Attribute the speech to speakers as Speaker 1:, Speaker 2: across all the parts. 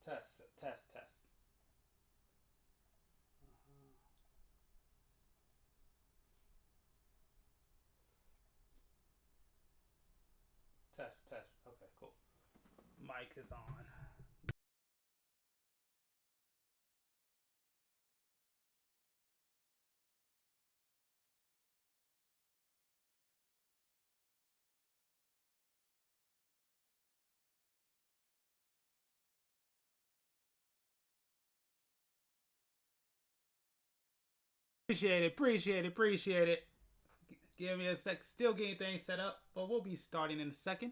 Speaker 1: Test, test, test. Test, test. Okay, cool. Mic is on. Appreciate it, appreciate it, appreciate it. Give me a sec. Still getting things set up, but we'll be starting in a second.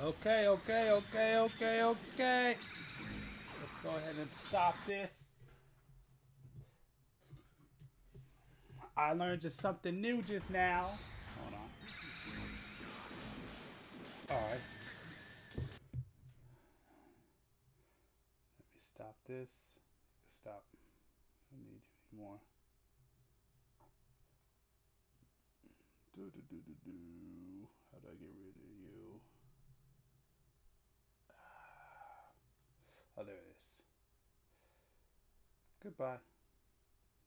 Speaker 1: Okay, okay, okay, okay, okay. Let's go ahead and stop this. I learned just something new just now. Hold on. Alright. Let me stop this. Stop. I don't need you anymore. How do I get rid of you? Oh, there it is. Goodbye.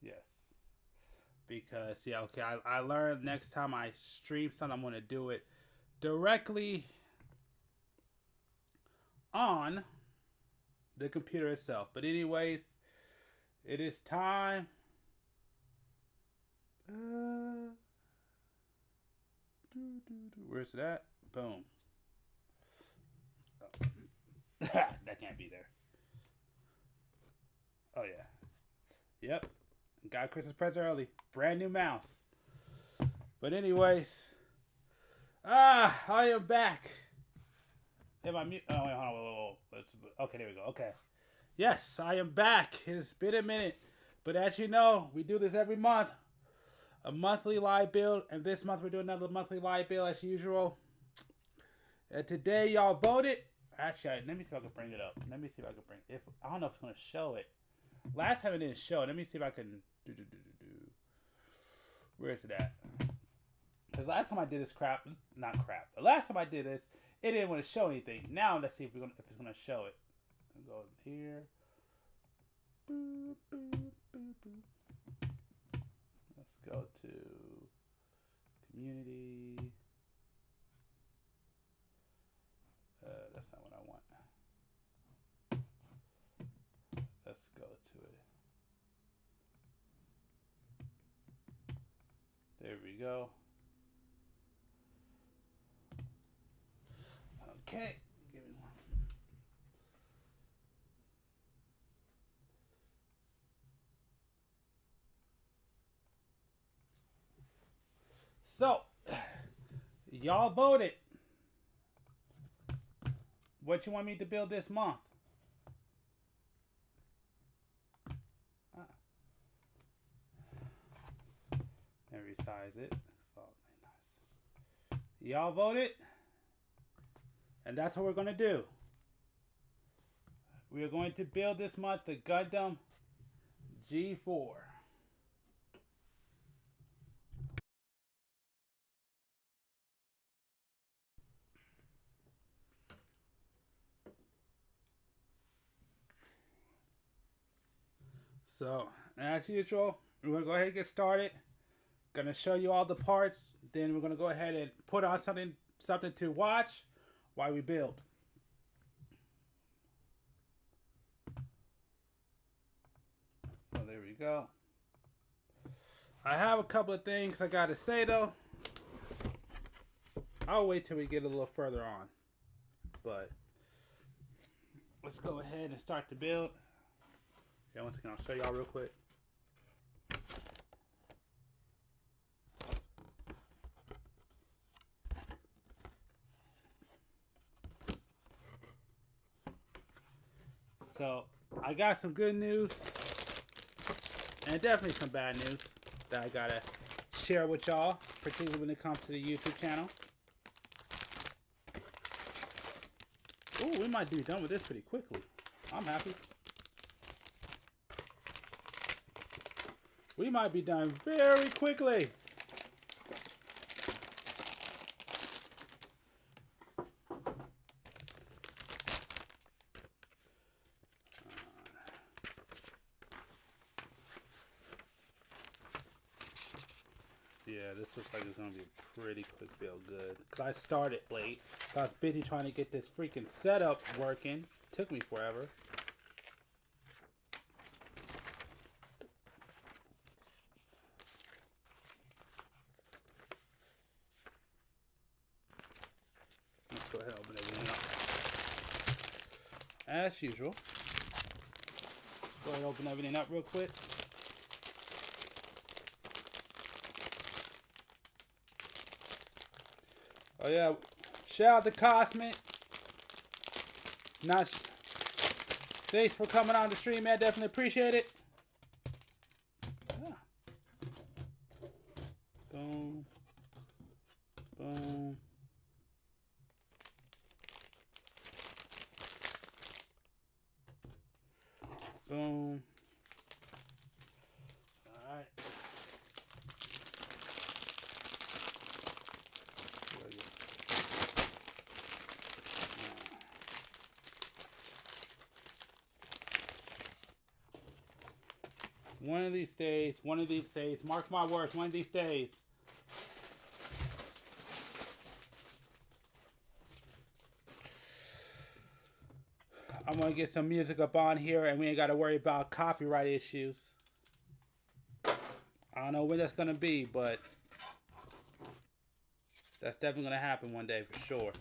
Speaker 1: Yes. Because, yeah, okay, I learned next time I stream something, I'm going to do it directly on the computer itself. But anyways, it is time. Where's that? Boom. Oh. That can't be there. Oh yeah. Yep. Got a Christmas present early. Brand new mouse. But anyways, I am back. Am I mute? Oh wait, hold on. Whoa. Okay, there we go. Okay. Yes, I am back. It's been a minute, but as you know, we do this every month. A monthly live build, and this month we're doing another monthly live build as usual. And today y'all voted. Actually, let me see if I can bring it up. Let me see if I can bring it. If I don't know if it's gonna show it. Last time it didn't show. Let me see if I can do. Where is it at? Because last time I did this crap, not crap. The last time I did this, it didn't want to show anything. Now let's see if it's gonna show it. I'll go here. Boop, boop, boop, boop. Let's go to community. That's not what I want. Let's go to it. There we go. Okay. Give me one. So, y'all voted. What you want me to build this month? And resize it. So nice. Y'all voted. And that's what we're going to do. We are going to build this month the Gundam G4. So, as usual, we're going to go ahead and get started. Going to show you all the parts. Then we're going to go ahead and put on something to watch while we build. So there we go. I have a couple of things I got to say though. I'll wait till we get a little further on. But let's go ahead and start the build. Yeah, once again, I'll show y'all real quick. So, I got some good news and definitely some bad news that I gotta share with y'all, particularly when it comes to the YouTube channel. Ooh, we might be done with this pretty quickly. I'm happy. We might be done very quickly. Yeah, this looks like it's going to be a pretty quick build. Good. Because I started late. So I was busy trying to get this freaking setup working. Took me forever. Let's go ahead and open everything up. As usual. Let's go ahead and open everything up real quick. Oh yeah, shout out to Cosmic. Not. Thanks for coming on the stream, man. Definitely appreciate it. Yeah. Boom. Boom. Boom. All right. One of these days, mark my words, one of these days. I'm gonna get some music up on here and we ain't gotta worry about copyright issues. I don't know when that's gonna be, but that's definitely gonna happen one day for sure.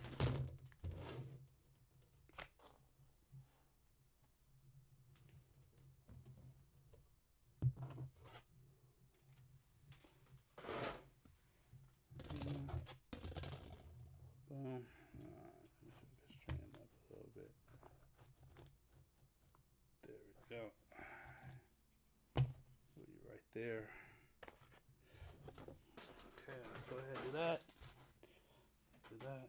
Speaker 1: Boom. Straighten up a little bit. There we go. Put you right there. Okay, let's go ahead and do that. Do that.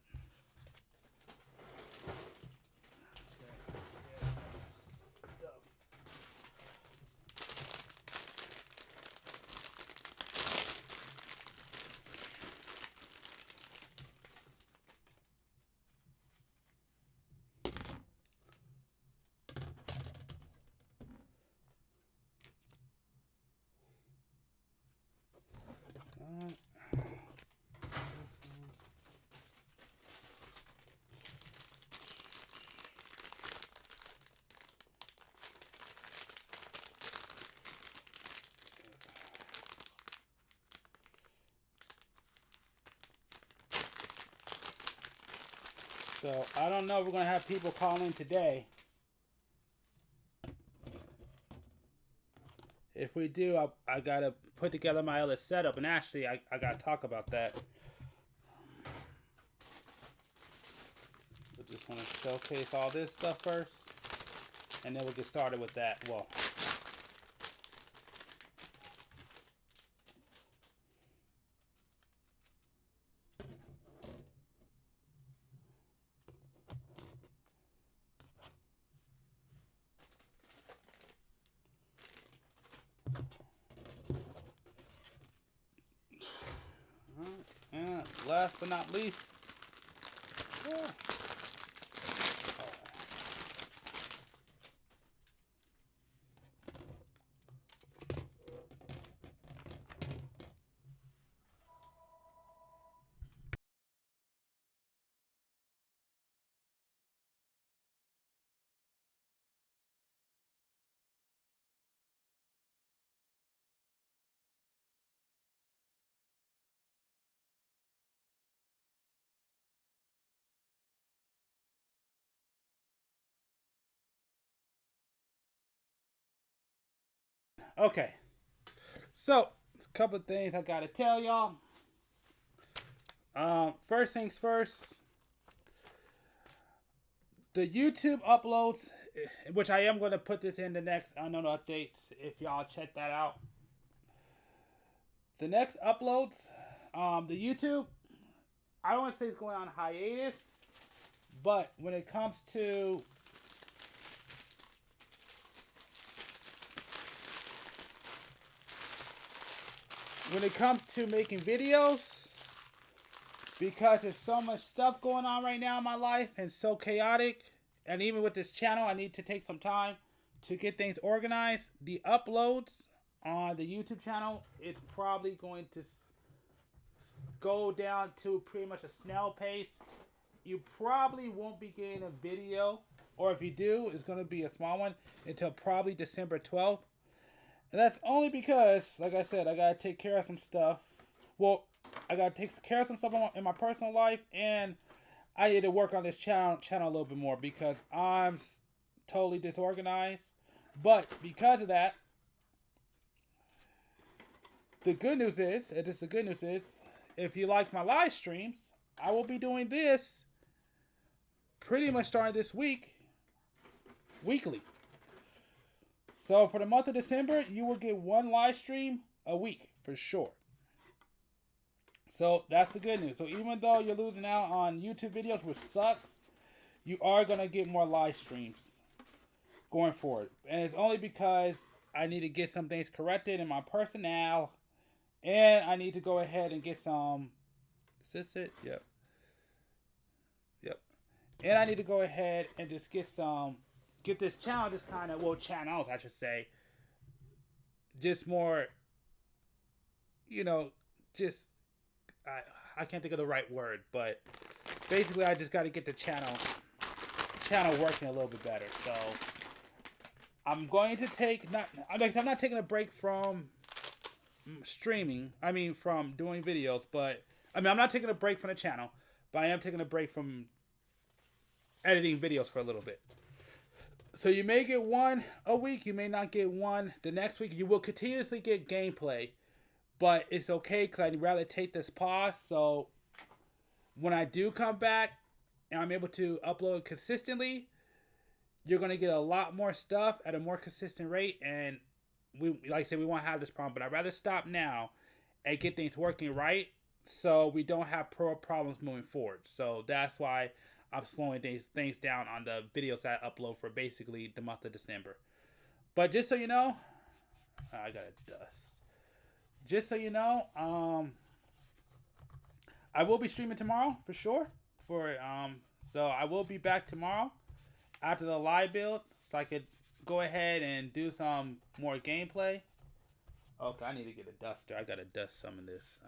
Speaker 1: So I don't know if we're gonna have people call in today. If we do, I gotta put together my other setup, and actually I gotta talk about that. We just want to showcase all this stuff first, and then we'll get started with that. Well, and last but not least, yeah. Okay, so a couple of things I gotta tell y'all. First things first, the YouTube uploads, which I am going to put this in the next unknown updates if y'all check that out. The next uploads, the YouTube, I don't want to say it's going on hiatus, but when it comes to making videos, because there's so much stuff going on right now in my life and so chaotic, and even with this channel, I need to take some time to get things organized. The uploads on the YouTube channel, it's probably going to go down to pretty much a snail pace. You probably won't be getting a video, or if you do, it's going to be a small one, until probably December 12th. And that's only because, like I said, I got to take care of some stuff. Well, I got to take care of some stuff in my personal life, and I need to work on this channel a little bit more because I'm totally disorganized. But because of that, the good news is, if you like my live streams, I will be doing this pretty much starting this week. weekly. So for the month of December, you will get one live stream a week for sure. So that's the good news. So even though you're losing out on YouTube videos, which sucks, you are going to get more live streams going forward. And it's only because I need to get some things corrected in my personnel. And I need to go ahead and get some... Is this it? Yep. Yep. And I need to go ahead and just get some... Get this channel just kind of... Well, channels, I should say. Just more... You know, just... I can't think of the right word, but basically I just got to get the channel working a little bit better. So I'm going to take I'm not taking a break from streaming. I mean, from doing videos, but I'm not taking a break from the channel, but I am taking a break from editing videos for a little bit. So you may get one a week, you may not get one the next week. You will continuously get gameplay. But it's okay because I'd rather take this pause. So when I do come back and I'm able to upload consistently, you're going to get a lot more stuff at a more consistent rate. And like I said, we won't have this problem. But I'd rather stop now and get things working right so we don't have problems moving forward. So that's why I'm slowing things down on the videos that I upload for basically the month of December. But just so you know, I got a dust. Just so you know, I will be streaming tomorrow for sure. So I will be back tomorrow after the live build, so I could go ahead and do some more gameplay. Okay, I need to get a duster. I gotta dust some of this.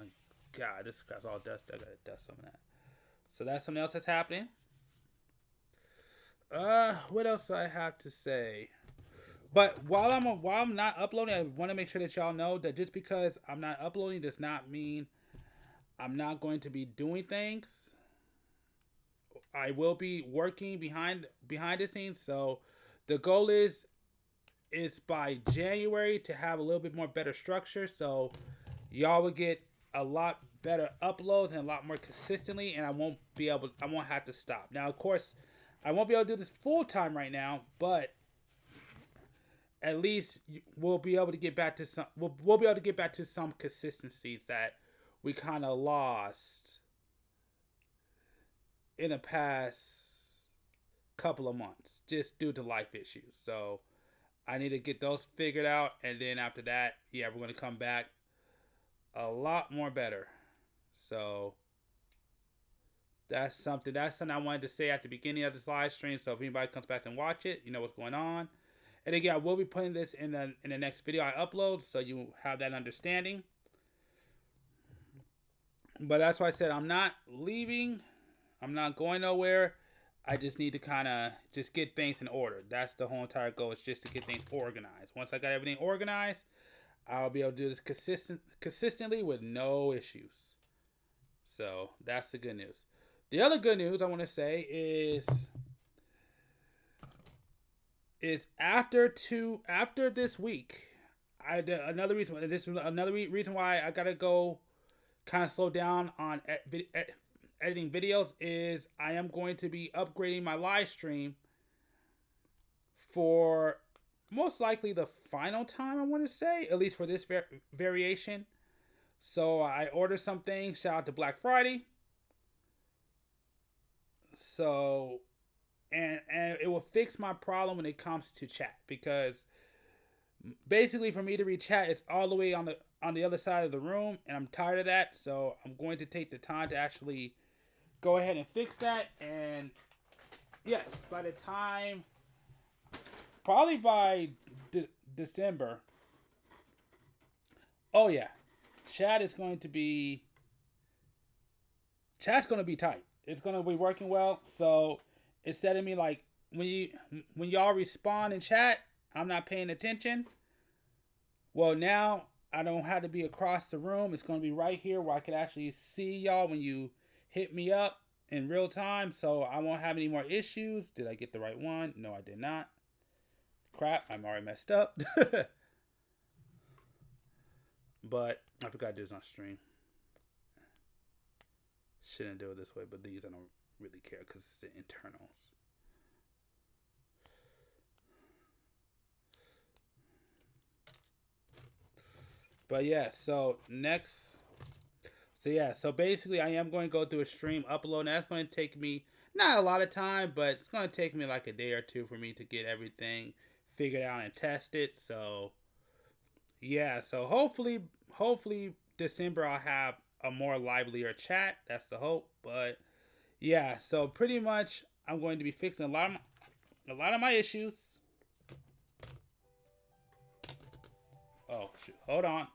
Speaker 1: God, this crap's all dusty. I gotta dust some of that. So that's something else that's happening. What else do I have to say? But while I'm not uploading, I want to make sure that y'all know that just because I'm not uploading does not mean I'm not going to be doing things. I will be working behind the scenes. So the goal is by January to have a little bit more better structure. So y'all will get a lot better uploads and a lot more consistently, and I won't have to stop. Now, of course, I won't be able to do this full time right now, but at least we'll be able to get back to some. We'll be able to get back to some consistencies that we kind of lost in the past couple of months, just due to life issues. So I need to get those figured out, and then after that, yeah, we're gonna come back a lot more better. So that's something I wanted to say at the beginning of this live stream. So if anybody comes back and watch it, you know what's going on. And again, I will be putting this in the next video I upload, so you have that understanding. But that's why I said I'm not leaving. I'm not going nowhere. I just need to kind of just get things in order. That's the whole entire goal, is just to get things organized. Once I got everything organized, I'll be able to do this consistently with no issues. So that's the good news. The other good news I want to say is after this week, another reason why I gotta go kind of slow down on editing videos is I am going to be upgrading my live stream for most likely the final time, I want to say, at least for this variation. So I ordered some things. Shout out to Black Friday. So and it will fix my problem when it comes to chat, because basically for me to read chat, it's all the way on the other side of the room, and I'm tired of that. So I'm going to take the time to actually go ahead and fix that. And yes, by the time, probably by December, oh yeah, chat's going to be tight. It's going to be working well. So instead of me, like, when y'all respond in chat, I'm not paying attention. Well, now I don't have to be across the room. It's going to be right here where I can actually see y'all when you hit me up in real time. So I won't have any more issues. Did I get the right one? No, I did not. Crap, I'm already messed up. But I forgot to do this on stream. Shouldn't do it this way, but these I don't really care because it's the internals. But yeah, so next. So yeah, so basically I am going to go through a stream upload, and that's going to take me not a lot of time, but it's going to take me like a day or two for me to get everything figured out and tested. So yeah, so hopefully December I'll have a more livelier chat. That's the hope. But yeah, so pretty much I'm going to be fixing a lot of my issues. Oh shoot, hold on.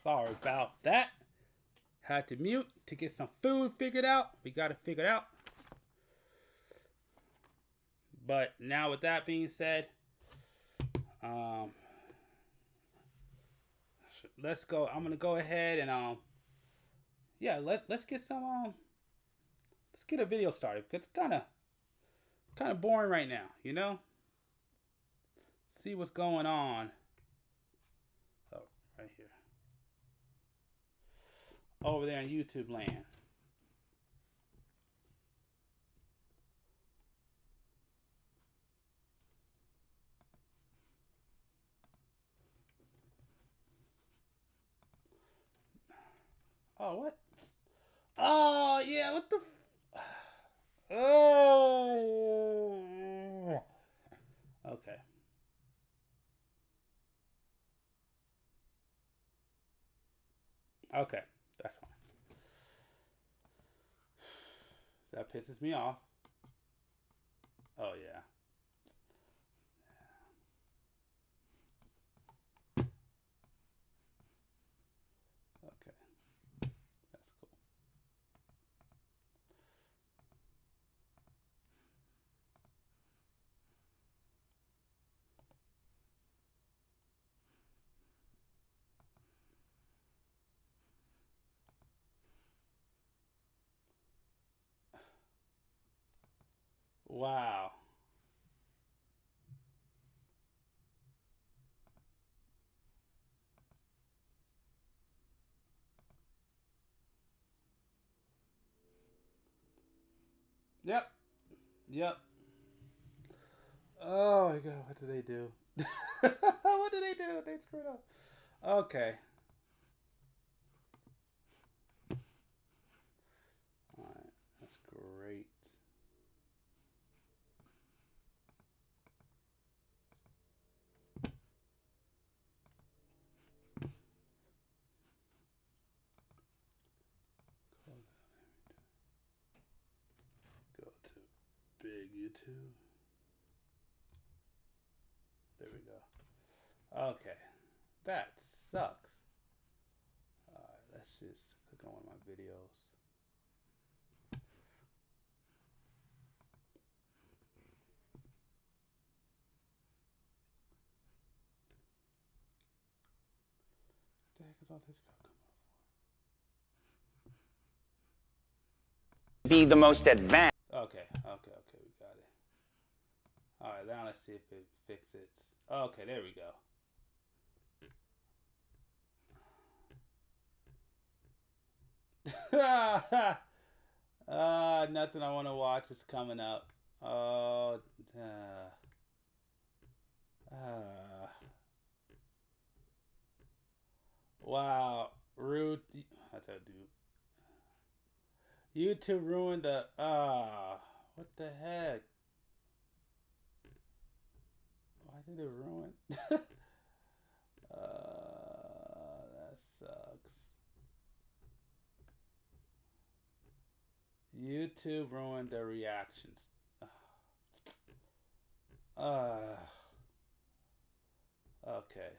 Speaker 1: Sorry about that. Had to mute to get some food figured out. We got it figured out. But now with that being said, um, let's go. I'm gonna go ahead and yeah, let's get some let's get a video started because it's kind of boring right now, you know. See what's going on. Oh, right here. Over there in YouTube land. Oh, what? Oh, yeah, what the? Oh. Okay. Okay. That's fine. That pisses me off. Oh, yeah. Okay. Wow. Yep. Yep. Oh my god, what did they do? What did they do? They screwed up. Okay. Alright, that's great. Go to big YouTube. There we go. Okay. That sucks. Alright, let's just click on one of my videos. What the heck is all this crap coming up for?
Speaker 2: Be the most advanced.
Speaker 1: Okay, we got it. Alright, now let's see if it fixes. Okay, there we go. Nothing I want to watch is coming up. Oh, wow, rude. That's how I do. YouTube ruined the. What the heck? Why did it ruin? That sucks. YouTube ruined the reactions. Okay.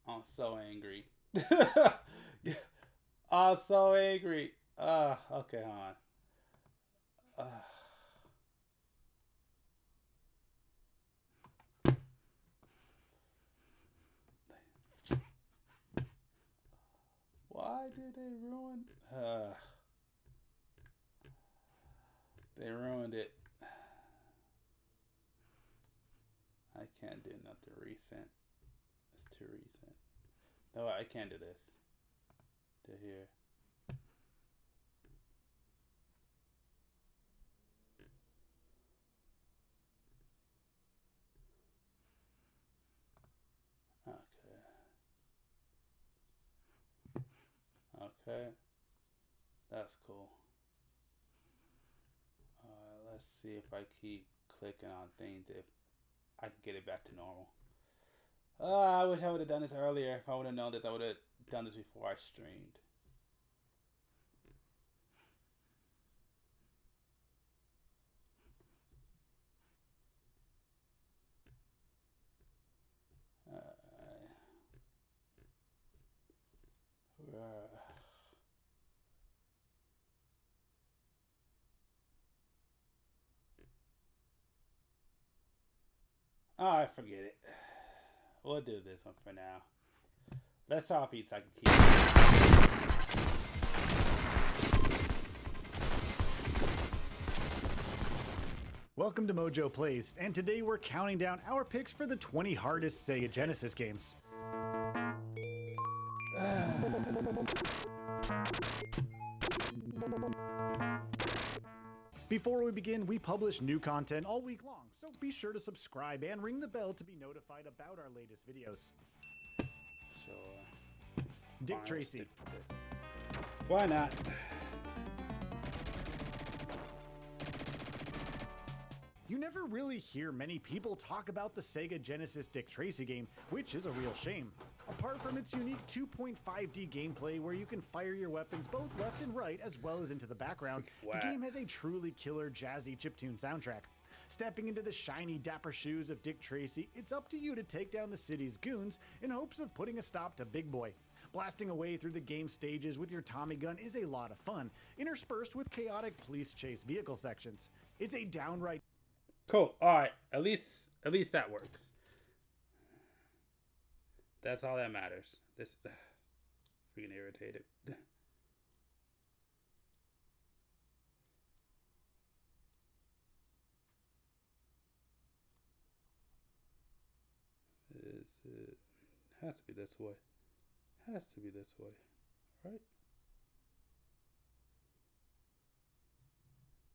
Speaker 1: I'm so angry. I'm so angry. Okay, hold on. Why did they ruin? They ruined it. I can't do nothing recent. It's too recent. No, I can't do this. To here. Okay. That's cool. Let's see if I keep clicking on things, if I can get it back to normal. I wish I would have done this earlier. If I would have known this, I would have done this before I streamed. I forget it. We'll do this one for now. Let's off eat so I can keep it.
Speaker 3: Welcome to Mojo Plays, and today we're counting down our picks for the 20 hardest Sega Genesis games. Before we begin, we publish new content all week long, so be sure to subscribe and ring the bell to be notified about our latest videos.
Speaker 1: Sure.
Speaker 3: Dick
Speaker 1: Fine,
Speaker 3: Tracy.
Speaker 1: Why not?
Speaker 3: You never really hear many people talk about the Sega Genesis Dick Tracy game, which is a real shame. Apart from its unique 2.5D gameplay where you can fire your weapons both left and right as well as into the background, the game has a truly killer jazzy chiptune soundtrack. Stepping into the shiny dapper shoes of Dick Tracy, it's up to you to take down the city's goons in hopes of putting a stop to Big Boy. Blasting away through the game stages with your Tommy gun is a lot of fun, interspersed with chaotic police chase vehicle sections. It's a downright
Speaker 1: Cool. All right. At least that works. That's all that matters. This freaking irritated. It has to be this way. Has to be this way, right?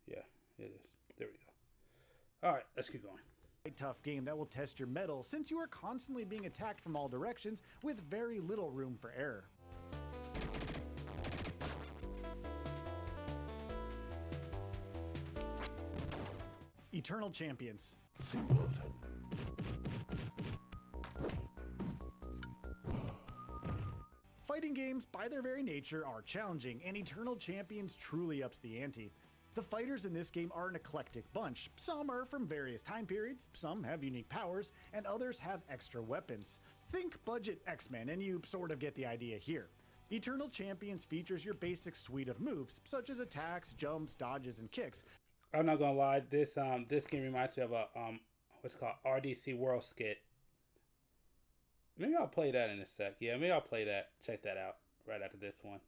Speaker 1: Yeah, it is. There we go. All right, let's keep going.
Speaker 3: A tough game that will test your mettle since you are constantly being attacked from all directions with very little room for error. Eternal Champions. Fighting games, by their very nature, are challenging, and Eternal Champions truly ups the ante. The fighters in this game are an eclectic bunch. Some are from various time periods, some have unique powers, and others have extra weapons. Think budget X-Men and you sort of get the idea here. Eternal Champions features your basic suite of moves, such as attacks, jumps, dodges, and kicks.
Speaker 1: I'm not gonna lie, this game reminds me of a what's called RDC World Skit. Maybe I'll play that in a sec. Yeah, maybe I'll play that. Check that out right after this one.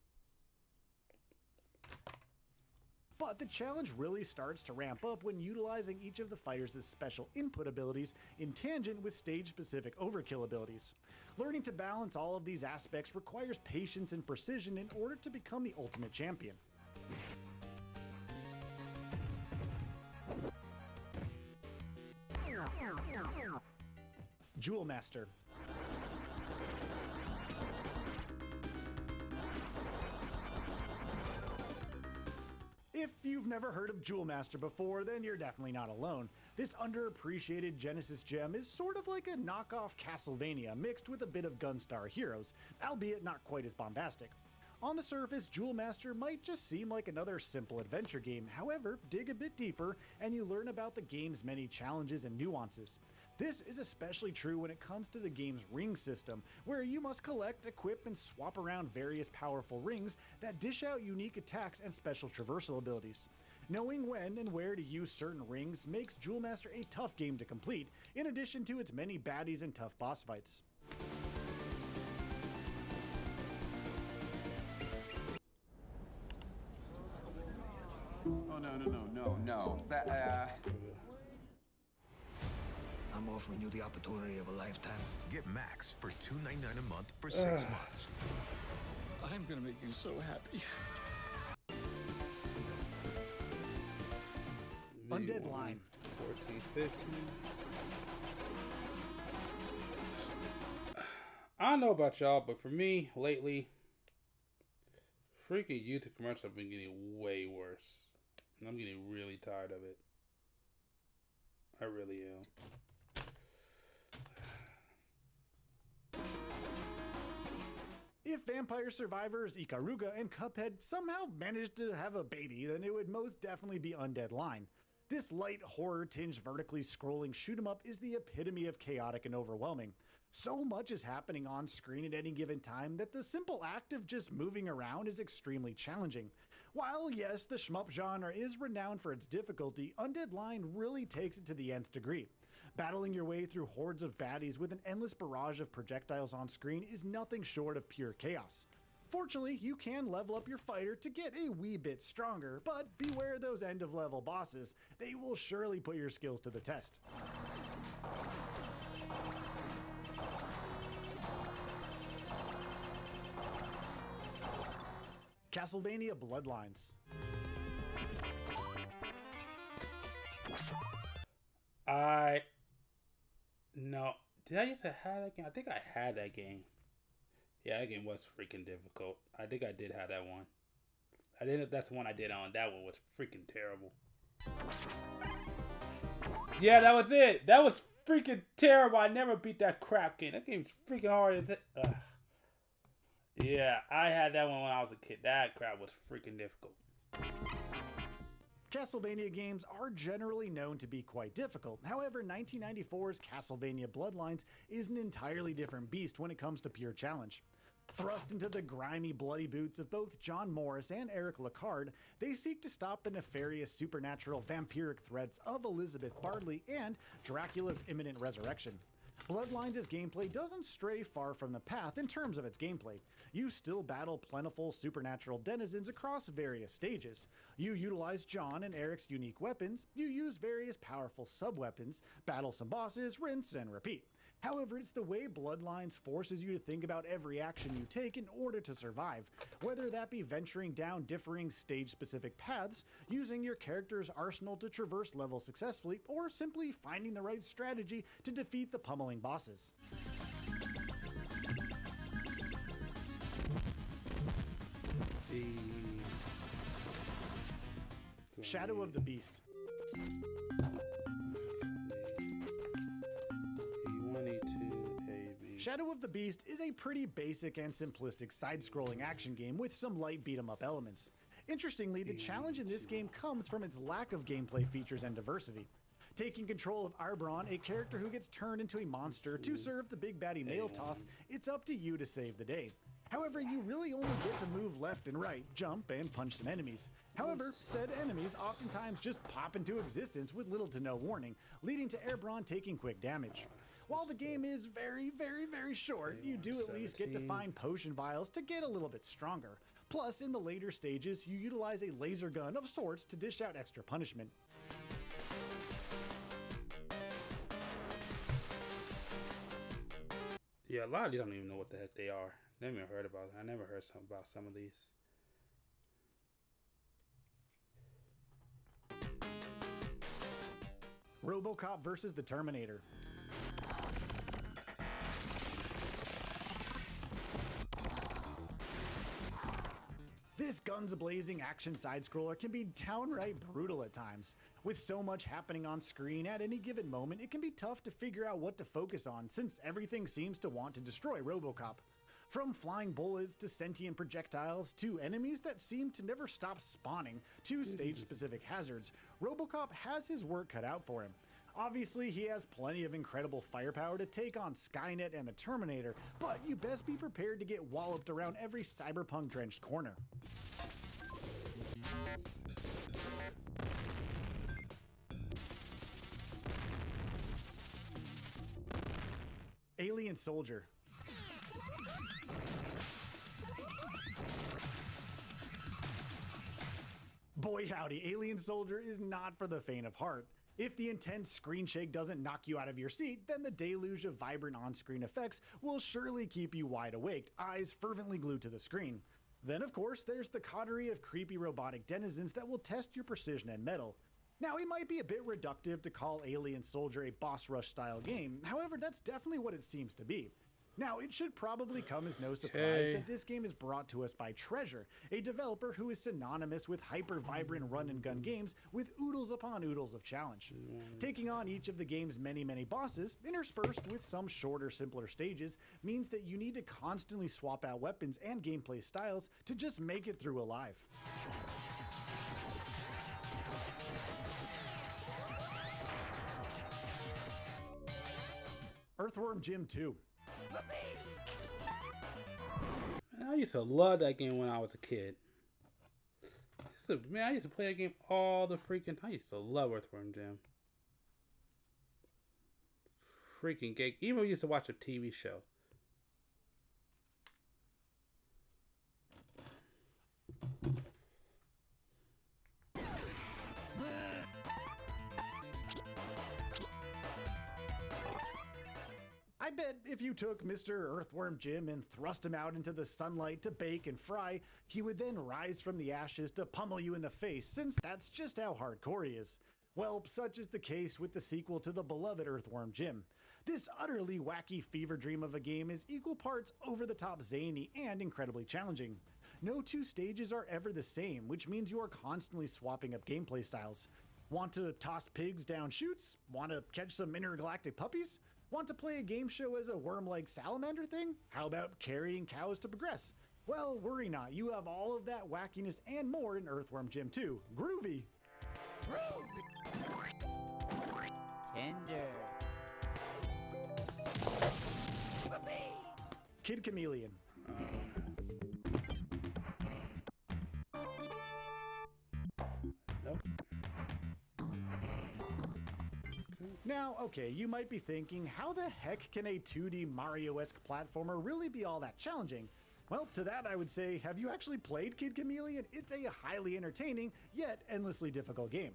Speaker 3: But the challenge really starts to ramp up when utilizing each of the fighters' special input abilities in tangent with stage-specific overkill abilities. Learning to balance all of these aspects requires patience and precision in order to become the ultimate champion. Jewel Master. If you've never heard of Jewel Master before, then you're definitely not alone. This underappreciated Genesis gem is sort of like a knockoff Castlevania mixed with a bit of Gunstar Heroes, albeit not quite as bombastic. On the surface, Jewel Master might just seem like another simple adventure game. However, dig a bit deeper and you learn about the game's many challenges and nuances. This is especially true when it comes to the game's ring system, where you must collect, equip, and swap around various powerful rings that dish out unique attacks and special traversal abilities. Knowing when and where to use certain rings makes Jewel Master a tough game to complete, in addition to its many baddies and tough boss fights.
Speaker 2: Oh, no.
Speaker 4: I'm offering you the opportunity of a lifetime.
Speaker 5: Get Max for $2.99 a month for 6 months.
Speaker 4: I'm gonna make you so happy.
Speaker 3: Undead Line.
Speaker 1: 14, 15. I don't know about y'all, but for me, lately, freaking YouTube commercials have been getting way worse. And I'm getting really tired of it. I really am.
Speaker 3: If Vampire Survivors, Ikaruga, and Cuphead somehow managed to have a baby, then it would most definitely be Undead Line. This light horror-tinged vertically scrolling shoot-'em-up is the epitome of chaotic and overwhelming. So much is happening on screen at any given time that the simple act of just moving around is extremely challenging. While yes, the shmup genre is renowned for its difficulty, Undead Line really takes it to the nth degree. Battling your way through hordes of baddies with an endless barrage of projectiles on screen is nothing short of pure chaos. Fortunately, you can level up your fighter to get a wee bit stronger, but beware those end-of-level bosses. They will surely put your skills to the test. Castlevania Bloodlines.
Speaker 1: No. Did I used to have that game? I think I had that game. Yeah, that game was freaking difficult. I think I did have that one. I think that's the one I did on. That one was freaking terrible. Yeah, that was it. That was freaking terrible. I never beat that crap game. That game's freaking hard as it. Yeah, I had that one when I was a kid. That crap was freaking difficult.
Speaker 3: Castlevania games are generally known to be quite difficult. However, 1994's Castlevania Bloodlines is an entirely different beast when it comes to pure challenge. Thrust into the grimy, bloody boots of both John Morris and Eric Lacard, they seek to stop the nefarious supernatural vampiric threats of Elizabeth Bardley and Dracula's imminent resurrection. Bloodlines' gameplay doesn't stray far from the path in terms of its gameplay. You still battle plentiful supernatural denizens across various stages. You utilize John and Eric's unique weapons, you use various powerful sub-weapons, battle some bosses, rinse and repeat. However, it's the way Bloodlines forces you to think about every action you take in order to survive, whether that be venturing down differing stage-specific paths, using your character's arsenal to traverse levels successfully, or simply finding the right strategy to defeat the pummeling bosses. Shadow of the Beast. Shadow of the Beast is a pretty basic and simplistic side-scrolling action game with some light beat-em-up elements. Interestingly, the challenge in this game comes from its lack of gameplay features and diversity. Taking control of Arbron, a character who gets turned into a monster to serve the big baddie Nailtoth, it's up to you to save the day. However, you really only get to move left and right, jump, and punch some enemies. However, said enemies oftentimes just pop into existence with little to no warning, leading to Arbron taking quick damage. While the game is very, very, very short, you do at least get to find potion vials to get a little bit stronger. Plus, in the later stages, you utilize a laser gun of sorts to dish out extra punishment.
Speaker 1: Yeah, a lot of these I don't even know what the heck they are. Never even heard about it. I never heard about some of these.
Speaker 3: RoboCop vs. the Terminator. This guns-blazing action side-scroller can be downright brutal at times. With so much happening on screen at any given moment, it can be tough to figure out what to focus on since everything seems to want to destroy RoboCop. From flying bullets to sentient projectiles to enemies that seem to never stop spawning to stage-specific hazards, RoboCop has his work cut out for him. Obviously, he has plenty of incredible firepower to take on Skynet and the Terminator, but you best be prepared to get walloped around every cyberpunk-drenched corner. Alien Soldier. Boy howdy, Alien Soldier is not for the faint of heart. If the intense screen shake doesn't knock you out of your seat, then the deluge of vibrant on-screen effects will surely keep you wide awake, eyes fervently glued to the screen. Then of course there's the coterie of creepy robotic denizens that will test your precision and mettle. Now it might be a bit reductive to call Alien Soldier a boss rush style game, however that's definitely what it seems to be. Now, it should probably come as no surprise that this game is brought to us by Treasure, a developer who is synonymous with hyper-vibrant run-and-gun games with oodles upon oodles of challenge. Taking on each of the game's many bosses, interspersed with some shorter, simpler stages, means that you need to constantly swap out weapons and gameplay styles to just make it through alive. Earthworm Jim 2.
Speaker 1: Man, I used to love that game when I was a kid. I used to play that game all the freaking time. I used to love Earthworm Jim. Freaking gay. Even when we used to watch a TV show.
Speaker 3: I bet if you took Mr. Earthworm Jim and thrust him out into the sunlight to bake and fry, he would then rise from the ashes to pummel you in the face, since that's just how hardcore he is. Well, such is the case with the sequel to the beloved Earthworm Jim. This utterly wacky fever dream of a game is equal parts over-the-top zany and incredibly challenging. No two stages are ever the same, which means you are constantly swapping up gameplay styles. Want to toss pigs down chutes? Want to catch some intergalactic puppies? Want to play a game show as a worm-like salamander thing? How about carrying cows to progress? Well, worry not, you have all of that wackiness and more in Earthworm Jim 2. Groovy!
Speaker 6: Tender.
Speaker 3: Kid Chameleon. Now, okay, you might be thinking, how the heck can a 2D Mario-esque platformer really be all that challenging? Well, to that I would say, have you actually played Kid Chameleon? It's a highly entertaining, yet endlessly difficult game.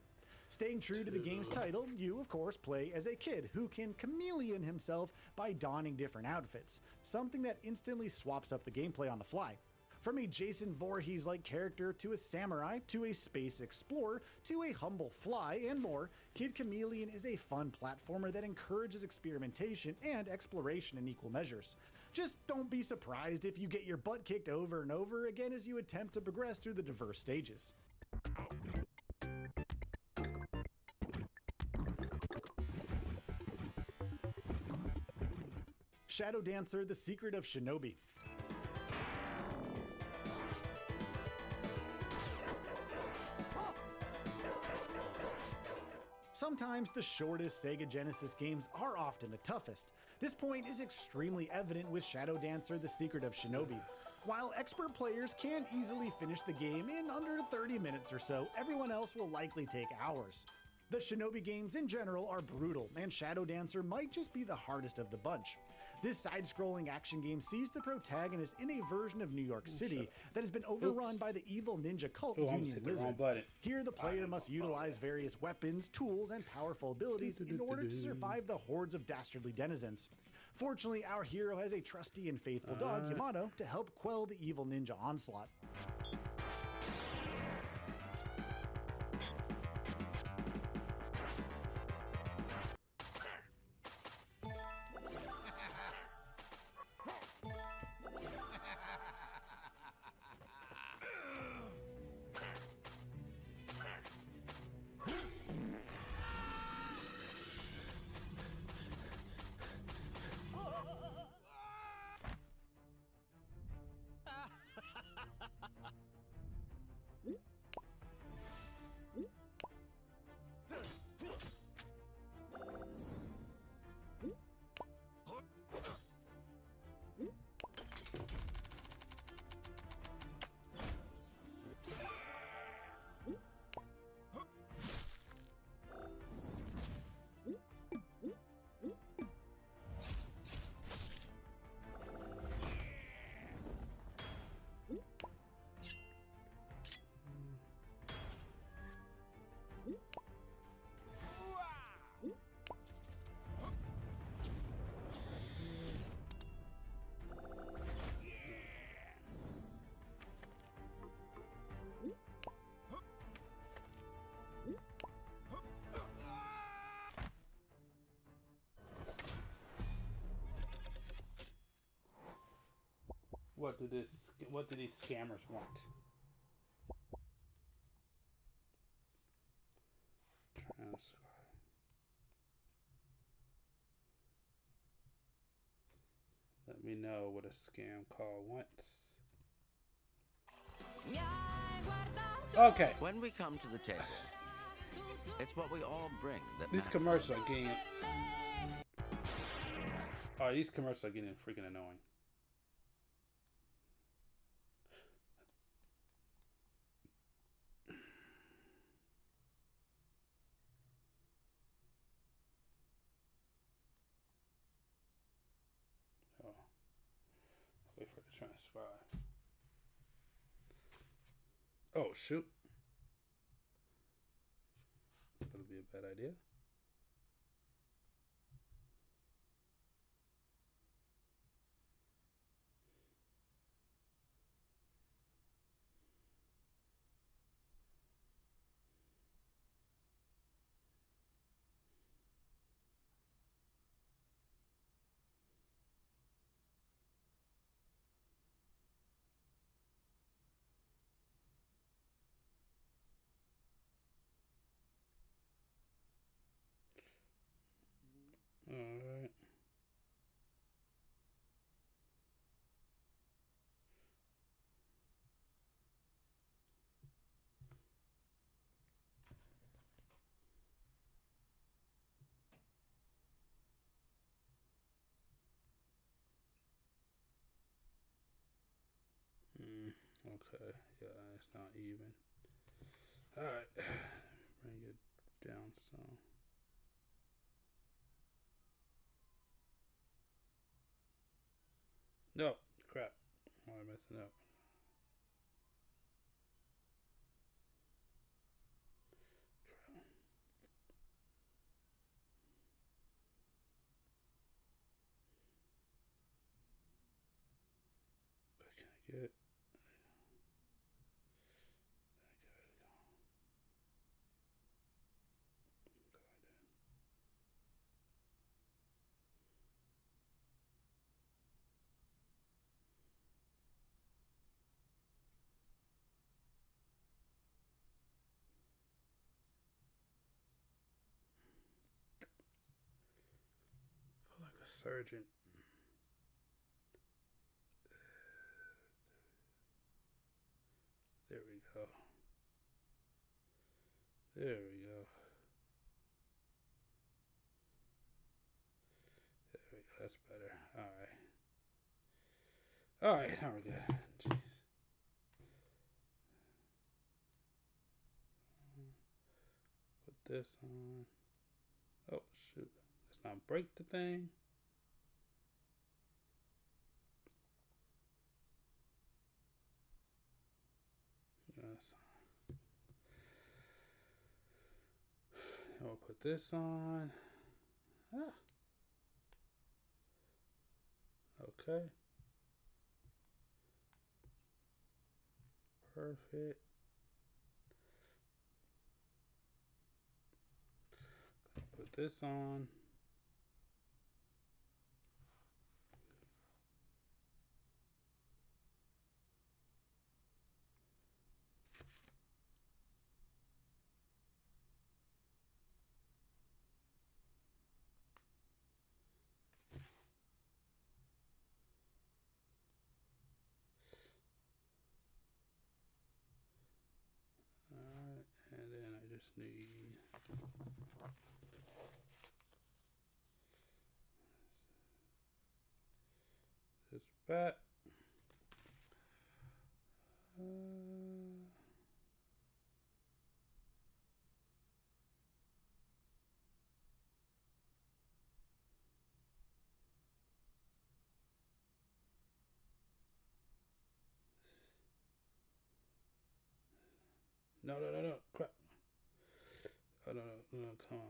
Speaker 3: Staying true to the game's title, you of course play as a kid who can chameleon himself by donning different outfits, something that instantly swaps up the gameplay on the fly. From a Jason Voorhees-like character to a samurai to a space explorer to a humble fly and more, Kid Chameleon is a fun platformer that encourages experimentation and exploration in equal measures. Just don't be surprised if you get your butt kicked over and over again as you attempt to progress through the diverse stages. Shadow Dancer: The Secret of Shinobi. Sometimes the shortest Sega Genesis games are often the toughest. This point is extremely evident with Shadow Dancer: The Secret of Shinobi. While expert players can easily finish the game in under 30 minutes or so, everyone else will likely take hours. The Shinobi games in general are brutal, and Shadow Dancer might just be the hardest of the bunch. This side-scrolling action game sees the protagonist in a version of New York City that has been overrun by the evil ninja cult Union Lizard. Here the player must utilize various weapons, tools, and powerful abilities in order to survive the hordes of dastardly denizens. Fortunately, our hero has a trusty and faithful dog, Yamato, to help quell the evil ninja onslaught.
Speaker 1: What do these scammers want? Transfer. Let me know what a scam call wants. Okay.
Speaker 6: When we come to the table, it's what we all bring that
Speaker 1: These
Speaker 6: matters.
Speaker 1: commercials are getting... Oh, these commercials are getting freaking annoying. Oh. Wait for it to transcribe. Oh, shoot. That'll be a bad idea. All right. Okay, yeah, it's not even. All right, bring it down some. No. What can I get? Feel like a surgeon. There we go. There we go. There we go. That's better. All right. All right. Now we're good. Jeez. Put this on. Oh shoot! Let's not break the thing. Yes. And we'll put this on. Ah. Okay. Perfect. Put this on. Alright, and then I just need this back. No, crap. Oh, no, come on.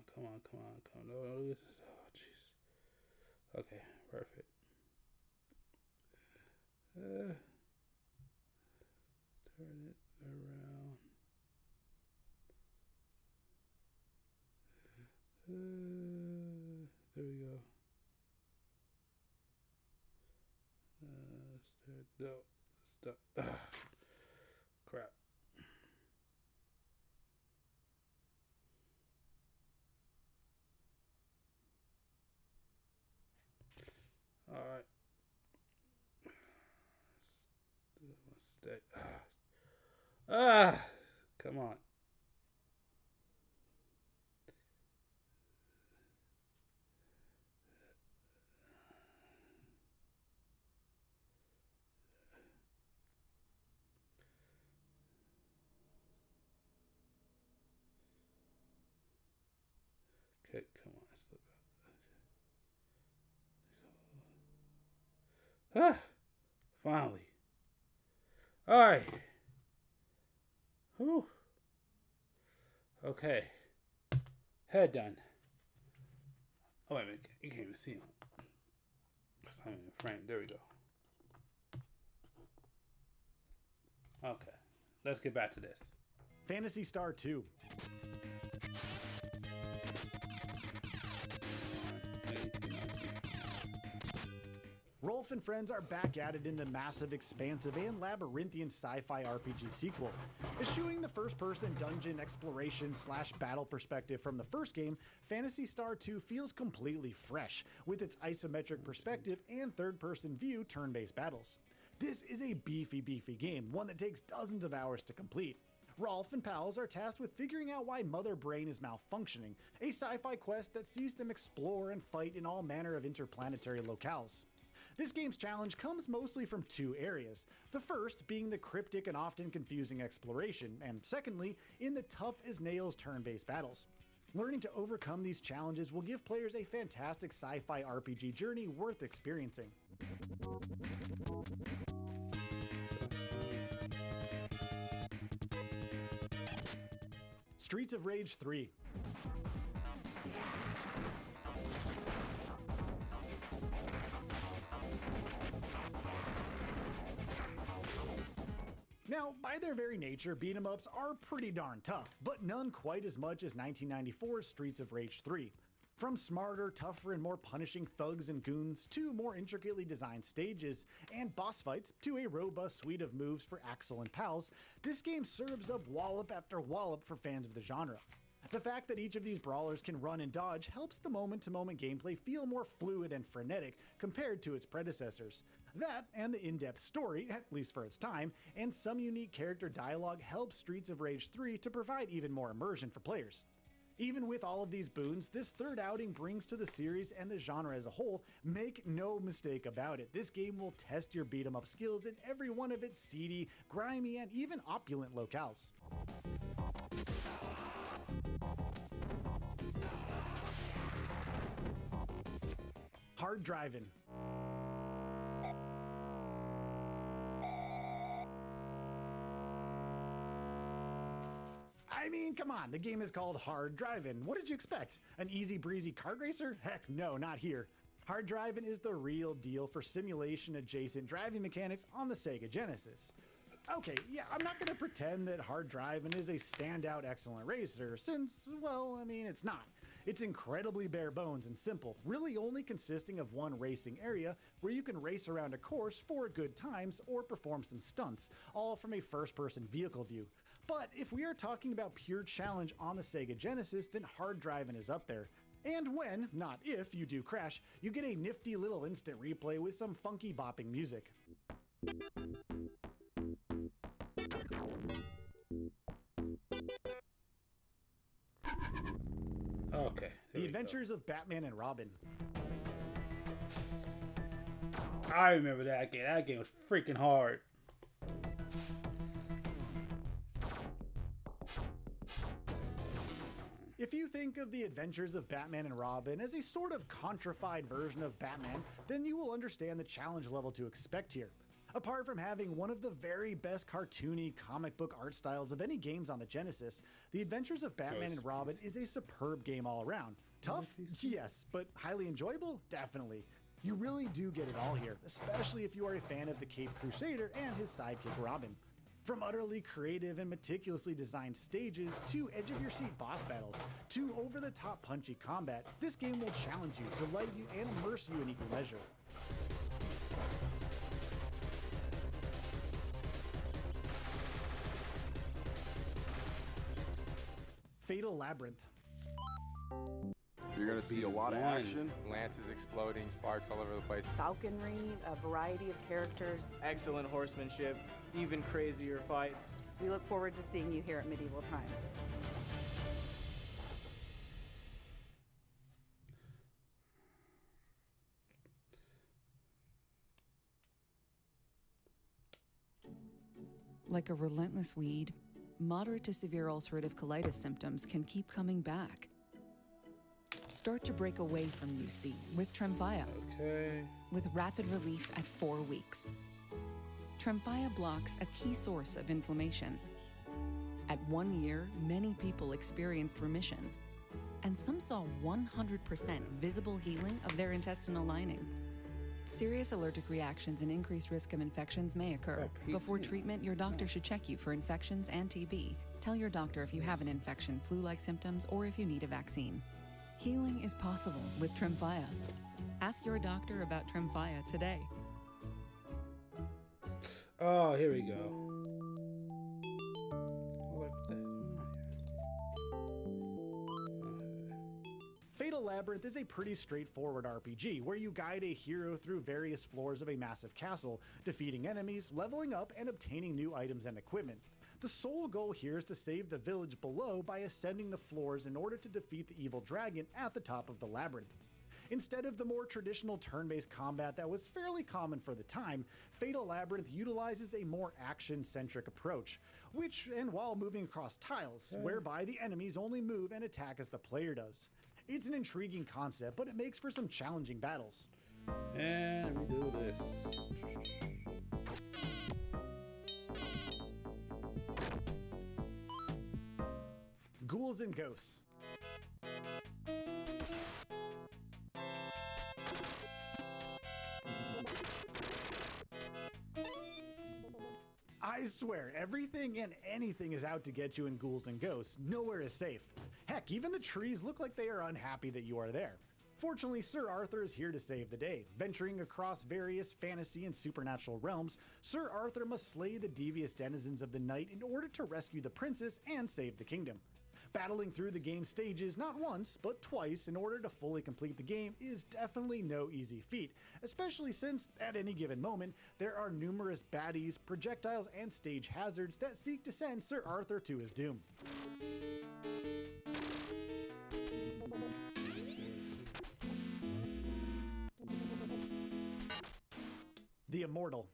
Speaker 1: No, this is, oh, jeez. Okay, perfect. Turn it around. There we go. No, stop. Crap. All right. Mistake. Come on. Okay, come on, slip out. Finally. All right. Whew. Okay. Head done. Oh, wait a minute. You can't even see him. I'm in the frame. There we go. Okay. Let's get back to this.
Speaker 3: Phantasy Star 2. Rolf and friends are back at it in the massive, expansive, and labyrinthian sci-fi RPG sequel. Eschewing the first-person dungeon exploration / battle perspective from the first game, Phantasy Star 2 feels completely fresh, with its isometric perspective and third-person view turn-based battles. This is a beefy game, one that takes dozens of hours to complete. Rolf and pals are tasked with figuring out why Mother Brain is malfunctioning, a sci-fi quest that sees them explore and fight in all manner of interplanetary locales. This game's challenge comes mostly from two areas, the first being the cryptic and often confusing exploration, and secondly, in the tough-as-nails turn-based battles. Learning to overcome these challenges will give players a fantastic sci-fi RPG journey worth experiencing. Streets of Rage 3. Now, by their very nature, beat-em-ups are pretty darn tough, but none quite as much as 1994's Streets of Rage 3. From smarter, tougher, and more punishing thugs and goons, to more intricately designed stages and boss fights, to a robust suite of moves for Axel and pals, this game serves up wallop after wallop for fans of the genre. The fact that each of these brawlers can run and dodge helps the moment-to-moment gameplay feel more fluid and frenetic compared to its predecessors. That, and the in-depth story, at least for its time, and some unique character dialogue help Streets of Rage 3 to provide even more immersion for players. Even with all of these boons, this third outing brings to the series and the genre as a whole, make no mistake about it, this game will test your beat-em-up skills in every one of its seedy, grimy, and even opulent locales. Hard driving. I mean, come on, the game is called Hard Drivin'. What did you expect? An easy breezy kart racer? Heck no, not here. Hard Drivin' is the real deal for simulation adjacent driving mechanics on the Sega Genesis. Okay, yeah, I'm not gonna pretend that Hard Drivin' is a standout excellent racer, since, well, I mean, it's not. It's incredibly bare bones and simple, really only consisting of one racing area where you can race around a course for good times or perform some stunts, all from a first-person vehicle view. But if we are talking about pure challenge on the Sega Genesis, then Hard Drivin' is up there. And when, not if, you do crash, you get a nifty little instant replay with some funky bopping music.
Speaker 1: Okay.
Speaker 3: The Adventures of Batman and Robin.
Speaker 1: I remember that game. That game was freaking hard.
Speaker 3: If you think of the Adventures of Batman and Robin as a sort of contrified version of Batman, then you will understand the challenge level to expect here. Apart from having one of the very best cartoony comic book art styles of any games on the Genesis, The Adventures of Batman and Robin is a superb game all around. Tough? Yes, but highly enjoyable? Definitely. You really do get it all here, especially if you are a fan of the Caped Crusader and his sidekick Robin. From utterly creative and meticulously designed stages, to edge-of-your-seat boss battles, to over-the-top punchy combat, this game will challenge you, delight you, and immerse you in equal measure. Fatal Labyrinth.
Speaker 2: You're gonna see a lot of action. Lances exploding, sparks all over the place.
Speaker 7: Falconry, a variety of characters.
Speaker 8: Excellent horsemanship, even crazier fights.
Speaker 7: We look forward to seeing you here at Medieval Times.
Speaker 9: Like a relentless weed, moderate to severe ulcerative colitis symptoms can keep coming back. Start to break away from UC with Tremfya, with rapid relief at 4 weeks. Tremfya blocks a key source of inflammation. At 1 year, many people experienced remission, and some saw 100% visible healing of their intestinal lining. Serious allergic reactions and increased risk of infections may occur. Before treatment, your doctor should check you for infections and TB. Tell your doctor if you have an infection, flu-like symptoms, or if you need a vaccine. Healing is possible with Tremfya. Ask your doctor about Tremfya today.
Speaker 1: Oh, here we go.
Speaker 3: Fatal Labyrinth is a pretty straightforward RPG where you guide a hero through various floors of a massive castle, defeating enemies, leveling up, and obtaining new items and equipment. The sole goal here is to save the village below by ascending the floors in order to defeat the evil dragon at the top of the labyrinth. Instead of the more traditional turn-based combat that was fairly common for the time, Fatal Labyrinth utilizes a more action-centric approach, and while moving across tiles, whereby the enemies only move and attack as the player does. It's an intriguing concept, but it makes for some challenging battles.
Speaker 1: And we do this.
Speaker 3: Ghouls and Ghosts. I swear, everything and anything is out to get you in Ghouls and Ghosts. Nowhere is safe. Heck, even the trees look like they are unhappy that you are there. Fortunately, Sir Arthur is here to save the day. Venturing across various fantasy and supernatural realms, Sir Arthur must slay the devious denizens of the night in order to rescue the princess and save the kingdom. Battling through the game stages not once, but twice in order to fully complete the game is definitely no easy feat, especially since, at any given moment, there are numerous baddies, projectiles, and stage hazards that seek to send Sir Arthur to his doom. The Immortal.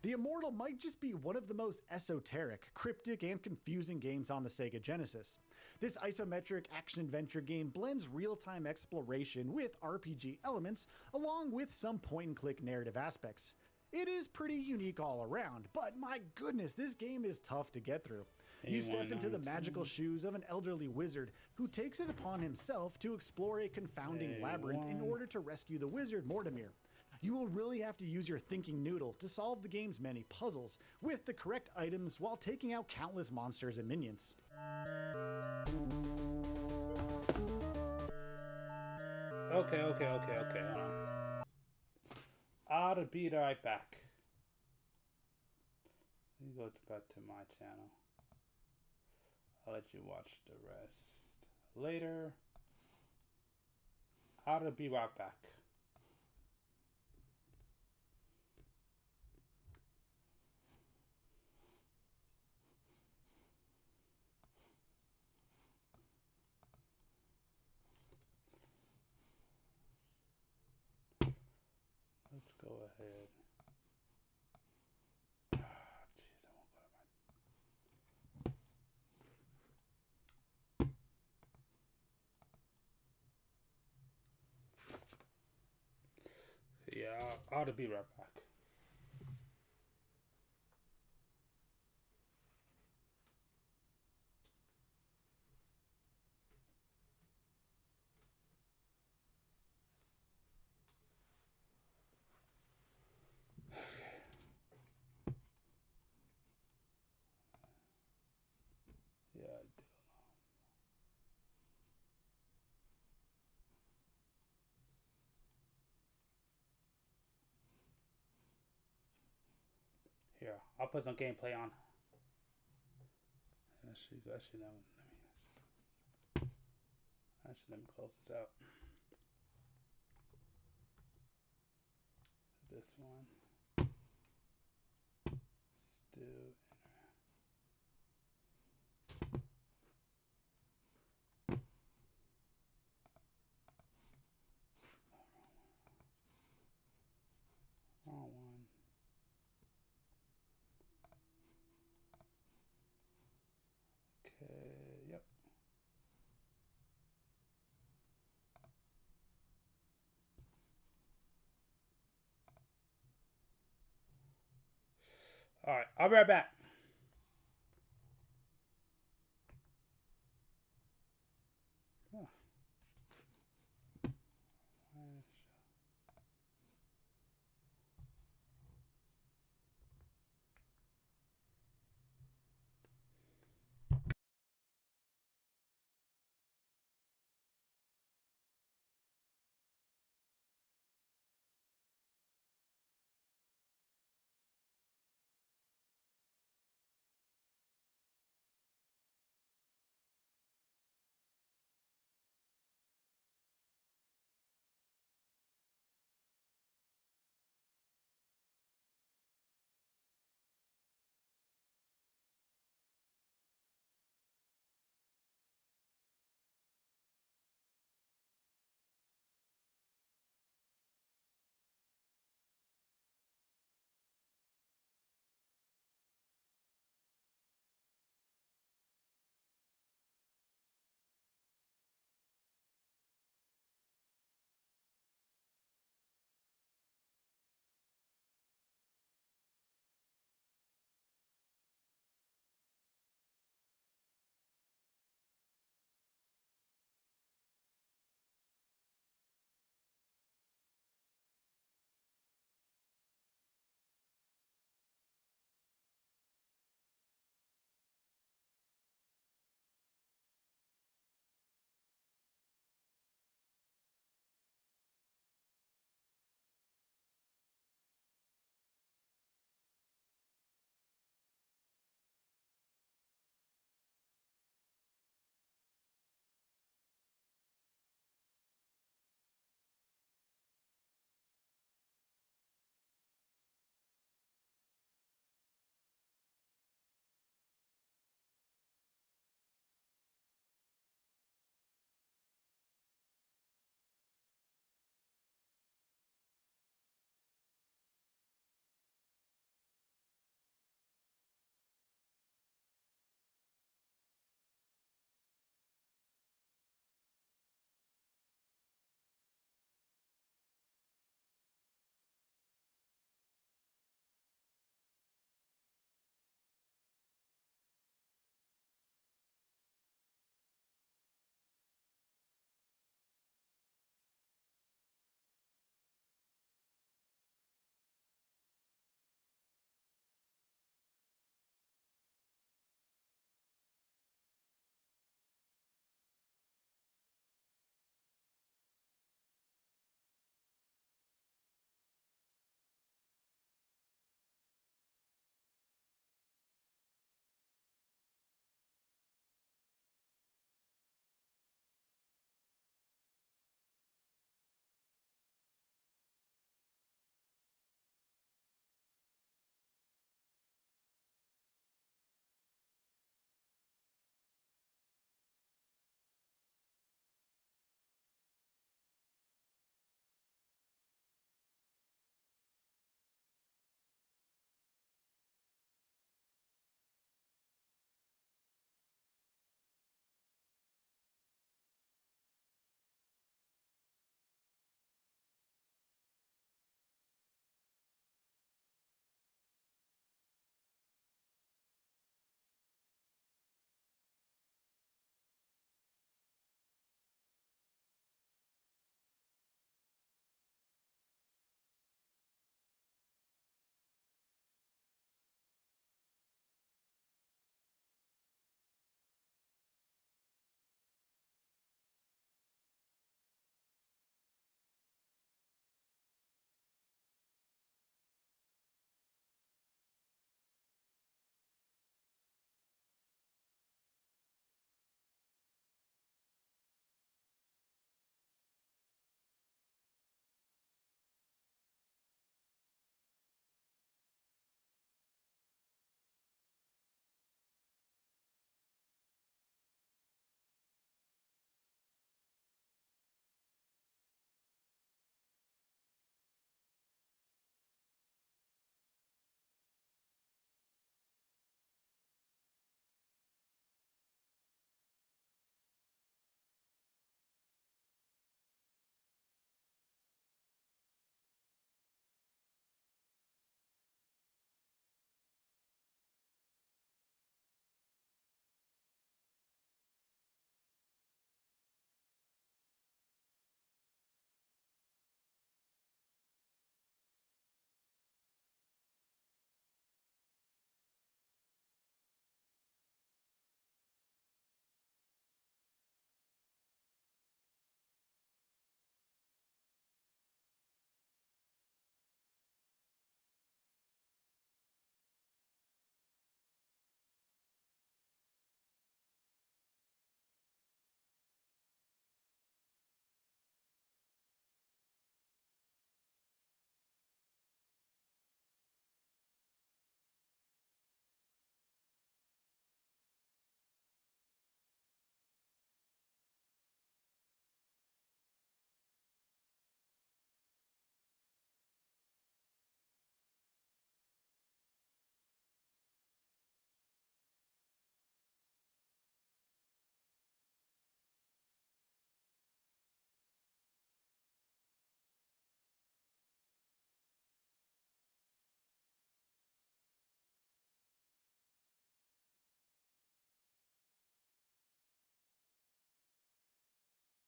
Speaker 3: The Immortal might just be one of the most esoteric, cryptic, and confusing games on the Sega Genesis. This isometric action-adventure game blends real-time exploration with RPG elements, along with some point-and-click narrative aspects. It is pretty unique all around, but my goodness, this game is tough to get through. You step into the magical shoes of an elderly wizard who takes it upon himself to explore a confounding labyrinth in order to rescue the wizard Mortimer. You will really have to use your thinking noodle to solve the game's many puzzles with the correct items while taking out countless monsters and minions.
Speaker 1: Okay, hold on. I'll be right back. Let me go back to my channel. I'll let you watch the rest later. I'll be right back. Let's go ahead. Jeez, I won't go to my. Yeah, I'll be right back. Yeah, I do. Here, I'll put some gameplay on. Actually, let me close this out. This one. Still wrong one. Okay, yep. All right, I'll be right back.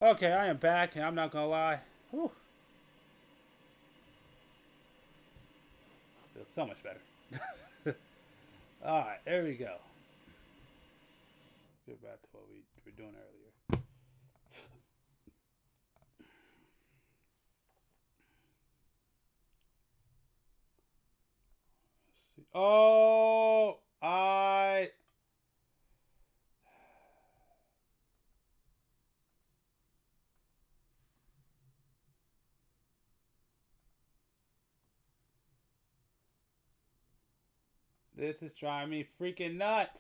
Speaker 1: Okay, I am back, and I'm not gonna lie. Whew. Feels so much better. Alright, there we go. Get back to what we were doing earlier. Let's see. Oh, this is driving me freaking nuts.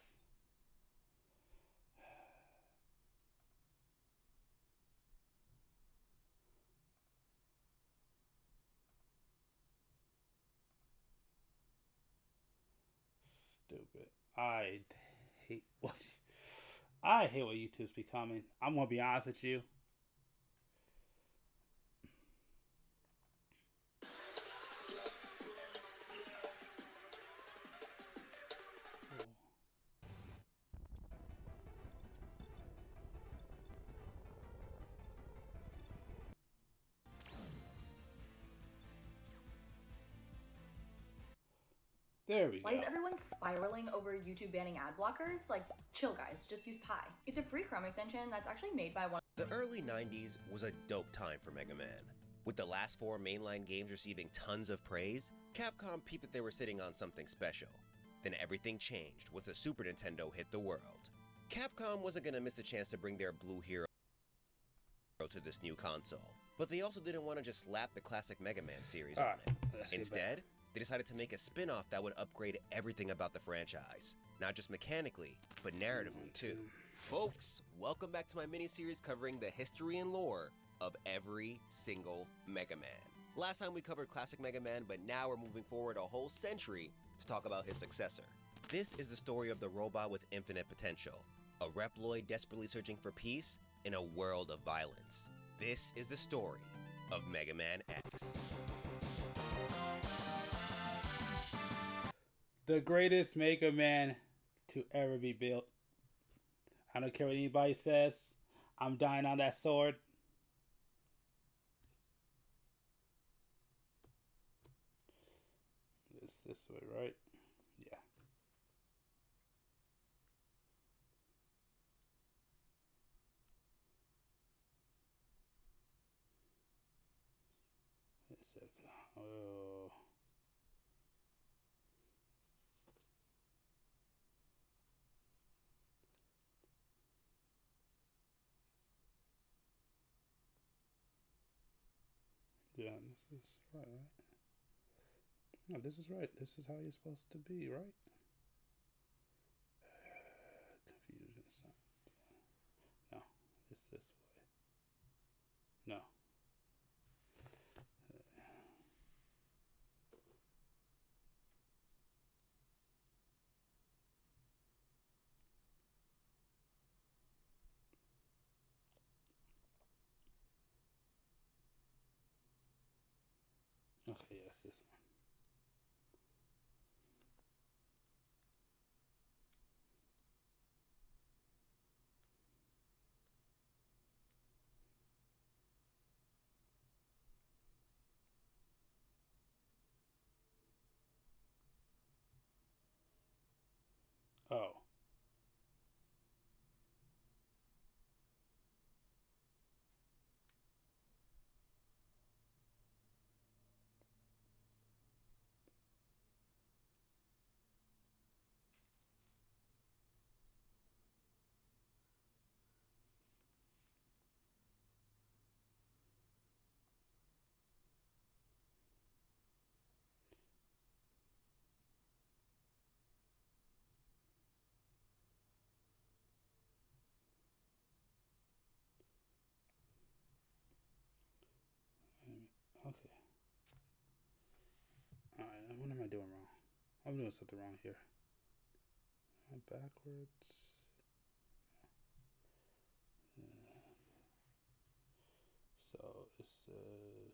Speaker 1: Stupid. I hate what YouTube's becoming. I'm gonna be honest with you. There we go.
Speaker 10: Why is everyone spiraling over YouTube banning ad blockers? Like, chill guys, just use Pi. It's a free Chrome extension that's actually made by one.
Speaker 11: The early 90s was a dope time for Mega Man. With the last 4 mainline games receiving tons of praise, Capcom peeped that they were sitting on something special. Then everything changed once the Super Nintendo hit the world. Capcom wasn't gonna miss a chance to bring their Blue Hero to this new console, but they also didn't want to just slap the classic Mega Man series on it. Instead, they decided to make a spin-off that would upgrade everything about the franchise. Not just mechanically, but narratively too. Folks, welcome back to my mini-series covering the history and lore of every single Mega Man. Last time we covered classic Mega Man, but now we're moving forward a whole century to talk about his successor. This is the story of the robot with infinite potential, a Reploid desperately searching for peace in a world of violence. This is the story of Mega Man X.
Speaker 1: The greatest Mega Man to ever be built. I don't care what anybody says. I'm dying on that sword. This way, right? Yeah. Oh. Yeah, this is right? No, this is right. This is how you're supposed to be, right? Confusion sign. No, it's this way. No. Okay, yes, this one. Oh. Okay. Alright, what am I doing wrong? I'm doing something wrong here. Am I backwards? So it says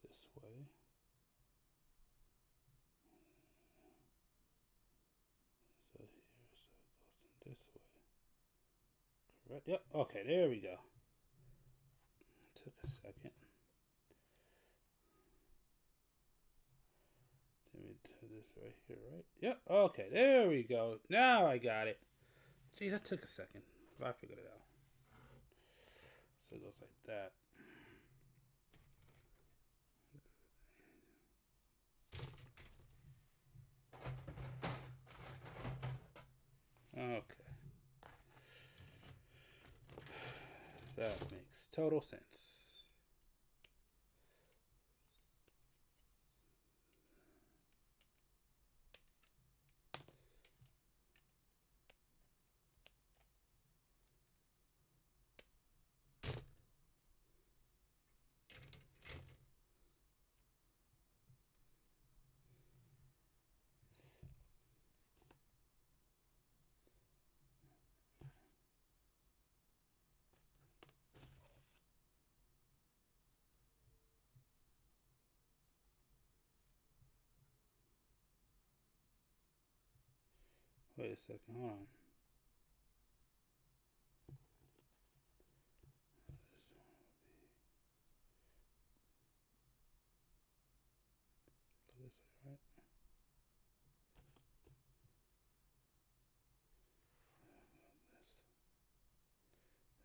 Speaker 1: this way. So here, so it goes in this way. Right? Yep. Okay, there we go. Took a second. Let me do this right here, right? Yep. Okay, there we go. Now I got it. Gee, that took a second. But I figured it out. So it goes like that. Okay. That makes total sense. Wait a second, hold on. This way, right?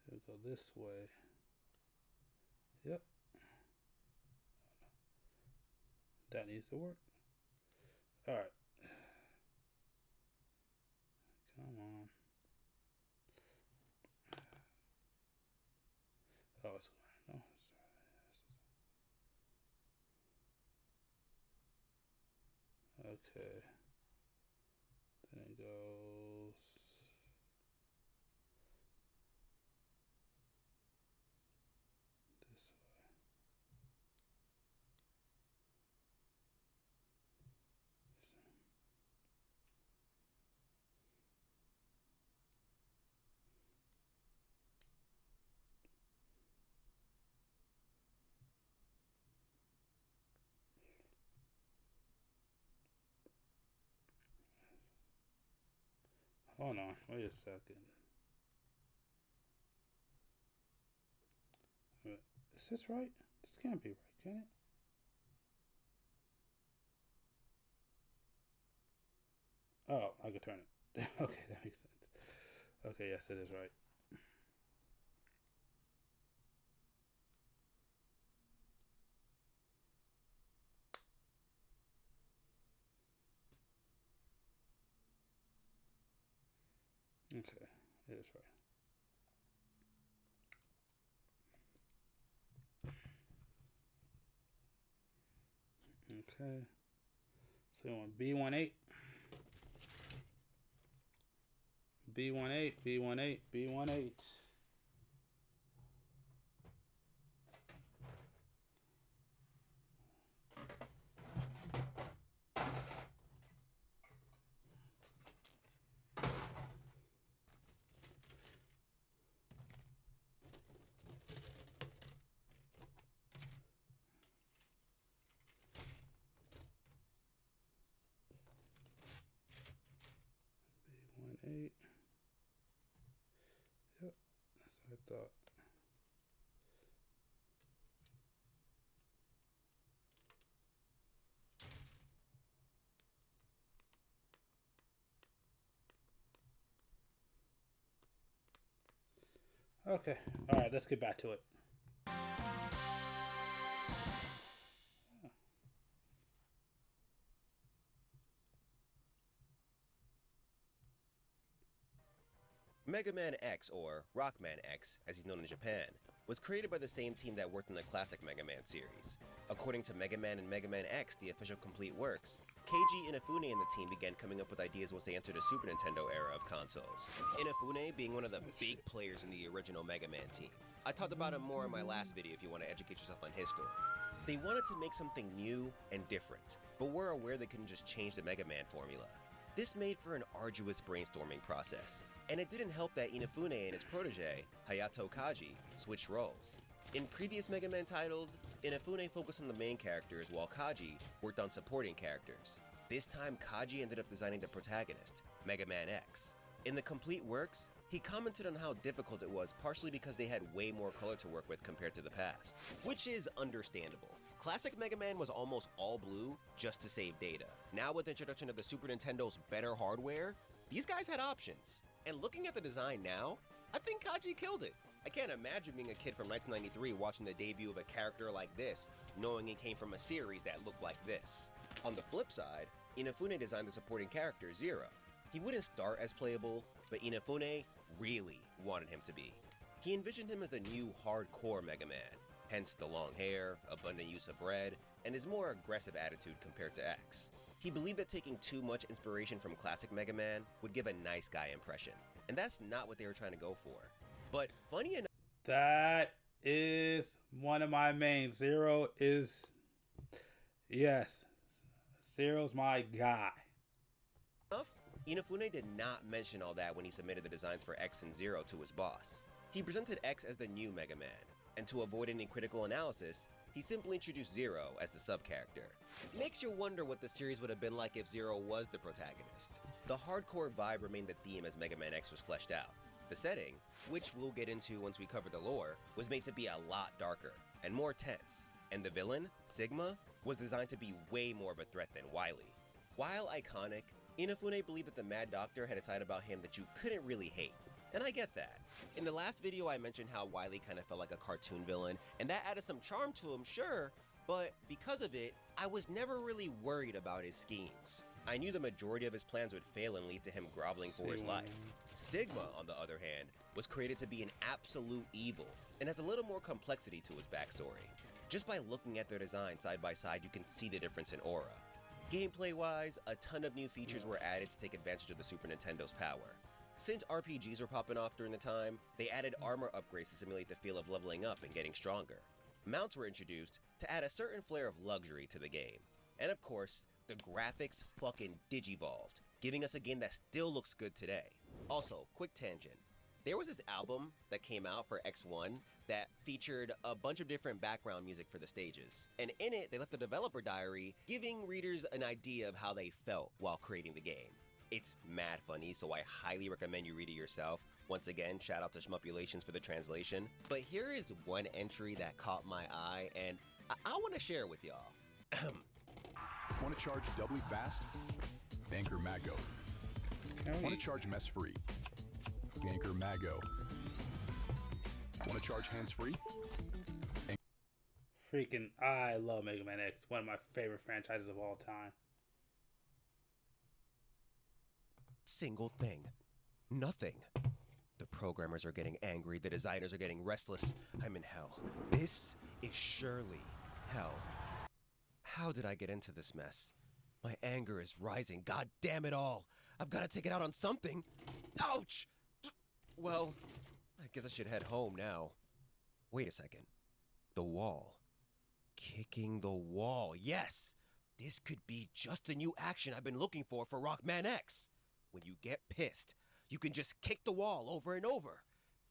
Speaker 1: It'll go this way. Yep. That needs to work. Alright. Come on. Oh, it's going. No, it's okay. Then it goes. This way. Hold on, wait a second. Is this right? This can't be right, can it? Oh, I could turn it. Okay, that makes sense. Okay, yes, it is right. Okay, it is right. Okay. So you want B18, B18, B18, B18. B18. Yep, that's what I thought. Okay, alright, let's get back to it.
Speaker 11: Mega Man X, or Rockman X, as he's known in Japan, was created by the same team that worked on the classic Mega Man series. According to Mega Man and Mega Man X, the official complete works, Keiji Inafune and the team began coming up with ideas once they entered the Super Nintendo era of consoles. Inafune being one of the big players in the original Mega Man team. I talked about him more in my last video if you want to educate yourself on his story. They wanted to make something new and different, but were aware they couldn't just change the Mega Man formula. This made for an arduous brainstorming process, and it didn't help that Inafune and his protege, Hayato Kaji, switched roles. In previous Mega Man titles, Inafune focused on the main characters while Kaji worked on supporting characters. This time, Kaji ended up designing the protagonist, Mega Man X. In the complete works, He commented on how difficult it was, partially because they had way more color to work with compared to the past, which is understandable. Classic Mega Man was almost all blue just to save data. Now with the introduction of the Super Nintendo's better hardware, these guys had options. And looking at the design now, I think Kaji killed it. I can't imagine being a kid from 1993 watching the debut of a character like this, knowing it came from a series that looked like this. On the flip side, Inafune designed the supporting character, Zero. He wouldn't start as playable, but Inafune really wanted him to be. He envisioned him as the new hardcore Mega Man, hence the long hair, abundant use of red, and his more aggressive attitude compared to X. He believed that taking too much inspiration from classic Mega Man would give a nice guy impression, and that's not what they were trying to go for. But funny enough,
Speaker 1: that is one of my mains. Zero is, yes, Zero's my guy.
Speaker 11: Inafune did not mention all that when he submitted the designs for X and Zero to his boss. He presented X as the new Mega Man, and to avoid any critical analysis, he simply introduced Zero as the sub-character. Makes you wonder what the series would have been like if Zero was the protagonist. The hardcore vibe remained the theme as Mega Man X was fleshed out. The setting, which we'll get into once we cover the lore, was made to be a lot darker and more tense, and the villain, Sigma, was designed to be way more of a threat than Wily. While iconic, Inafune believed that the Mad Doctor had a side about him that you couldn't really hate, and I get that. In the last video I mentioned how Wily kind of felt like a cartoon villain, and that added some charm to him, sure, but because of it, I was never really worried about his schemes. I knew the majority of his plans would fail and lead to him groveling for his life. Sigma, on the other hand, was created to be an absolute evil, and has a little more complexity to his backstory. Just by looking at their design side by side, you can see the difference in aura. Gameplay-wise, a ton of new features were added to take advantage of the Super Nintendo's power. Since RPGs were popping off during the time, they added armor upgrades to simulate the feel of leveling up and getting stronger. Mounts were introduced to add a certain flair of luxury to the game. And of course, the graphics fucking digivolved, giving us a game that still looks good today. Also, quick tangent. There was this album that came out for X1 that featured a bunch of different background music for the stages. And in it, they left a developer diary giving readers an idea of how they felt while creating the game. It's mad funny, so I highly recommend you read it yourself. Once again, shout out to Shmupulations for the translation. But here is one entry that caught my eye, and I want to share it with y'all.
Speaker 12: Want to charge doubly fast? Anchor Mago. Want to charge mess free? Anchor Mago. Want to charge hands free?
Speaker 1: Freaking, I love Mega Man X. One of my favorite franchises of all time.
Speaker 11: Single thing. Nothing. The programmers are getting angry. The designers are getting restless. I'm in hell. This is surely hell. How did I get into this mess? My anger is rising. God damn it all. I've got to take it out on something. Ouch! Well, I guess I should head home now. Wait a second. The wall. Kicking the wall. Yes! This could be just the new action I've been looking for Rockman X. When you get pissed, you can just kick the wall over and over.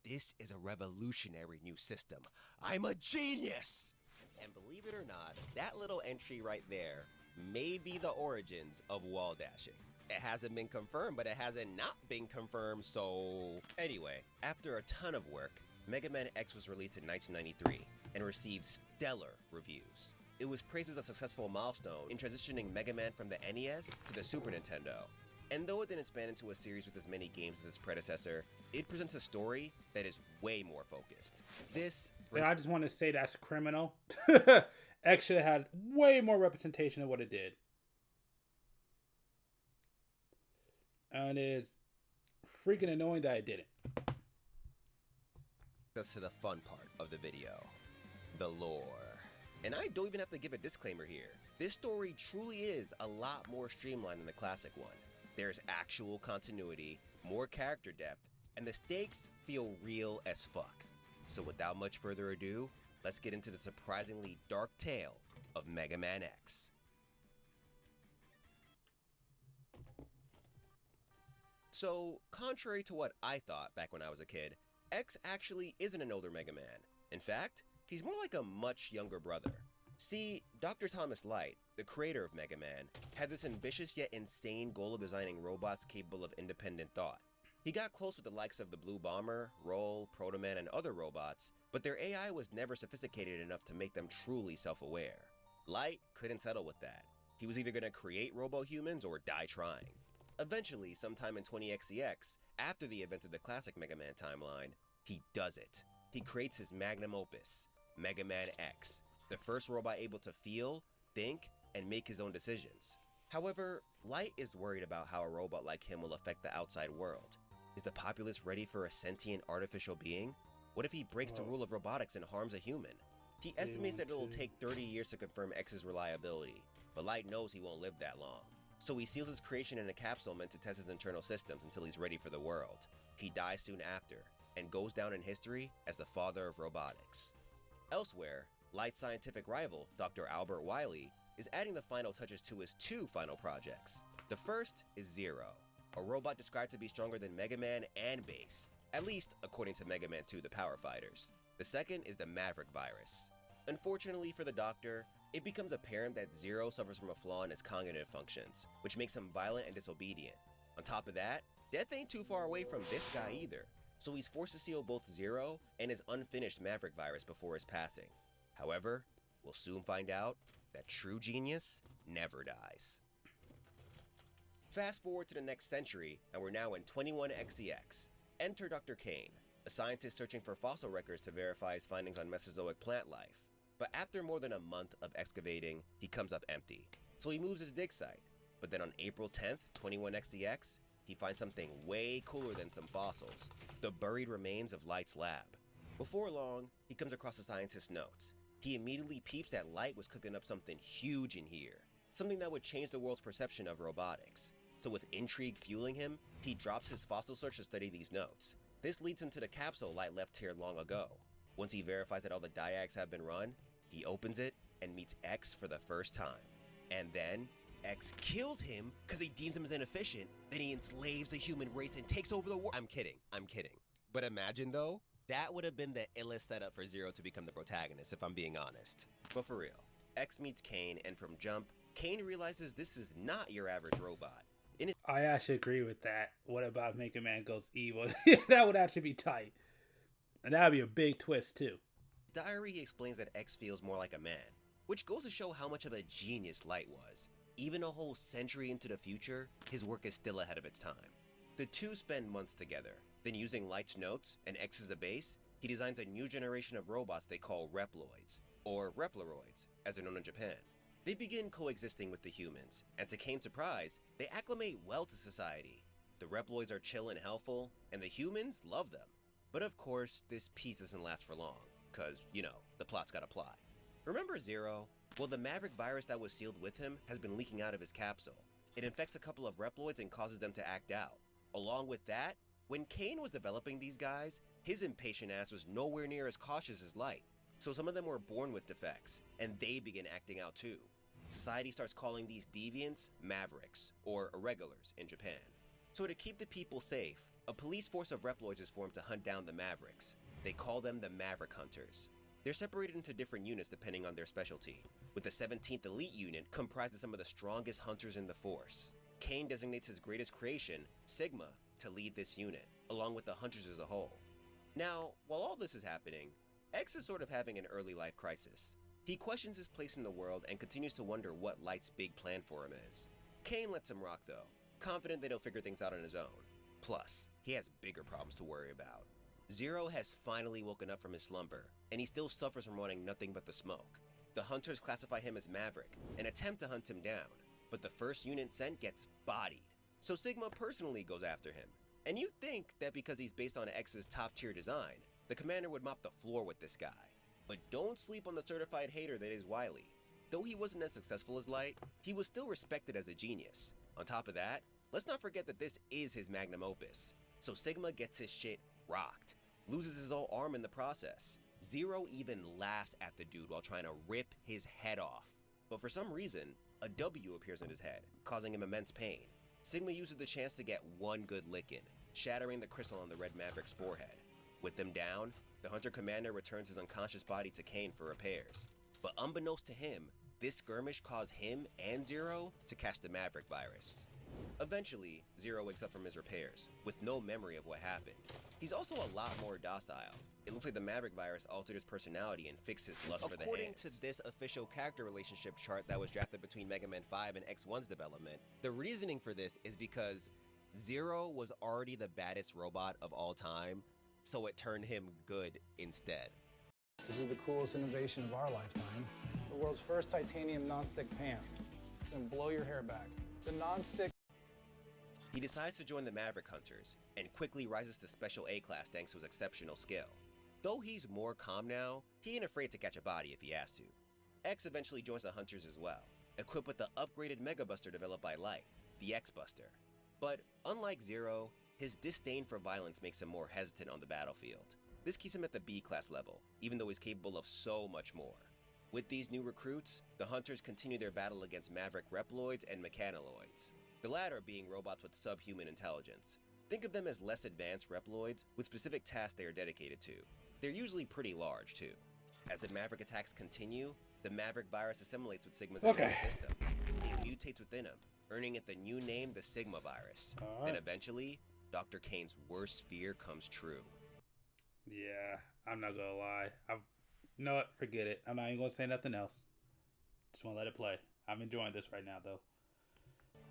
Speaker 11: This is a revolutionary new system. I'm a genius! And believe it or not, that little entry right there may be the origins of wall dashing. It hasn't been confirmed, but it hasn't not been confirmed, so... Anyway, after a ton of work, Mega Man X was released in 1993 and received stellar reviews. It was praised as a successful milestone in transitioning Mega Man from the NES to the Super Nintendo. And though it didn't span into a series with as many games as its predecessor, it presents a story that is way more focused.
Speaker 1: I just want to say that's criminal. X should have had way more representation of what it did. And it's freaking annoying that it didn't.
Speaker 11: That's to the fun part of the video. The lore. And I don't even have to give a disclaimer here. This story truly is a lot more streamlined than the classic one. There's actual continuity, more character depth, and the stakes feel real as fuck. So without much further ado, let's get into the surprisingly dark tale of Mega Man X. So, contrary to what I thought back when I was a kid, X actually isn't an older Mega Man. In fact, he's more like a much younger brother. See, Dr. Thomas Light, the creator of Mega Man, had this ambitious yet insane goal of designing robots capable of independent thought. He got close with the likes of the Blue Bomber, Roll, Protoman, and other robots, but their AI was never sophisticated enough to make them truly self-aware. Light couldn't settle with that. He was either going to create robo-humans or die trying. Eventually, sometime in 20XCX, after the events of the classic Mega Man timeline, he does it. He creates his magnum opus, Mega Man X, the first robot able to feel, think, and make his own decisions. However, Light is worried about how a robot like him will affect the outside world. Is the populace ready for a sentient artificial being? What if he breaks the rule of robotics and harms a human? He estimates that it will take 30 years to confirm X's reliability, but Light knows he won't live that long. So he seals his creation in a capsule meant to test his internal systems until he's ready for the world. He dies soon after, and goes down in history as the father of robotics. Elsewhere, Light's scientific rival, Dr. Albert Wiley, is adding the final touches to his 2 final projects. The first is Zero, a robot described to be stronger than Mega Man and Bass, at least according to Mega Man 2 The Power Fighters. The second is the Maverick virus. Unfortunately for the Doctor, it becomes apparent that Zero suffers from a flaw in his cognitive functions, which makes him violent and disobedient. On top of that, death ain't too far away from this guy either, so he's forced to seal both Zero and his unfinished Maverick virus before his passing. However, we'll soon find out that true genius never dies. Fast forward to the next century, and we're now in 21XCX. Enter Dr. Kane, a scientist searching for fossil records to verify his findings on Mesozoic plant life. But after more than a month of excavating, he comes up empty, so he moves his dig site. But then on April 10th, 21XCX, he finds something way cooler than some fossils, the buried remains of Light's lab. Before long, he comes across the scientist's notes. He immediately peeps that Light was cooking up something huge in here, something that would change the world's perception of robotics. So with intrigue fueling him, he drops his fossil search to study these notes. This leads him to the capsule Light left here long ago. Once he verifies that all the diags have been run, he opens it and meets X for the first time. And then, X kills him because he deems him as inefficient, then he enslaves the human race and takes over the world. I'm kidding. But imagine though, that would have been the illest setup for Zero to become the protagonist, if I'm being honest. But for real, X meets Kane, and from jump, Kane realizes this is not your average robot.
Speaker 1: I actually agree with that. What about Mega Man goes evil? That would actually be tight. And that would be a big twist too.
Speaker 11: In his diary, he explains that X feels more like a man, which goes to show how much of a genius Light was. Even a whole century into the future, his work is still ahead of its time. The two spend months together. Then using Light's notes and X as a base, he designs a new generation of robots they call Reploids, or Reploids, as they're known in Japan. They begin coexisting with the humans, and to Kane's surprise, they acclimate well to society. The Reploids are chill and helpful, and the humans love them. But of course, this peace doesn't last for long, cause, you know, the plot's gotta plot. Remember Zero? Well, the Maverick virus that was sealed with him has been leaking out of his capsule. It infects a couple of Reploids and causes them to act out. Along with that, when Kane was developing these guys, his impatient ass was nowhere near as cautious as Light. So some of them were born with defects, and they begin acting out too. Society starts calling these deviants Mavericks, or irregulars in Japan. So to keep the people safe, a police force of Reploids is formed to hunt down the Mavericks. They call them the Maverick Hunters. They're separated into different units depending on their specialty, with the 17th Elite Unit comprised of some of the strongest hunters in the force. Kane designates his greatest creation, Sigma, to lead this unit, along with the hunters as a whole. Now, while all this is happening, X is sort of having an early life crisis. He questions his place in the world and continues to wonder what Light's big plan for him is. Kane lets him rock though, confident that he'll figure things out on his own. Plus, he has bigger problems to worry about. Zero has finally woken up from his slumber, and he still suffers from wanting nothing but the smoke. The hunters classify him as Maverick and attempt to hunt him down, but the first unit sent gets bodied. So Sigma personally goes after him. And you'd think that because he's based on X's top tier design, the commander would mop the floor with this guy. But don't sleep on the certified hater that is Wily. Though he wasn't as successful as Light, he was still respected as a genius. On top of that, let's not forget that this is his magnum opus. So Sigma gets his shit rocked, loses his whole arm in the process. Zero even laughs at the dude while trying to rip his head off. But for some reason, a W appears in his head, causing him immense pain. Sigma uses the chance to get one good lick in, shattering the crystal on the Red Maverick's forehead. With them down, the Hunter Commander returns his unconscious body to Kane for repairs. But unbeknownst to him, this skirmish caused him and Zero to catch the Maverick virus. Eventually, Zero wakes up from his repairs, with no memory of what happened. He's also a lot more docile. It looks like the Maverick virus altered his personality and fixed his lust for the hands. According to this official character relationship chart that was drafted between Mega Man 5 and X1's development, the reasoning for this is because Zero was already the baddest robot of all time, so it turned him good instead.
Speaker 13: This is the coolest innovation of our lifetime. The world's first titanium non-stick pan. It's gonna blow your hair back. The non-stick.
Speaker 11: He decides to join the Maverick Hunters, and quickly rises to Special A class thanks to his exceptional skill. Though he's more calm now, he ain't afraid to catch a body if he has to. X eventually joins the Hunters as well, equipped with the upgraded Mega Buster developed by Light, the X Buster. But unlike Zero, his disdain for violence makes him more hesitant on the battlefield. This keeps him at the B class level, even though he's capable of so much more. With these new recruits, the Hunters continue their battle against Maverick Reploids and Mechanaloids, the latter being robots with subhuman intelligence. Think of them as less advanced Reploids with specific tasks they are dedicated to. They're usually pretty large too. As the Maverick attacks continue, the Maverick virus assimilates with Sigma's immune system. It mutates within him, earning it the new name, the Sigma virus. Then eventually, Dr. Kane's worst fear comes true.
Speaker 1: Yeah, I'm not gonna lie. You know what? Forget it. I'm not even gonna say nothing else. Just wanna let it play. I'm enjoying this right now, though.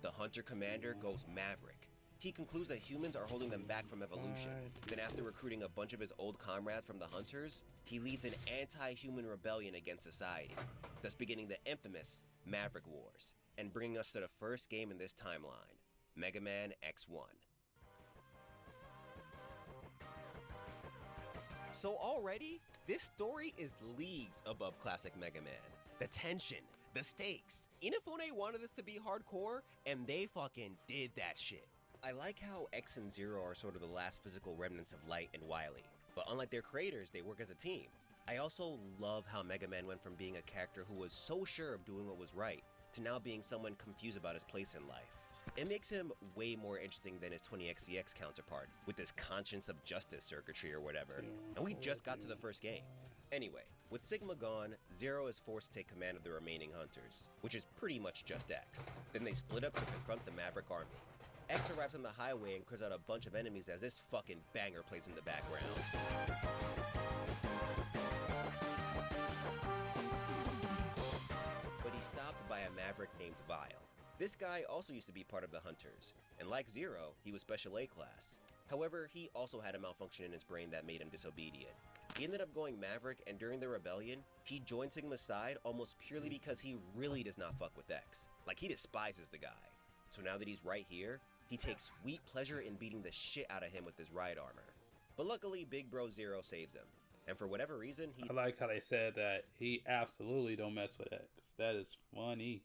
Speaker 11: The Hunter Commander goes Maverick. He concludes that humans are holding them back from evolution. Then after recruiting a bunch of his old comrades from the Hunters, he leads an anti-human rebellion against society, thus beginning the infamous Maverick Wars, and bringing us to the first game in this timeline, Mega Man X1. So already, this story is leagues above classic Mega Man. The tension, the stakes. Inafune wanted this to be hardcore, and they fucking did that shit. I like how X and Zero are sort of the last physical remnants of Light and Wily, but unlike their creators, they work as a team. I also love how Mega Man went from being a character who was so sure of doing what was right, to now being someone confused about his place in life. It makes him way more interesting than his 20xCX counterpart, with this conscience of justice circuitry or whatever, and we just got to the first game. Anyway, with Sigma gone, Zero is forced to take command of the remaining Hunters, which is pretty much just X. Then they split up to confront the Maverick army. X arrives on the highway and clears out a bunch of enemies as this fucking banger plays in the background. But he's stopped by a Maverick named Vile. This guy also used to be part of the Hunters, and like Zero, he was Special A class. However, he also had a malfunction in his brain that made him disobedient. He ended up going Maverick, and during the rebellion, he joined Sigma's side almost purely because he really does not fuck with X. Like, he despises the guy. So now that he's right here, he takes sweet pleasure in beating the shit out of him with his ride armor. But luckily, Big Bro Zero saves him. And for whatever reason,
Speaker 1: I like how they said that he absolutely don't mess with X. That is funny.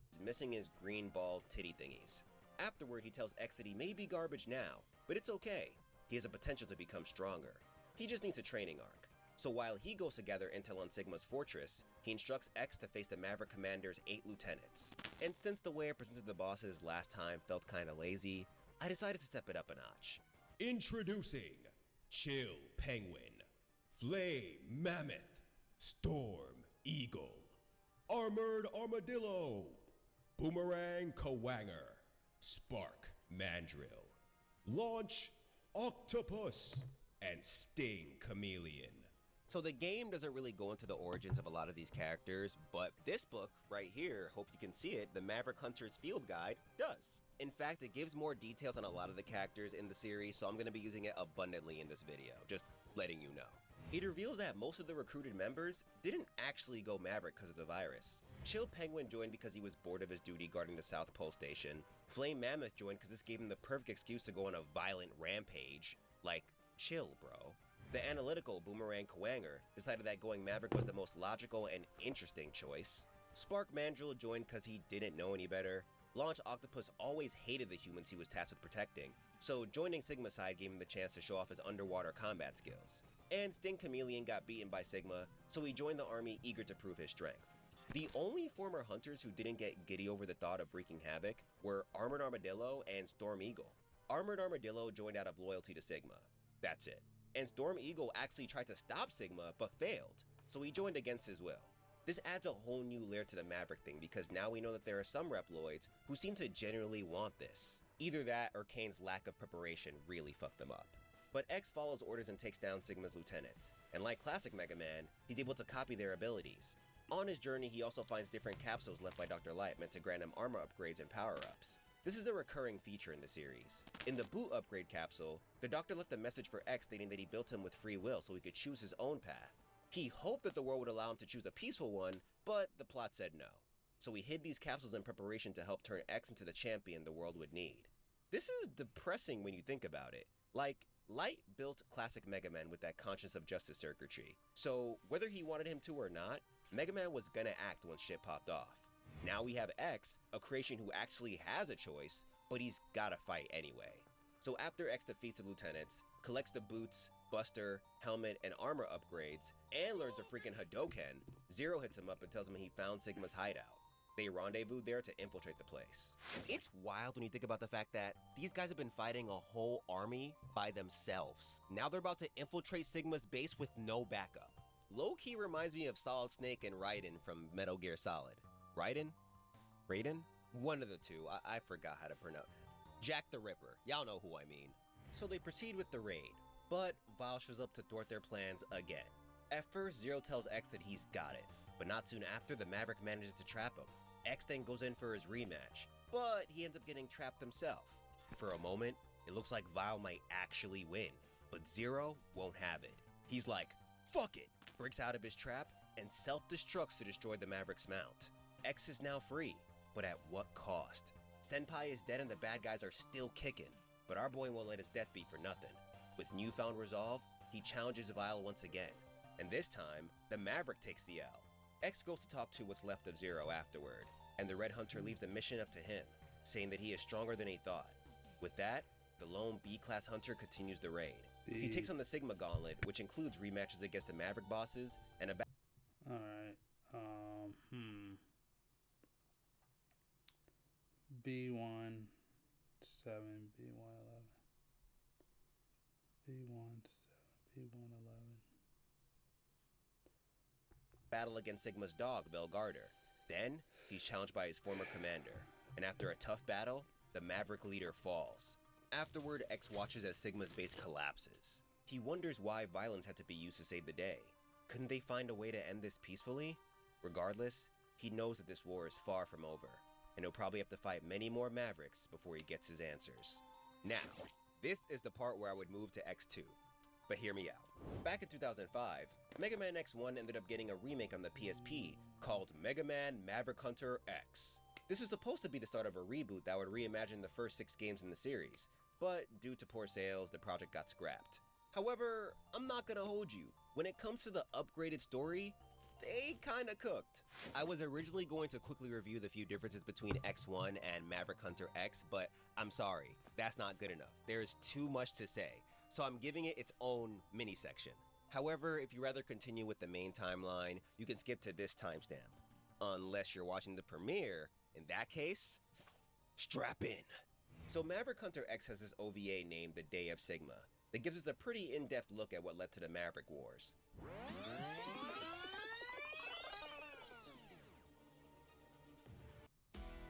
Speaker 11: He's missing his green ball titty thingies. Afterward, he tells X that he may be garbage now, but it's okay. He has a potential to become stronger. He just needs a training arc. So while he goes to gather intel on Sigma's fortress, he instructs X to face the Maverick Commander's 8 lieutenants. And since the way I presented the bosses last time felt kinda lazy, I decided to step it up a notch.
Speaker 5: Introducing Chill Penguin, Flame Mammoth, Storm Eagle, Armored Armadillo, Boomerang Kawanger, Spark Mandrill, Launch Octopus, and Sting Chameleon.
Speaker 11: So the game doesn't really go into the origins of a lot of these characters, but this book right here, hope you can see it, the Maverick Hunter's Field Guide, does. In fact, it gives more details on a lot of the characters in the series, so I'm going to be using it abundantly in this video, just letting you know. It reveals that most of the recruited members didn't actually go Maverick because of the virus. Chill Penguin joined because he was bored of his duty guarding the South Pole Station. Flame Mammoth joined because this gave him the perfect excuse to go on a violent rampage. Like, chill, bro. The analytical Boomerang Kawanger decided that going Maverick was the most logical and interesting choice. Spark Mandrill joined because he didn't know any better. Launch Octopus always hated the humans he was tasked with protecting, so joining Sigma's side gave him the chance to show off his underwater combat skills. And Sting Chameleon got beaten by Sigma, so he joined the army eager to prove his strength. The only former Hunters who didn't get giddy over the thought of wreaking havoc were Armored Armadillo and Storm Eagle. Armored Armadillo joined out of loyalty to Sigma. That's it. And Storm Eagle actually tried to stop Sigma, but failed, so he joined against his will. This adds a whole new layer to the Maverick thing because now we know that there are some Reploids who seem to genuinely want this. Either that or Kane's lack of preparation really fucked them up. But X follows orders and takes down Sigma's lieutenants, and like classic Mega Man, he's able to copy their abilities. On his journey, he also finds different capsules left by Dr. Light meant to grant him armor upgrades and power-ups. This is a recurring feature in the series. In the boot upgrade capsule, the Doctor left a message for X stating that he built him with free will so he could choose his own path. He hoped that the world would allow him to choose a peaceful one, but the plot said no. So he hid these capsules in preparation to help turn X into the champion the world would need. This is depressing when you think about it. Like, Light built classic Mega Man with that conscience of justice circuitry. So whether he wanted him to or not, Mega Man was gonna act once shit popped off. Now we have X, a creation who actually has a choice, but he's gotta fight anyway. So after X defeats the lieutenants, collects the boots, buster, helmet, and armor upgrades, and learns the freaking Hadoken, Zero hits him up and tells him he found Sigma's hideout. They rendezvous there to infiltrate the place. It's wild when you think about the fact that these guys have been fighting a whole army by themselves. Now they're about to infiltrate Sigma's base with no backup. Low-key reminds me of Solid Snake and Raiden from Metal Gear Solid. Raiden? One of the two, I forgot how to pronounce. Jack the Ripper, y'all know who I mean. So they proceed with the raid, but Vile shows up to thwart their plans again. At first, Zero tells X that he's got it, but not soon after, the Maverick manages to trap him. X then goes in for his rematch, but he ends up getting trapped himself. For a moment, it looks like Vile might actually win, but Zero won't have it. He's like, fuck it, breaks out of his trap, and self-destructs to destroy the Maverick's mount. X is now free, but at what cost? Senpai is dead and the bad guys are still kicking, but our boy won't let his death be for nothing. With newfound resolve, he challenges Vile once again, and this time, the Maverick takes the L. X goes to talk to what's left of Zero afterward, and the Red Hunter leaves the mission up to him, saying that he is stronger than he thought. With that, the lone B-class hunter continues the raid. He takes on the Sigma Gauntlet, which includes rematches against the Maverick bosses and a
Speaker 1: Alright, B1, 7, B1, 11. B1, 7, B1, 11.
Speaker 11: battle against Sigma's dog, Velgarder. Then, he's challenged by his former commander, and after a tough battle, the Maverick leader falls. Afterward, X watches as Sigma's base collapses. He wonders why violence had to be used to save the day. Couldn't they find a way to end this peacefully? Regardless, he knows that this war is far from over, and he'll probably have to fight many more Mavericks before he gets his answers. Now, this is the part where I would move to X2. But hear me out. Back in 2005, Mega Man X1 ended up getting a remake on the PSP called Mega Man Maverick Hunter X. This was supposed to be the start of a reboot that would reimagine the first 6 games in the series, but due to poor sales, the project got scrapped. However, I'm not gonna hold you. When it comes to the upgraded story, they kinda cooked. I was originally going to quickly review the few differences between X1 and Maverick Hunter X, but I'm sorry, that's not good enough. There's too much to say, so I'm giving it its own mini section. However, if you rather continue with the main timeline, you can skip to this timestamp. Unless you're watching the premiere, in that case, strap in. So Maverick Hunter X has this OVA named The Day of Sigma that gives us a pretty in-depth look at what led to the Maverick Wars.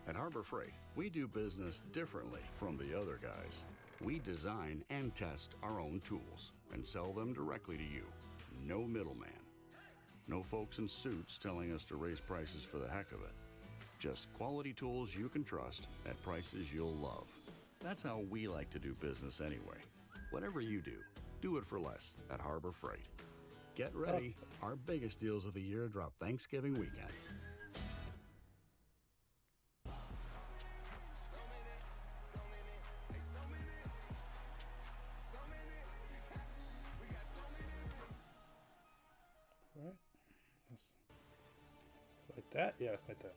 Speaker 14: At Harbor Freight, we do business differently from the other guys. We design and test our own tools and sell them directly to you. No middleman. No folks in suits telling us to raise prices for the heck of it. Just quality tools you can trust at prices you'll love. That's how we like to do business anyway. Whatever you do it for less at Harbor Freight. Get ready. Our biggest deals of the year drop Thanksgiving weekend.
Speaker 1: Alright. Like that? Yes, like that.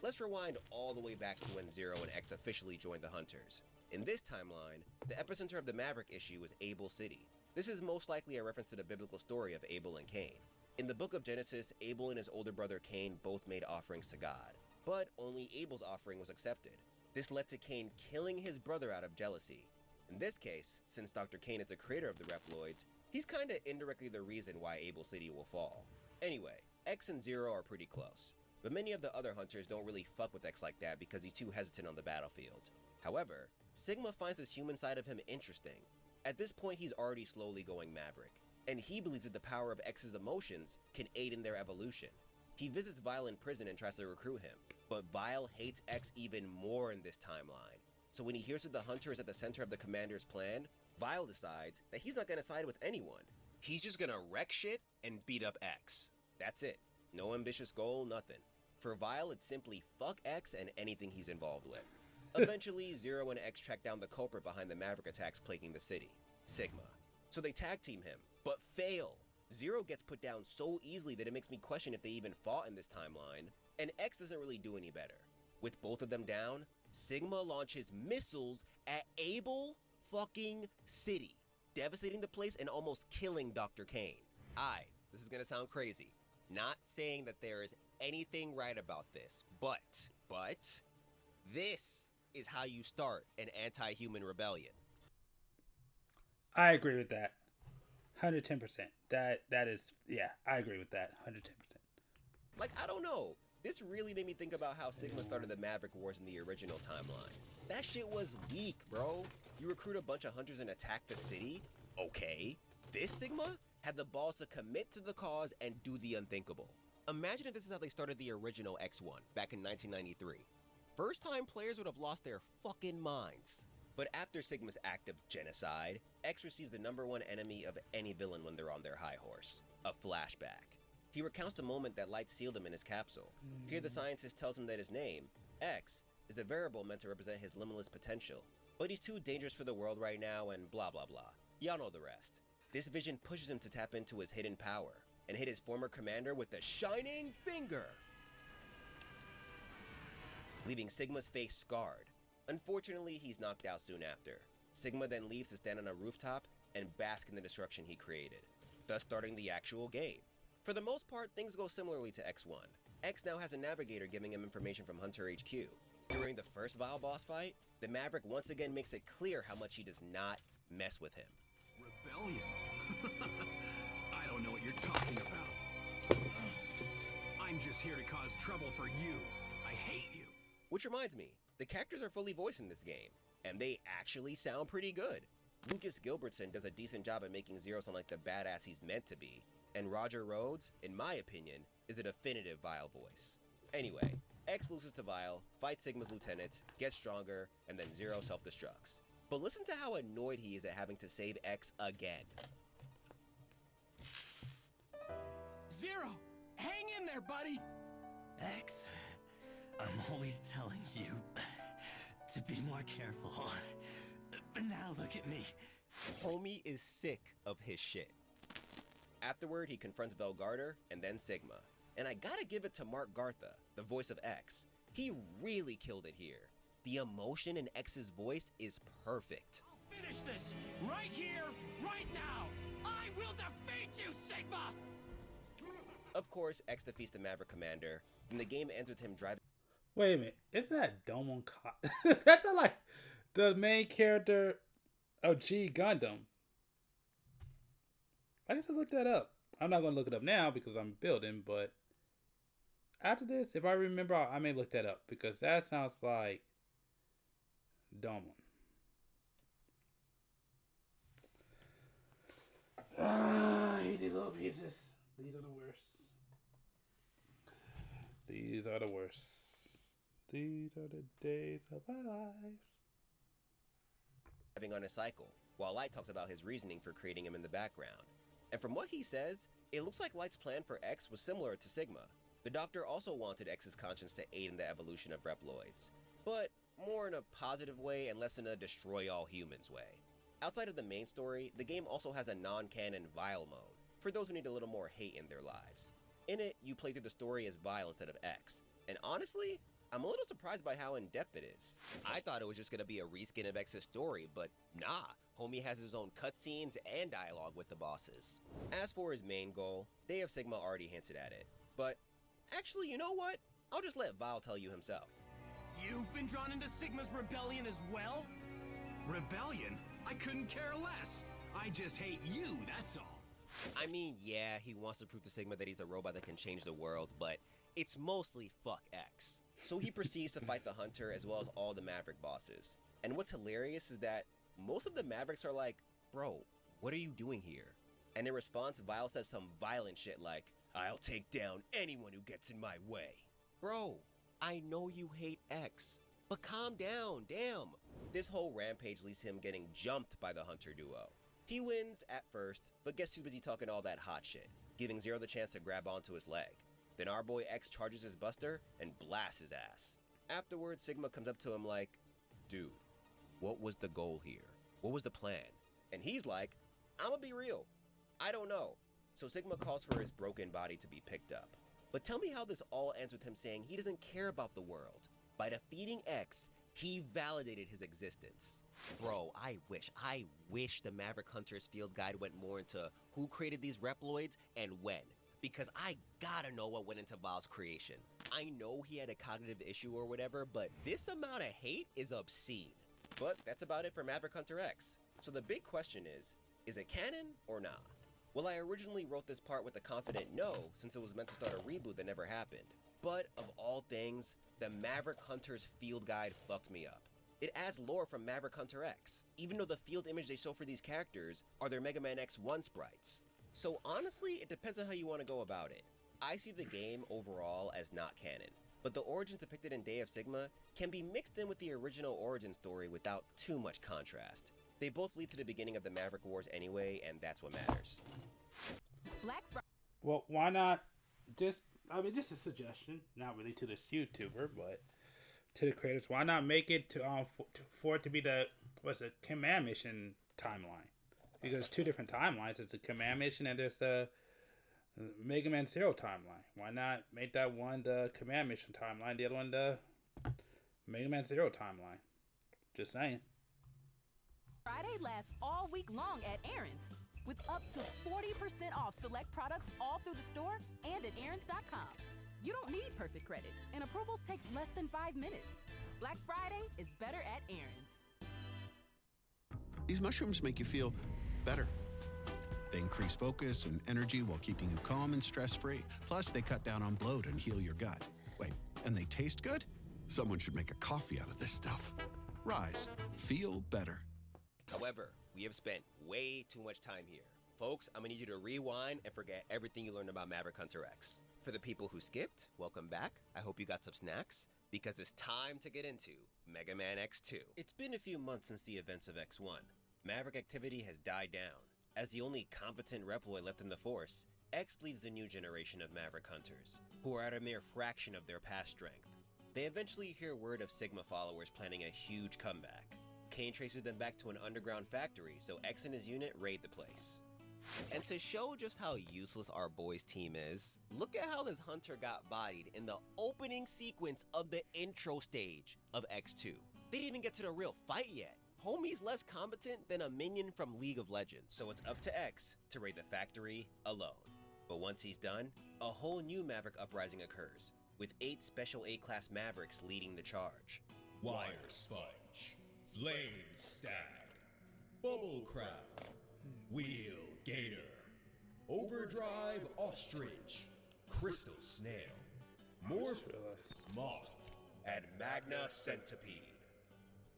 Speaker 11: Let's rewind all the way back to when Zero and X officially joined the Hunters. In this timeline, the epicenter of the Maverick issue was Abel City. This is most likely a reference to the biblical story of Abel and Cain. In the book of Genesis, Abel and his older brother Cain both made offerings to God, but only Abel's offering was accepted. This led to Cain killing his brother out of jealousy. In this case, since Dr. Cain is the creator of the Reploids, He's kinda indirectly the reason why Able City will fall. Anyway, X and Zero are pretty close, but many of the other hunters don't really fuck with X like that because he's too hesitant on the battlefield. However, Sigma finds this human side of him interesting. At this point, he's already slowly going Maverick, and he believes that the power of X's emotions can aid in their evolution. He visits Vile in prison and tries to recruit him, but Vile hates X even more in this timeline. So when he hears that the hunter is at the center of the commander's plan, Vile decides that he's not gonna side with anyone. He's just gonna wreck shit and beat up X. That's it. No ambitious goal, nothing. For Vile, it's simply fuck X and anything he's involved with. Eventually, Zero and X track down the culprit behind the Maverick attacks plaguing the city, Sigma. So they tag team him, but fail. Zero gets put down so easily that it makes me question if they even fought in this timeline, and X doesn't really do any better. With both of them down, Sigma launches missiles at Able fucking City, devastating the place and almost killing Dr. Kane. This is gonna sound crazy. Not saying that there is anything right about this, but this is how you start an anti-human rebellion.
Speaker 1: I agree with that. 110%. That is, yeah, I agree with that. 110%.
Speaker 11: Like, I don't know. This really made me think about how Sigma started the Maverick Wars in the original timeline. That shit was weak, bro. You recruit a bunch of hunters and attack the city? Okay. This Sigma had the balls to commit to the cause and do the unthinkable. Imagine if this is how they started the original X1 back in 1993. First time players would have lost their fucking minds. But after Sigma's act of genocide, X receives the #1 enemy of any villain when they're on their high horse, a flashback. He recounts the moment that Light sealed him in his capsule. Here the scientist tells him that his name, X, is a variable meant to represent his limitless potential, but he's too dangerous for the world right now and blah blah blah. Y'all know the rest. This vision pushes him to tap into his hidden power and hit his former commander with the Shining Finger, leaving Sigma's face scarred. Unfortunately, he's knocked out soon after. Sigma then leaves to stand on a rooftop and bask in the destruction he created, thus starting the actual game. For the most part, things go similarly to X1. X now has a navigator giving him information from Hunter HQ. During the first Vile boss fight, the Maverick once again makes it clear how much he does not mess with him.
Speaker 14: Rebellion? I don't know what you're talking about. I'm just here to cause trouble for you. I hate you.
Speaker 11: Which reminds me, the characters are fully voiced in this game, and they actually sound pretty good. Lucas Gilbertson does a decent job at making Zero sound like the badass he's meant to be, and Roger Rhodes, in my opinion, is a definitive Vile voice. Anyway, X loses to Vile, fights Sigma's lieutenant, gets stronger, and then Zero self-destructs. But listen to how annoyed he is at having to save X again.
Speaker 6: Zero! Hang in there, buddy! X, I'm always telling you to be more careful. But now look at me.
Speaker 11: Homie is sick of his shit. Afterward, he confronts Velgarder and then Sigma. And I gotta give it to Mark Gartha, the voice of X. He really killed it here. The emotion in X's voice is perfect.
Speaker 6: I'll finish this right here, right now. I will defeat you, Sigma!
Speaker 11: Of course, X defeats the Maverick commander, and the game ends with him driving.
Speaker 1: Wait a minute, isn't that Domon Ka? That's not like the main character of G Gundam. I just looked that up. I'm not gonna look it up now because I'm building, but after this, if I remember, I may look that up because that sounds like Domon. I hate these little pieces. These are the worst. These are the worst. These are the days of our lives.
Speaker 11: On a cycle, while Light talks about his reasoning for creating him in the background. And from what he says, it looks like Light's plan for X was similar to Sigma. The Doctor also wanted X's conscience to aid in the evolution of Reploids, but more in a positive way and less in a destroy all humans way. Outside of the main story, the game also has a non-canon Vile mode, for those who need a little more hate in their lives. In it, you play through the story as Vile instead of X, and honestly, I'm a little surprised by how in-depth it is. I thought it was just gonna be a reskin of X's story, but nah, homie has his own cutscenes and dialogue with the bosses. As for his main goal, Day of Sigma already hinted at it, but actually, you know what? I'll just let Vile tell you himself.
Speaker 6: You've been drawn into Sigma's rebellion as well?
Speaker 14: Rebellion? I couldn't care less.
Speaker 6: I just hate you, that's all.
Speaker 11: I mean, yeah, he wants to prove to Sigma that he's a robot that can change the world, but it's mostly fuck X. So he proceeds to fight the Hunter as well as all the Maverick bosses. And what's hilarious is that most of the Mavericks are like, bro, what are you doing here? And in response, Vile says some violent shit like, I'll take down anyone who gets in my way. Bro, I know you hate X, but calm down, damn. This whole rampage leads to him getting jumped by the Hunter duo. He wins at first, but gets too busy talking all that hot shit, giving Zero the chance to grab onto his leg. Then our boy X charges his buster and blasts his ass. Afterwards, Sigma comes up to him like, dude, what was the goal here? What was the plan? And he's like, I'ma be real, I don't know. So Sigma calls for his broken body to be picked up. But tell me how this all ends with him saying he doesn't care about the world. By defeating X, he validated his existence. Bro, I wish the Maverick Hunters field guide went more into who created these Reploids and when. Because I gotta know what went into Val's creation. I know he had a cognitive issue or whatever, but this amount of hate is obscene. But that's about it for Maverick Hunter X. So the big question is it canon or not? Well, I originally wrote this part with a confident no, since it was meant to start a reboot that never happened. But of all things, the Maverick Hunters field guide fucked me up. It adds lore from Maverick Hunter X, even though the field image they show for these characters are their Mega Man X1 sprites. So honestly, it depends on how you want to go about it. I see the game overall as not canon, but the origins depicted in Day of Sigma can be mixed in with the original origin story without too much contrast. They both lead to the beginning of the Maverick Wars anyway, and that's what matters.
Speaker 1: Well, why not just, I mean, just a suggestion, not really to this YouTuber, but to the creators, why not make it to for it to be the, what's it, Command Mission timeline? Because there's two different timelines. It's a Command Mission and there's the Mega Man Zero timeline. Why not make that one the Command Mission timeline, the other one the Mega Man Zero timeline? Just saying.
Speaker 15: Friday lasts all week long at Aaron's, with up to 40% off select products all through the store and at Aaron's.com. You don't need perfect credit, and approvals take less than 5 minutes. Black Friday is better at Aaron's.
Speaker 16: These mushrooms make you feel better. They increase focus and energy while keeping you calm and stress-free. Plus, they cut down on bloat and heal your gut. Wait, and they taste good? Someone should make a coffee out of this stuff. Rise. Feel better.
Speaker 11: However, we have spent way too much time here. Folks, I'm gonna need you to rewind and forget everything you learned about Maverick Hunter X. For the people who skipped, welcome back. I hope you got some snacks, because it's time to get into Mega Man X2. It's been a few months since the events of X1. Maverick activity has died down. As the only competent Reploid left in the Force, X leads the new generation of Maverick Hunters, who are at a mere fraction of their past strength. They eventually hear word of Sigma followers planning a huge comeback. Kane traces them back to an underground factory, so X and his unit raid the place. And to show just how useless our boys' team is, look at how this Hunter got bodied in the opening sequence of the intro stage of X2. They didn't even get to the real fight yet. Homie's less competent than a minion from League of Legends, so it's up to X to raid the factory alone. But once he's done, a whole new Maverick uprising occurs, with 8 special A-class Mavericks leading the charge.
Speaker 17: Wire Sponge, Flame Stag, Bubble Crab, Wheel Gator, Overdrive Ostrich, Crystal Snail, Morph Moth,
Speaker 11: and Magna Centipede.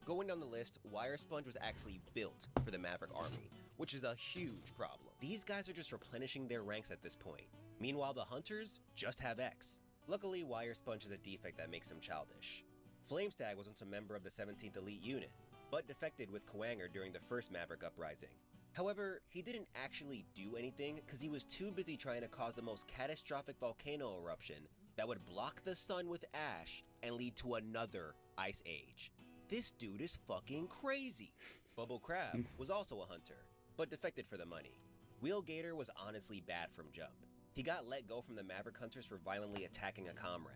Speaker 11: Going down the list, Wire Sponge was actually built for the Maverick army, which is a huge problem. These guys are just replenishing their ranks at this point. Meanwhile, the Hunters just have X. Luckily, Wire Sponge has a defect that makes him childish. Flamestag was once a member of the 17th Elite Unit, but defected with Koanger during the first Maverick uprising. However, he didn't actually do anything because he was too busy trying to cause the most catastrophic volcano eruption that would block the sun with ash and lead to another ice age. This dude is fucking crazy. Bubble Crab was also a hunter, but defected for the money. Wheel Gator was honestly bad from jump. He got let go from the Maverick Hunters for violently attacking a comrade.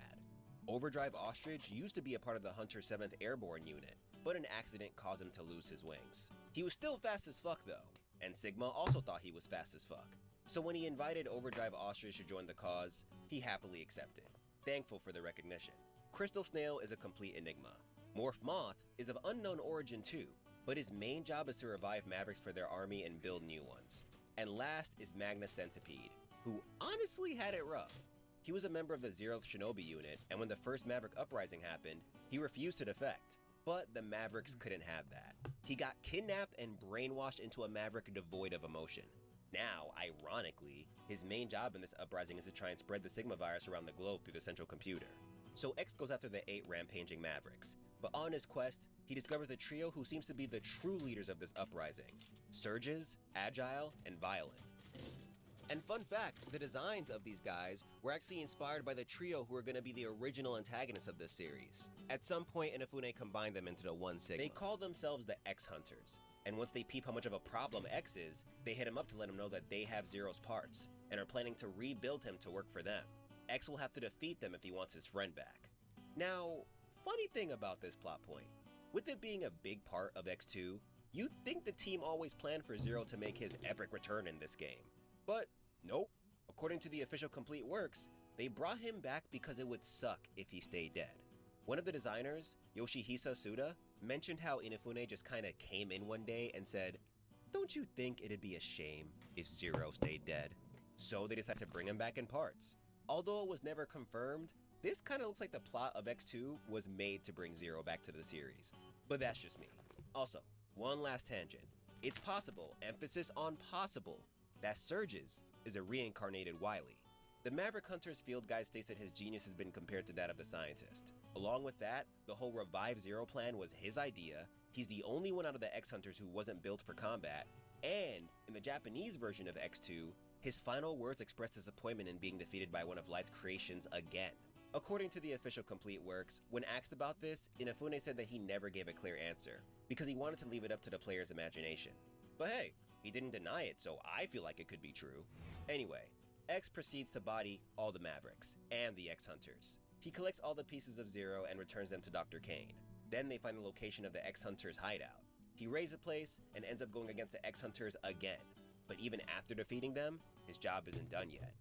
Speaker 11: Overdrive Ostrich used to be a part of the Hunter 7th Airborne unit, but an accident caused him to lose his wings. He was still fast as fuck though, and Sigma also thought he was fast as fuck. So when he invited Overdrive Ostrich to join the cause, he happily accepted, thankful for the recognition. Crystal Snail is a complete enigma. Morph Moth is of unknown origin too. but his main job is to revive Mavericks for their army and build new ones. And last is Magnus Centipede, who honestly had it rough. He was a member of the 0th Shinobi unit, and when the first Maverick uprising happened, he refused to defect. But the Mavericks couldn't have that. He got kidnapped and brainwashed into a Maverick devoid of emotion. Now, ironically, his main job in this uprising is to try and spread the Sigma virus around the globe through the central computer. So X goes after the 8 rampaging Mavericks, but on his quest, he discovers a trio who seems to be the true leaders of this uprising: Surges, Agile, and Violent. And fun fact, the designs of these guys were actually inspired by the trio who are going to be the original antagonists of this series. At some point, Inafune combined them into the one Sigma. They call themselves the X-Hunters, and once they peep how much of a problem X is, they hit him up to let him know that they have Zero's parts, and are planning to rebuild him to work for them. X will have to defeat them if he wants his friend back. Now, funny thing about this plot point, with it being a big part of X2, you'd think the team always planned for Zero to make his epic return in this game. But nope, according to the official Complete Works, they brought him back because it would suck if he stayed dead. One of the designers, Yoshihisa Suda, mentioned how Inafune just kinda came in one day and said, "Don't you think it'd be a shame if Zero stayed dead?" So they decided to bring him back in parts. Although it was never confirmed, this kinda looks like the plot of X2 was made to bring Zero back to the series. But that's just me. Also, one last tangent. It's possible, emphasis on possible, that Surges is a reincarnated Wily. The Maverick Hunter's field guide states that his genius has been compared to that of the scientist. Along with that, the whole Revive Zero plan was his idea, he's the only one out of the X-Hunters who wasn't built for combat, and in the Japanese version of X2, his final words expressed disappointment in being defeated by one of Light's creations again. According to the official Complete Works, when asked about this, Inafune said that he never gave a clear answer, because he wanted to leave it up to the player's imagination. But hey, he didn't deny it, so I feel like it could be true. Anyway, X proceeds to body all the Mavericks, and the X-Hunters. He collects all the pieces of Zero and returns them to Dr. Kane. Then they find the location of the X-Hunters' hideout. He raids the place and ends up going against the X-Hunters again. But even after defeating them, his job isn't done yet.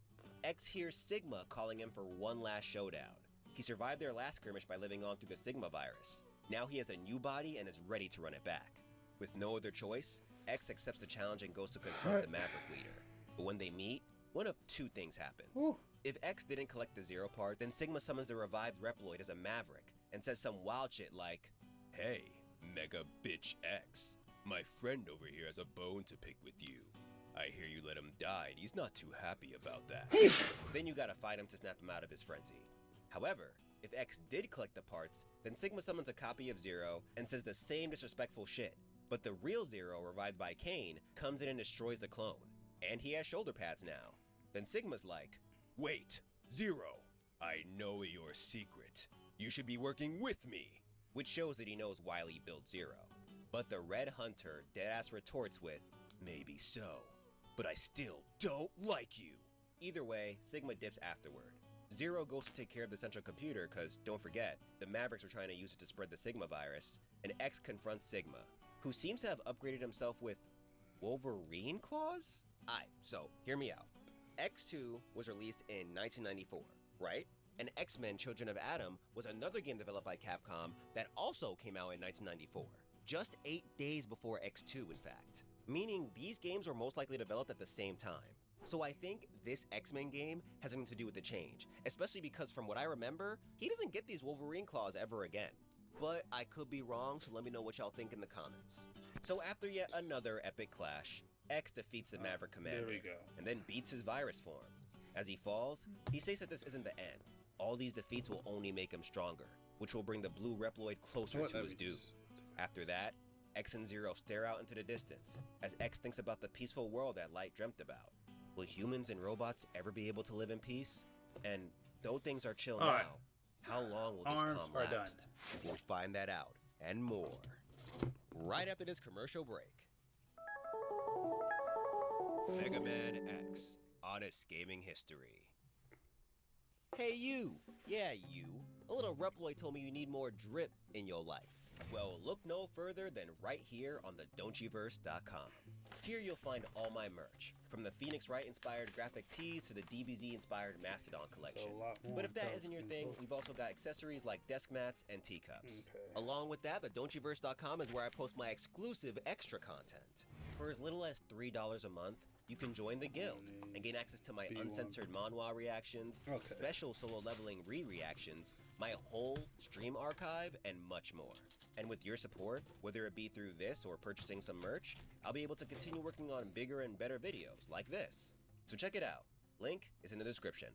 Speaker 11: X hears Sigma calling him for one last showdown. He survived their last skirmish by living on through the Sigma virus. Now he has a new body and is ready to run it back. With no other choice, X accepts the challenge and goes to confront the Maverick leader. But when they meet, one of two things happens.
Speaker 1: Ooh.
Speaker 11: If X didn't collect the Zero parts, then Sigma summons the revived Reploid as a Maverick and says some wild shit like, "Hey, Mega Bitch X, my friend over here has a bone to pick with you. I hear you let him die and he's not too happy about that." Then you gotta fight him to snap him out of his frenzy. However, if X did collect the parts, then Sigma summons a copy of Zero and says the same disrespectful shit. But the real Zero, revived by Kane, comes in and destroys the clone. And he has shoulder pads now. Then Sigma's like,
Speaker 17: "Wait, Zero, I know your secret. You should be working with me."
Speaker 11: Which shows that he knows Wily built Zero. But the Red Hunter deadass retorts with,
Speaker 17: "Maybe so, but I still don't like you."
Speaker 11: Either way, Sigma dips afterward. Zero goes to take care of the central computer because, don't forget, the Mavericks were trying to use it to spread the Sigma virus, and X confronts Sigma, who seems to have upgraded himself with Wolverine claws? Aight, so hear me out. X2 was released in 1994, right? And X-Men Children of Atom was another game developed by Capcom that also came out in 1994. Just 8 days before X2, in fact. Meaning these games were most likely developed at the same time. So I think this X-Men game has something to do with the change, especially because from what I remember, he doesn't get these Wolverine claws ever again. But I could be wrong, so let me know what y'all think in the comments. So after yet another epic clash, X defeats the Maverick commander,
Speaker 1: there we go.
Speaker 11: and then beats his virus form. As he falls, he states that this isn't the end. All these defeats will only make him stronger, which will bring the blue Reploid closer to his doom. After that, X and Zero stare out into the distance, as X thinks about the peaceful world that Light dreamt about. Will humans and robots ever be able to live in peace? And though things are chill now, how long will this calm last? We'll find that out, and more, right after this commercial break. Mega Man X, honest gaming history. Hey you, yeah you, a little Reploid told me you need more drip in your life. Well, look no further than right here on the don'tyoverse.com. Here you'll find all my merch, from the Phoenix Wright inspired graphic tees to the DBZ inspired Mastodon collection. But if that isn't your thing, we've also got accessories like desk mats and teacups. Along with that, the don'tyoverse.com is where I post my exclusive extra content. For as little as $3 a month, you can join the guild and gain access to my uncensored manhwa reactions, special solo leveling re-reactions, my whole stream archive, and much more. And with your support, whether it be through this or purchasing some merch, I'll be able to continue working on bigger and better videos like this. So check it out. Link is in the description.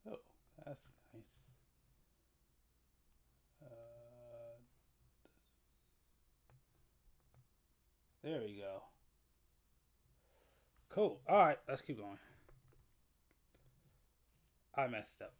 Speaker 1: Oh, that's nice. There we go. Cool. All right, let's keep going. I messed up.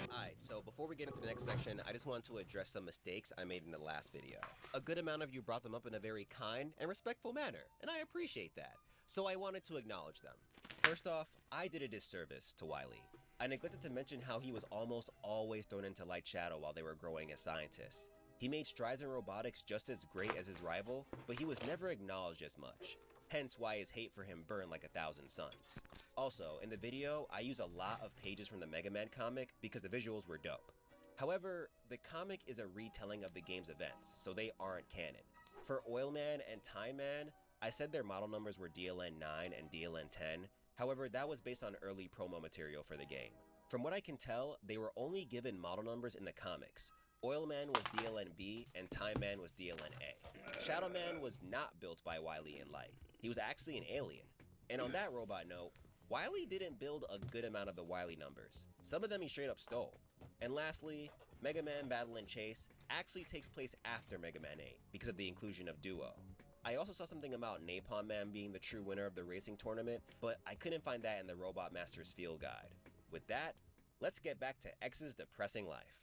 Speaker 11: Alright, so before we get into the next section, I just wanted to address some mistakes I made in the last video. A good amount of you brought them up in a very kind and respectful manner, and I appreciate that. So I wanted to acknowledge them. First off, I did a disservice to Wily. I neglected to mention how he was almost always thrown into Light Shadow while they were growing as scientists. He made strides in robotics just as great as his rival, but he was never acknowledged as much. Hence why his hate for him burned like 1,000 suns. Also, in the video, I use a lot of pages from the Mega Man comic because the visuals were dope. However, the comic is a retelling of the game's events, so they aren't canon. For Oil Man and Time Man, I said their model numbers were DLN 9 and DLN 10, however that was based on early promo material for the game. From what I can tell, they were only given model numbers in the comics. Oil Man was DLN B and Time Man was DLN A. Shadow Man was not built by Wily and Light. He was actually an alien. And on that robot note, Wily didn't build a good amount of the Wily numbers. Some of them he straight up stole. And lastly, Mega Man Battle and Chase actually takes place after Mega Man 8 because of the inclusion of Duo. I also saw something about Napalm Man being the true winner of the racing tournament, but I couldn't find that in the Robot Masters field guide. With that, let's get back to X's depressing life.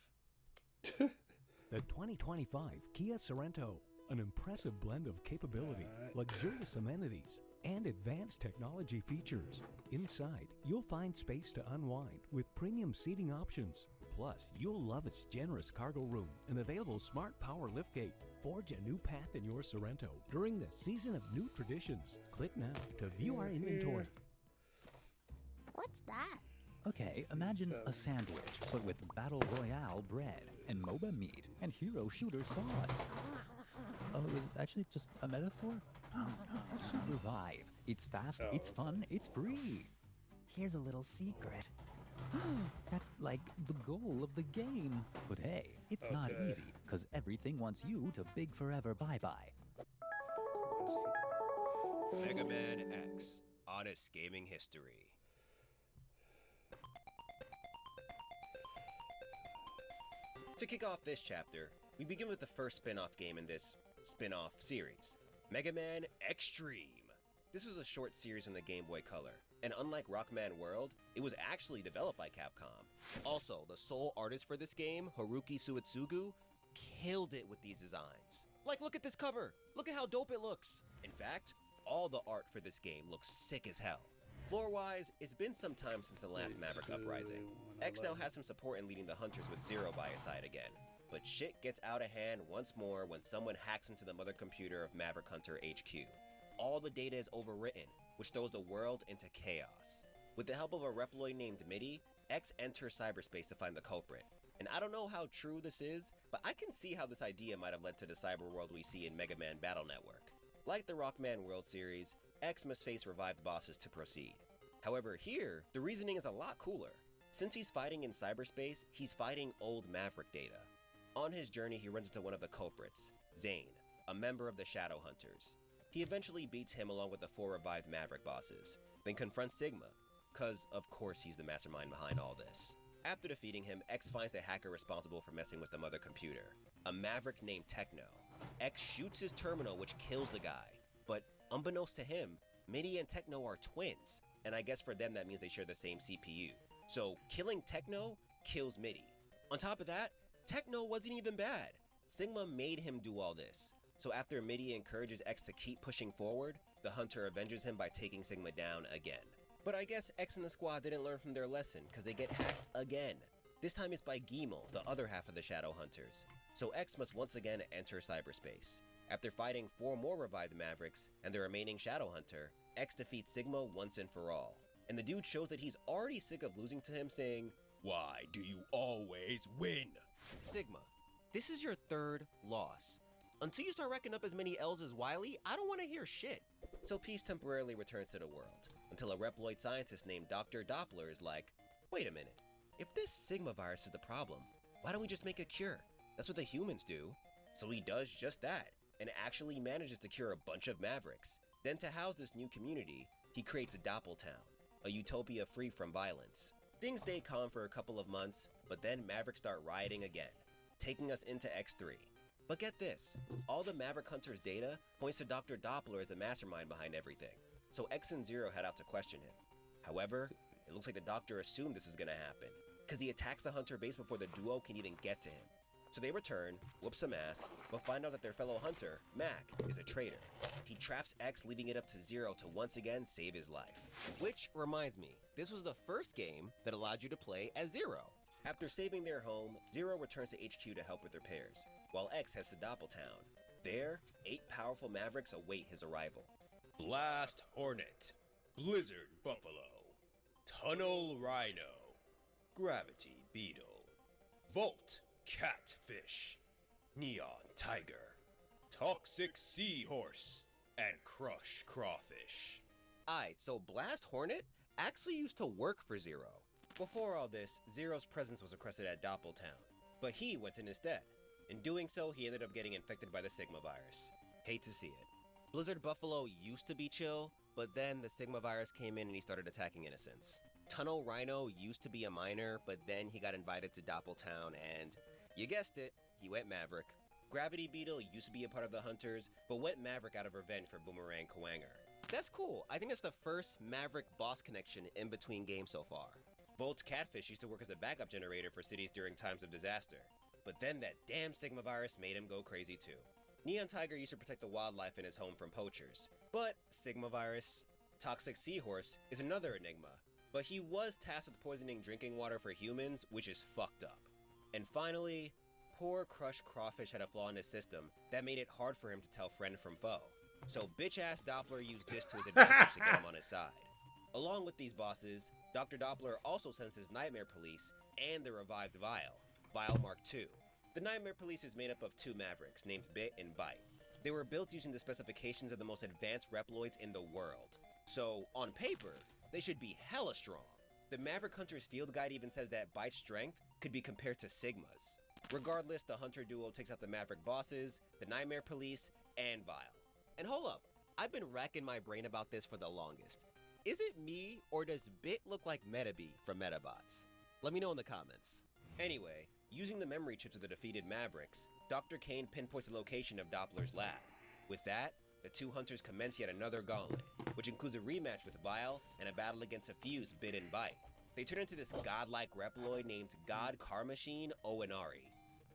Speaker 18: The 2025 Kia Sorento, an impressive blend of capability, luxurious amenities, and advanced technology features. Inside, you'll find space to unwind with premium seating options. Plus, you'll love its generous cargo room and available smart power liftgate. Forge a new path in your Sorento during the season of new traditions. Click now to view our inventory.
Speaker 19: What's that?
Speaker 20: Okay, imagine a sandwich, but with Battle Royale bread, and MOBA meat, and Hero Shooter sauce. Oh, is it actually just a metaphor? Survive. It's fast, it's fun, it's free. Here's a little secret. That's like the goal of the game. But hey, it's not easy, because everything wants you to big forever bye-bye.
Speaker 11: Mega Man X, honest gaming history. To kick off this chapter, we begin with the first spin-off game in this spin-off series, Mega Man Extreme. This was a short series on the Game Boy Color, and unlike Rockman World, it was actually developed by Capcom. Also, the sole artist for this game, Haruki Suetsugu, killed it with these designs. Like, look at this cover! Look at how dope it looks! In fact, all the art for this game looks sick as hell. Lore-wise, it's been some time since the last Maverick Uprising. X now has some support in leading the Hunters with Zero by his side again. But shit gets out of hand once more when someone hacks into the mother computer of Maverick Hunter HQ. All the data is overwritten, which throws the world into chaos. With the help of a Reploid named MIDI, X enters cyberspace to find the culprit. And I don't know how true this is, but I can see how this idea might have led to the cyber world we see in Mega Man Battle Network. Like the Rockman World series, X must face revived bosses to proceed. However, here, the reasoning is a lot cooler. Since he's fighting in cyberspace, he's fighting old Maverick data. On his journey, he runs into one of the culprits, Zane, a member of the Shadow Hunters. He eventually beats him along with the 4 revived Maverick bosses, then confronts Sigma, cause of course he's the mastermind behind all this. After defeating him, X finds the hacker responsible for messing with the mother computer, a Maverick named Techno. X shoots his terminal which kills the guy, but unbeknownst to him, MIDI and Techno are twins. and I guess for them that means they share the same CPU. So killing Techno kills MIDI. On top of that, Techno wasn't even bad. Sigma made him do all this. So after MIDI encourages X to keep pushing forward, the Hunter avenges him by taking Sigma down again. But I guess X and the squad didn't learn from their lesson, because they get hacked again. This time it's by Gimel, the other half of the Shadow Hunters. So X must once again enter cyberspace. After fighting 4 more revived Mavericks and the remaining Shadow Hunter, X defeats Sigma once and for all. And the dude shows that he's already sick of losing to him, saying,
Speaker 17: "Why do you always win?"
Speaker 11: Sigma, this is your 3rd loss. Until you start racking up as many L's as Wily, I don't want to hear shit. So peace temporarily returns to the world, until a Reploid scientist named Dr. Doppler is like, wait a minute, if this Sigma virus is the problem, why don't we just make a cure? That's what the humans do. So he does just that, and actually manages to cure a bunch of Mavericks. Then to house this new community, he creates a Doppeltown, a utopia free from violence. Things stay calm for a couple of months, but then Mavericks start rioting again, taking us into X3. But get this, all the Maverick Hunter's data points to Dr. Doppler as the mastermind behind everything, so X and Zero head out to question him. However, it looks like the Doctor assumed this was gonna happen, because he attacks the Hunter base before the duo can even get to him. So they return, whoop some ass, but find out that their fellow Hunter, Mac, is a traitor. He traps X, leaving it up to Zero to once again save his life. Which reminds me, this was the first game that allowed you to play as Zero. After saving their home, Zero returns to HQ to help with repairs, while X heads to Doppeltown. There, 8 powerful Mavericks await his arrival.
Speaker 17: Blast Hornet, Blizzard Buffalo, Tunnel Rhino, Gravity Beetle, Volt Catfish, Neon Tiger, Toxic Seahorse, and Crush Crawfish.
Speaker 11: Aight, so Blast Hornet actually used to work for Zero. Before all this, Zero's presence was requested at Doppeltown, but he went in instead. In doing so, he ended up getting infected by the Sigma virus. Hate to see it. Blizzard Buffalo used to be chill, but then the Sigma virus came in and he started attacking innocents. Tunnel Rhino used to be a miner, but then he got invited to Doppeltown and, you guessed it, he went Maverick. Gravity Beetle used to be a part of the Hunters, but went Maverick out of revenge for Boomerang Kwanger. That's cool. I think that's the first Maverick boss connection in between games so far. Volt Catfish used to work as a backup generator for cities during times of disaster. But then that damn Sigma virus made him go crazy too. Neon Tiger used to protect the wildlife in his home from poachers. But Sigma virus, Toxic Seahorse, is another enigma. But he was tasked with poisoning drinking water for humans, which is fucked up. And finally, poor Crush Crawfish had a flaw in his system that made it hard for him to tell friend from foe. So bitch-ass Doppler used this to his advantage to get him on his side. Along with these bosses, Dr. Doppler also sends his Nightmare Police and the revived Vile, Vile Mark II. The Nightmare Police is made up of 2 Mavericks named Bit and Bite. They were built using the specifications of the most advanced Reploids in the world. So, on paper, they should be hella strong. The Maverick Hunter's field guide even says that Bite's strength could be compared to Sigma's. Regardless, the Hunter duo takes out the Maverick bosses, the Nightmare Police, and Vile. And hold up, I've been racking my brain about this for the longest. Is it me, or does Bit look like Metabee from Metabots? Let me know in the comments. Anyway, using the memory chips of the defeated Mavericks, Dr. Kane pinpoints the location of Doppler's lab. With that, the 2 Hunters commence yet another gauntlet, which includes a rematch with Vile and a battle against a fused Bit and Bite. They turn into this godlike Reploid named God Car Machine Oinari.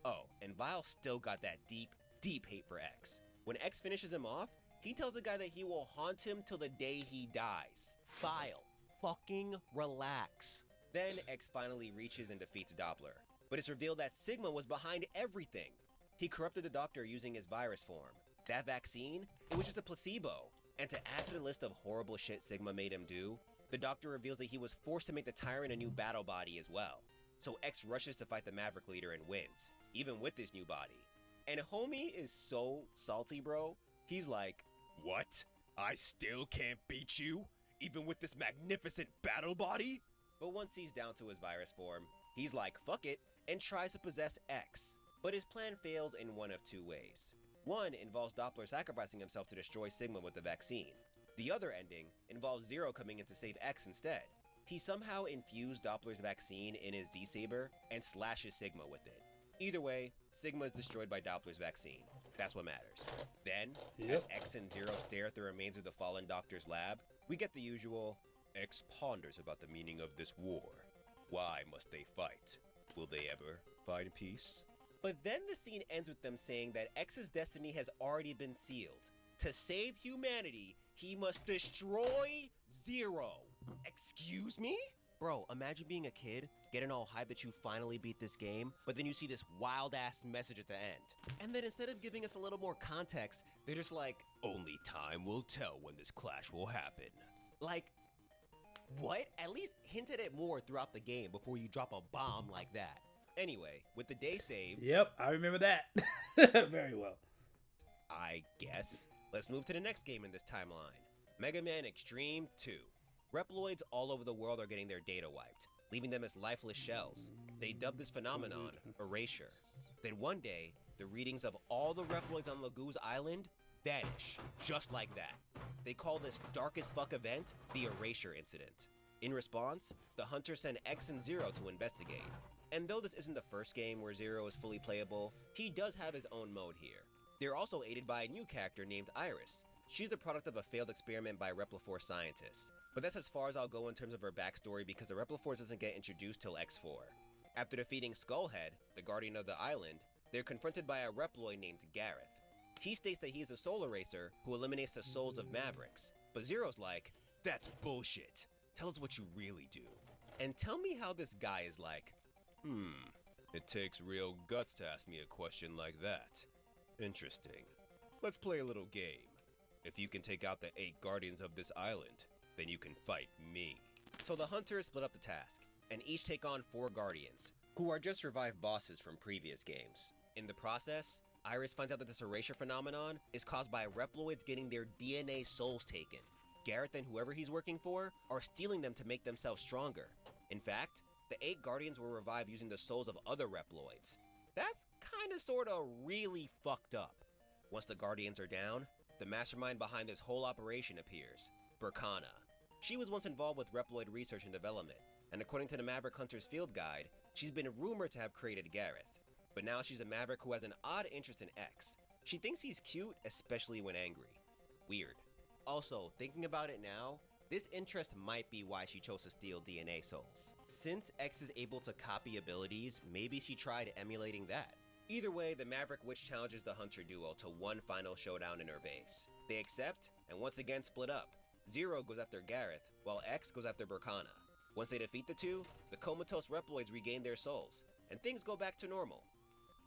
Speaker 11: Oh, and Vile still got that deep, deep hate for X. When X finishes him off, he tells the guy that he will haunt him till the day he dies. Vile, fucking relax. Then X finally reaches and defeats Doppler, but it's revealed that Sigma was behind everything. He corrupted the Doctor using his virus form. That vaccine, it was just a placebo. And to add to the list of horrible shit Sigma made him do, the Doctor reveals that he was forced to make the Tyrant a new battle body as well. So X rushes to fight the Maverick leader and wins, even with his new body. And homie is so salty, bro. He's like,
Speaker 17: "What? I still can't beat you? Even with this magnificent battle body?"
Speaker 11: But once he's down to his virus form, he's like, fuck it, and tries to possess X. But his plan fails in one of 2 ways. One involves Doppler sacrificing himself to destroy Sigma with the vaccine. The other ending involves Zero coming in to save X instead. He somehow infused Doppler's vaccine in his Z-Saber and slashes Sigma with it. Either way, Sigma is destroyed by Doppler's vaccine. That's what matters. Then, as X and Zero stare at the remains of the fallen Doctor's lab, we get the usual,
Speaker 17: X ponders about the meaning of this war. Why must they fight? Will they ever find peace?
Speaker 11: But then the scene ends with them saying that X's destiny has already been sealed. To save humanity, he must destroy Zero.
Speaker 17: Excuse me?
Speaker 11: Bro, imagine being a kid, getting all hyped that you finally beat this game, but then you see this wild-ass message at the end. And then instead of giving us a little more context, they're just like,
Speaker 17: only time will tell when this clash will happen.
Speaker 11: Like, what? At least hint at it more throughout the game before you drop a bomb like that. Anyway, with the day save...
Speaker 1: Yep, I remember that. Very well.
Speaker 11: I guess. Let's move to the next game in this timeline. Mega Man Extreme 2. Reploids all over the world are getting their data wiped, leaving them as lifeless shells. They dub this phenomenon erasure. Then one day, the readings of all the Reploids on Lagoo's island vanish, just like that. They call this dark as fuck event the Erasure Incident. In response, the hunters send X and Zero to investigate. And though this isn't the first game where Zero is fully playable, he does have his own mode here. They're also aided by a new character named Iris. She's the product of a failed experiment by Repliforce scientists. But that's as far as I'll go in terms of her backstory because the Repliforce doesn't get introduced till X4. After defeating Skullhead, the guardian of the island, they're confronted by a Reploid named Gareth. He states that he is a soul eraser who eliminates the souls of Mavericks. But Zero's like,
Speaker 17: that's bullshit. Tell us what you really do.
Speaker 11: And tell me how this guy is like,
Speaker 17: it takes real guts to ask me a question like that. Interesting. Let's play a little game. If you can take out the 8 guardians of this island, then you can fight me.
Speaker 11: So the hunters split up the task, and each take on 4 guardians, who are just revived bosses from previous games. In the process, Iris finds out that this erasure phenomenon is caused by Reploids getting their DNA souls taken. Gareth and whoever he's working for are stealing them to make themselves stronger. In fact, the 8 guardians were revived using the souls of other Reploids. That's kinda sorta really fucked up. Once the guardians are down, the mastermind behind this whole operation appears, Burkana. She was once involved with Reploid research and development, and according to the Maverick Hunter's field guide, she's been rumored to have created Gareth. But now she's a Maverick who has an odd interest in X. She thinks he's cute, especially when angry. Weird. Also, thinking about it now, this interest might be why she chose to steal DNA souls. Since X is able to copy abilities, maybe she tried emulating that. Either way, the Maverick Witch challenges the Hunter duo to one final showdown in her base. They accept, and once again split up. Zero goes after Gareth, while X goes after Burkana. Once they defeat the two, the comatose Reploids regain their souls, and things go back to normal.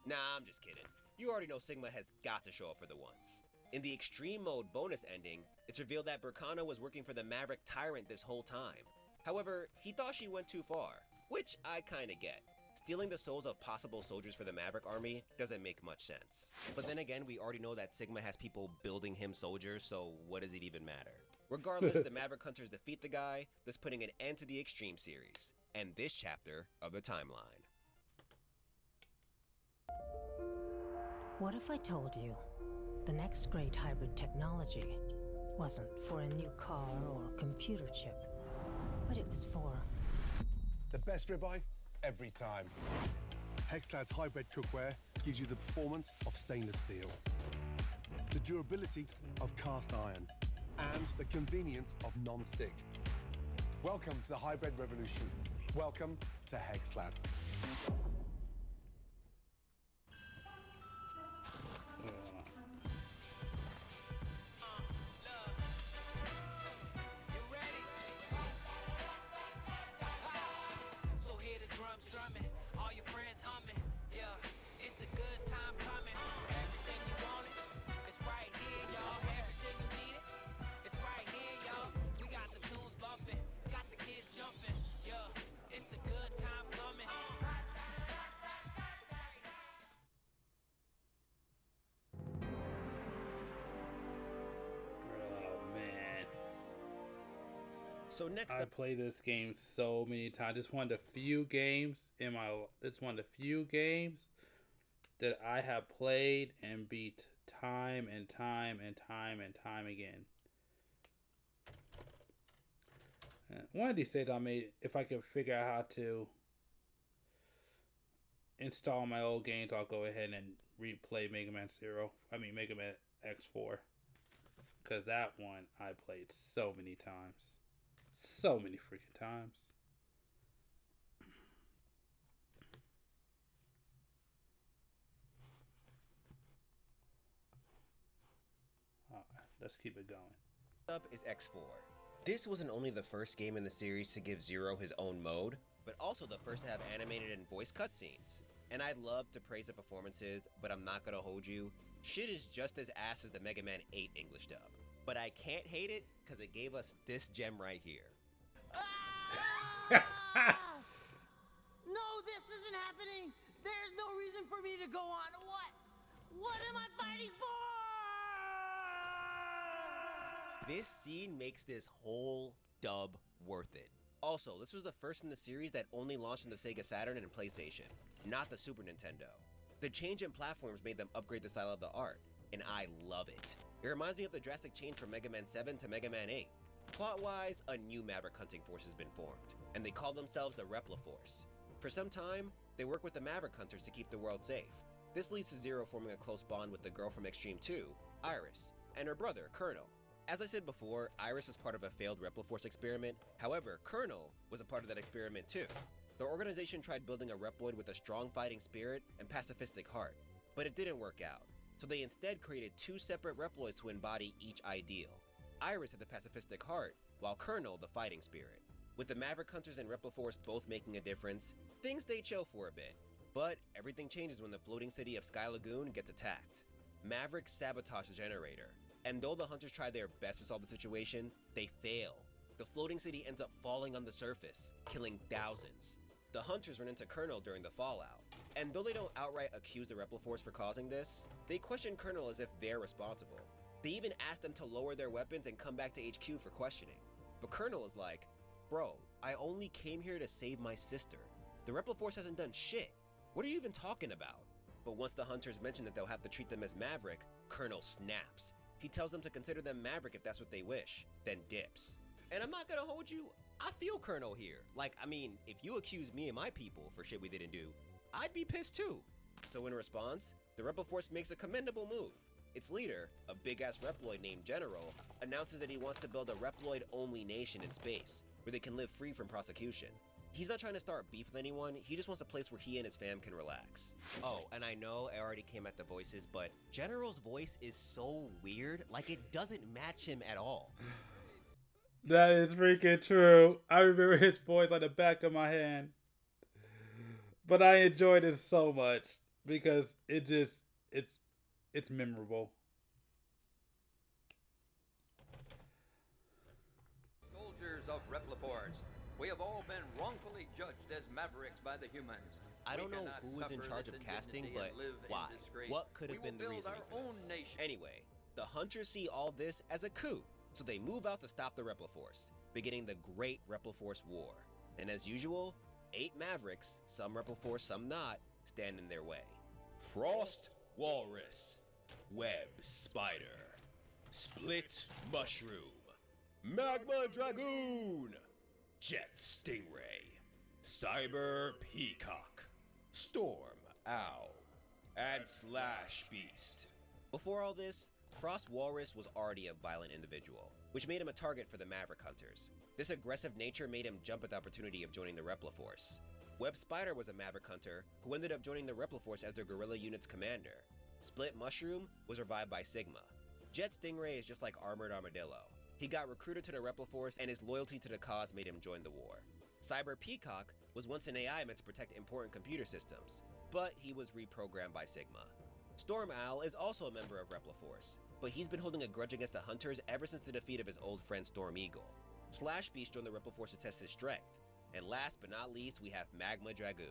Speaker 11: Nah, I'm just kidding. You already know Sigma has got to show up for the ones. In the Extreme Mode bonus ending, it's revealed that Burkana was working for the Maverick Tyrant this whole time. However, he thought she went too far, which I kinda get. Stealing the souls of possible soldiers for the Maverick army doesn't make much sense. But then again, we already know that Sigma has people building him soldiers, so what does it even matter? Regardless, the Maverick Hunters defeat the guy, thus putting an end to the Extreme series, and this chapter of the timeline.
Speaker 21: What if I told you the next great hybrid technology wasn't for a new car or computer chip, but it was for...
Speaker 22: The best ribeye, every time. Hexclad's hybrid cookware gives you the performance of stainless steel, the durability of cast iron, and the convenience of non-stick. Welcome to the hybrid revolution. Welcome to Hexclad.
Speaker 11: So next
Speaker 1: I played this game so many times. This one of the few games in my that I have played and beat time and time and time and time again. One of these days if I can figure out how to install my old games, I'll go ahead and replay Mega Man X4. Because that one I played so many times. so many freaking times. Alright, let's keep it going.
Speaker 11: Up is X4. This wasn't only the first game in the series to give Zero his own mode, but also the first to have animated and voice cutscenes. And I'd love to praise the performances, but I'm not gonna hold you. Shit is just as ass as the Mega Man 8 English dub. But I can't hate it, because it gave us this gem right here.
Speaker 2: No, this isn't happening! There's no reason for me to go on. What am I fighting for?
Speaker 11: This scene makes this whole dub worth it. Also, this was the first in the series that only launched on the Sega Saturn and PlayStation, not the Super Nintendo. The change in platforms made them upgrade the style of the art, and I love it. It reminds me of the drastic change from Mega Man 7 to Mega Man 8. Plot-wise, a new Maverick hunting force has been formed, and they call themselves the Repliforce. For some time, they work with the Maverick hunters to keep the world safe. This leads to Zero forming a close bond with the girl from Extreme 2, Iris, and her brother, Colonel. As I said before, Iris is part of a failed Repliforce experiment. However, Colonel was a part of that experiment too. The organization tried building a Reploid with a strong fighting spirit and pacifistic heart, but it didn't work out. So they instead created two separate Reploids to embody each ideal. Iris had the pacifistic heart, while Colonel the fighting spirit. With the Maverick Hunters and Repliforce both making a difference, things stay chill for a bit. But everything changes when the floating city of Sky Lagoon gets attacked. Maverick sabotage the generator, and though the hunters try their best to solve the situation, they fail. The floating city ends up falling on the surface, killing thousands. The hunters run into Colonel during the fallout, and though they don't outright accuse the Repliforce for causing this, they question Colonel as if they're responsible. They even ask them to lower their weapons and come back to HQ for questioning. But Colonel is like, bro, I only came here to save my sister. The Repliforce hasn't done shit. What are you even talking about? But once the hunters mention that they'll have to treat them as Maverick, Colonel snaps. He tells them to consider them Maverick if that's what they wish, then dips. And I'm not gonna hold you, I feel Colonel here. Like, I mean, if you accuse me and my people for shit we didn't do, I'd be pissed too. So in response, the Repliforce makes a commendable move. Its leader, a big-ass Reploid named General, announces that he wants to build a Reploid-only nation in space, where they can live free from prosecution. He's not trying to start beef with anyone, he just wants a place where he and his fam can relax. Oh, and I know I already came at the voices, but General's voice is so weird, like it doesn't match him at all.
Speaker 1: That is freaking true. I remember his voice on the back of my hand. But I enjoyed it so much because it's memorable.
Speaker 4: Soldiers of Repliforce, we have all been wrongfully judged as mavericks by the humans.
Speaker 11: I don't know who was in charge of casting, but why? What could have been the reasoning for this? Anyway, the hunters see all this as a coup, so they move out to stop the Repliforce, beginning the Great Repliforce War. And as usual, 8 Mavericks, some Repliforce, some not, stand in their way.
Speaker 17: Frost Walrus, Web Spider, Split Mushroom, Magma Dragoon, Jet Stingray, Cyber Peacock, Storm Owl, and Slash Beast.
Speaker 11: Before all this, Frost Walrus was already a violent individual, which made him a target for the Maverick Hunters. This aggressive nature made him jump at the opportunity of joining the Repliforce. Web Spider was a Maverick Hunter who ended up joining the Repliforce as their guerrilla unit's commander. Split Mushroom was revived by Sigma. Jet Stingray is just like Armored Armadillo. He got recruited to the Repliforce and his loyalty to the cause made him join the war. Cyber Peacock was once an AI meant to protect important computer systems, but he was reprogrammed by Sigma. Storm Owl is also a member of Repliforce, but he's been holding a grudge against the Hunters ever since the defeat of his old friend Storm Eagle. Slash Beast joined the Repliforce to test his strength. And last but not least, we have Magma Dragoon.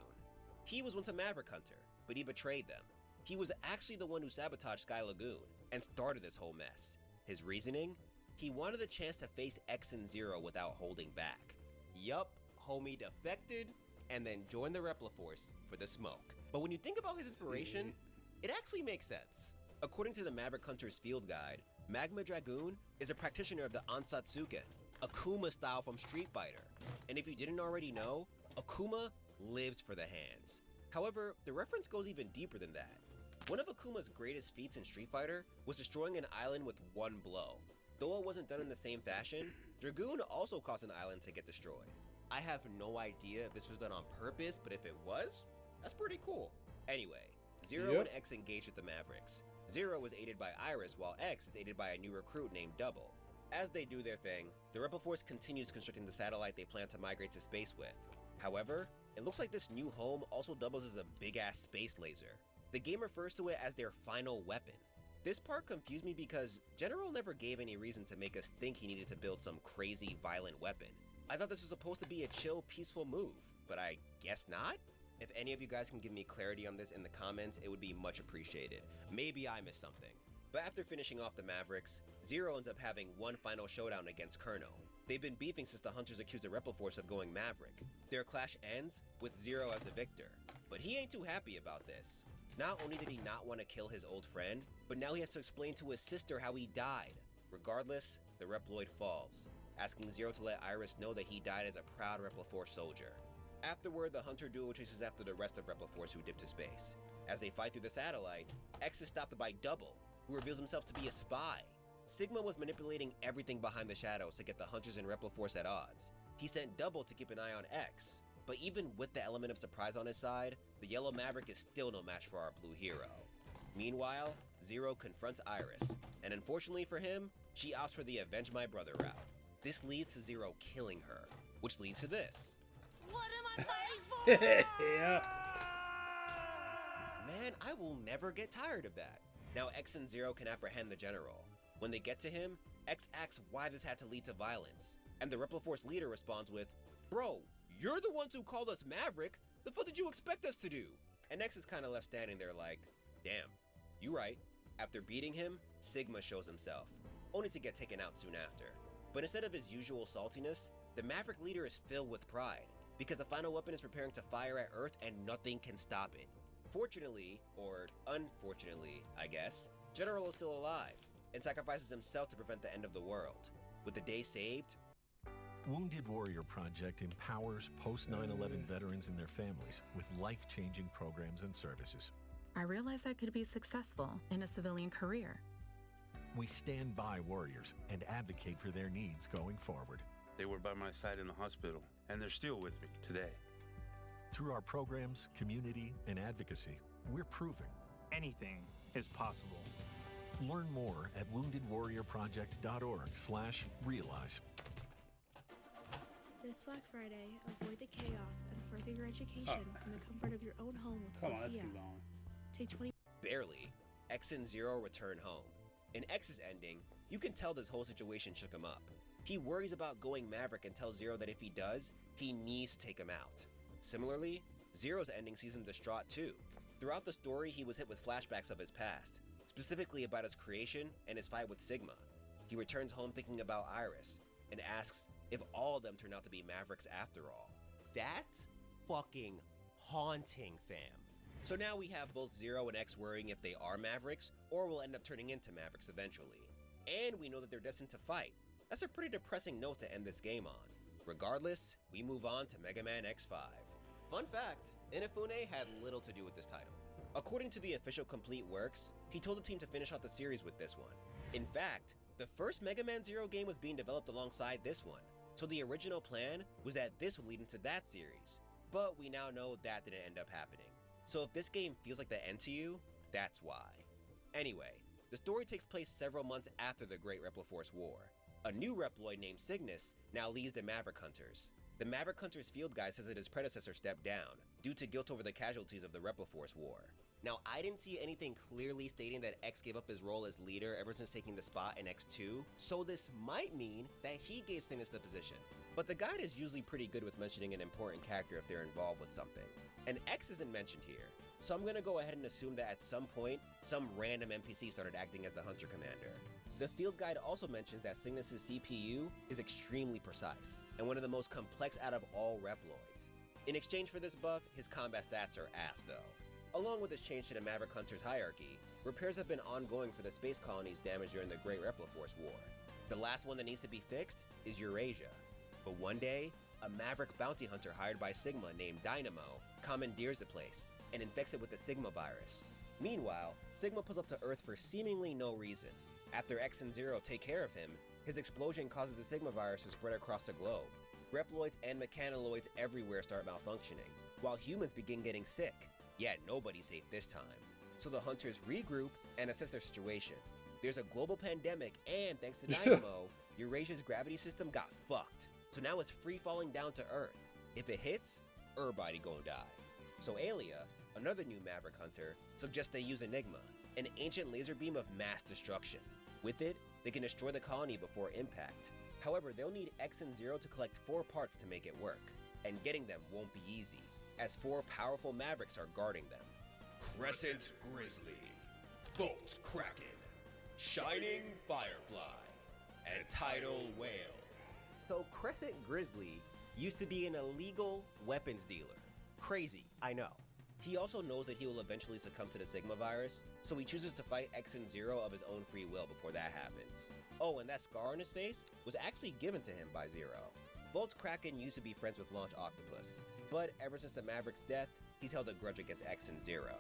Speaker 11: He was once a Maverick Hunter, but he betrayed them. He was actually the one who sabotaged Sky Lagoon and started this whole mess. His reasoning? He wanted the chance to face X and Zero without holding back. Yup, homie defected and then joined the Repliforce for the smoke. But when you think about his inspiration, it actually makes sense. According to the Maverick Hunter's field guide, Magma Dragoon is a practitioner of the Ansatsuken, Akuma style from Street Fighter. And if you didn't already know, Akuma lives for the hands. However, the reference goes even deeper than that. One of Akuma's greatest feats in Street Fighter was destroying an island with one blow. Though it wasn't done in the same fashion, Dragoon also caused an island to get destroyed. I have no idea if this was done on purpose, but if it was, that's pretty cool. Anyway, Zero and X engaged with the Mavericks. Zero was aided by Iris, while X is aided by a new recruit named Double. As they do their thing, the Rebel Force continues constructing the satellite they plan to migrate to space with. However, it looks like this new home also doubles as a big-ass space laser. The game refers to it as their final weapon. This part confused me because General never gave any reason to make us think he needed to build some crazy, violent weapon. I thought this was supposed to be a chill, peaceful move, but I guess not? If any of you guys can give me clarity on this in the comments, it would be much appreciated. Maybe I missed something. But after finishing off the Mavericks, Zero ends up having one final showdown against Colonel. They've been beefing since the Hunters accused the Rebel Force of going Maverick. Their clash ends with Zero as the victor, but he ain't too happy about this. Not only did he not want to kill his old friend, but now he has to explain to his sister how he died. Regardless, the Reploid falls, asking Zero to let Iris know that he died as a proud Rebel Force soldier. Afterward, the Hunter duo chases after the rest of Rebel Force who dipped to space. As they fight through the satellite, X is stopped by Double, who reveals himself to be a spy. Sigma was manipulating everything behind the shadows to get the Hunters and Rebel Force at odds. He sent Double to keep an eye on X, but even with the element of surprise on his side, the Yellow Maverick is still no match for our blue hero. Meanwhile, Zero confronts Iris, and unfortunately for him, she opts for the Avenge My Brother route. This leads to Zero killing her, which leads to this.
Speaker 2: What am I fighting for?
Speaker 1: Yeah.
Speaker 11: Man, I will never get tired of that. Now X and Zero can apprehend the General. When they get to him, X asks why this had to lead to violence, and the Rebel Force leader responds with, "Bro, you're the ones who called us Maverick, the fuck did you expect us to do?" And X is kinda left standing there like, damn, you right. After beating him, Sigma shows himself, only to get taken out soon after. But instead of his usual saltiness, the Maverick leader is filled with pride, because the final weapon is preparing to fire at Earth and nothing can stop it. Fortunately, or unfortunately, I guess, General is still alive, and sacrifices himself to prevent the end of the world. With the day saved,
Speaker 7: Wounded Warrior Project empowers post 9/11 veterans and their families with life-changing programs and services.
Speaker 8: I realized I could be successful in a civilian career.
Speaker 7: We stand by warriors and advocate for their needs going forward.
Speaker 23: They were by my side in the hospital, and they're still with me today.
Speaker 7: Through our programs, community, and advocacy, we're proving
Speaker 24: anything is possible.
Speaker 7: Learn more at woundedwarriorproject.org/realize.
Speaker 25: This Black Friday, avoid the chaos and further your education from the comfort of your own home with
Speaker 1: Come on, let's
Speaker 25: Sophia.
Speaker 1: keep going.
Speaker 25: Take 20.
Speaker 11: barely, X and Zero return home. In X's ending, you can tell this whole situation shook him up. He worries about going Maverick and tells Zero that if he does, he needs to take him out. Similarly, Zero's ending sees him distraught too. Throughout the story, he was hit with flashbacks of his past, specifically about his creation and his fight with Sigma. He returns home thinking about Iris, and asks if all of them turn out to be Mavericks after all. That's fucking haunting, fam. So now we have both Zero and X worrying if they are Mavericks, or will end up turning into Mavericks eventually. And we know that they're destined to fight. That's a pretty depressing note to end this game on. Regardless, we move on to Mega Man X5. Fun fact, Inafune had little to do with this title. According to the official Complete Works, he told the team to finish out the series with this one. In fact, the first Mega Man Zero game was being developed alongside this one, so the original plan was that this would lead into that series. But we now know that didn't end up happening. So if this game feels like the end to you, that's why. Anyway, the story takes place several months after the Great Rebel Force War. A new Reploid named Cygnus now leads the Maverick Hunters. The Maverick Hunters field guy says that his predecessor stepped down, due to guilt over the casualties of the Rebel Force War. Now, I didn't see anything clearly stating that X gave up his role as leader ever since taking the spot in X2, so this might mean that he gave Cygnus the position. But the guide is usually pretty good with mentioning an important character if they're involved with something. And X isn't mentioned here, so I'm gonna go ahead and assume that at some point, some random NPC started acting as the Hunter Commander. The field guide also mentions that Cygnus' CPU is extremely precise, and one of the most complex out of all Reploids. In exchange for this buff, his combat stats are ass though. Along with this change to the Maverick Hunter's hierarchy, repairs have been ongoing for the space colonies damaged during the Great Rebel Force War. The last one that needs to be fixed is Eurasia. But one day, a Maverick bounty hunter hired by Sigma named Dynamo commandeers the place and infects it with the Sigma virus. Meanwhile, Sigma pulls up to Earth for seemingly no reason. After X and Zero take care of him, His explosion causes the Sigma virus to spread across the globe. Reploids and mechanoloids everywhere start malfunctioning, while humans begin getting sick. Yet nobody's safe this time. So the hunters regroup and assess their situation. There's a global pandemic, and thanks to Dynamo, Eurasia's gravity system got fucked. So now it's free falling down to Earth. If it hits, everybody gonna die. So Aelia, another new Maverick hunter, suggests they use Enigma, an ancient laser beam of mass destruction. With it, they can destroy the colony before impact. However, they'll need X and Zero to collect 4 parts to make it work, and getting them won't be easy, as 4 powerful Mavericks are guarding them.
Speaker 17: Crescent Grizzly, Bolt Kraken, Shining Firefly, and Tidal Whale.
Speaker 11: So Crescent Grizzly used to be an illegal weapons dealer. Crazy, I know. He also knows that he will eventually succumb to the Sigma virus, so he chooses to fight X and Zero of his own free will before that happens. Oh, and that scar on his face was actually given to him by Zero. Bolt Kraken used to be friends with Launch Octopus, but ever since the Maverick's death, he's held a grudge against X and Zero.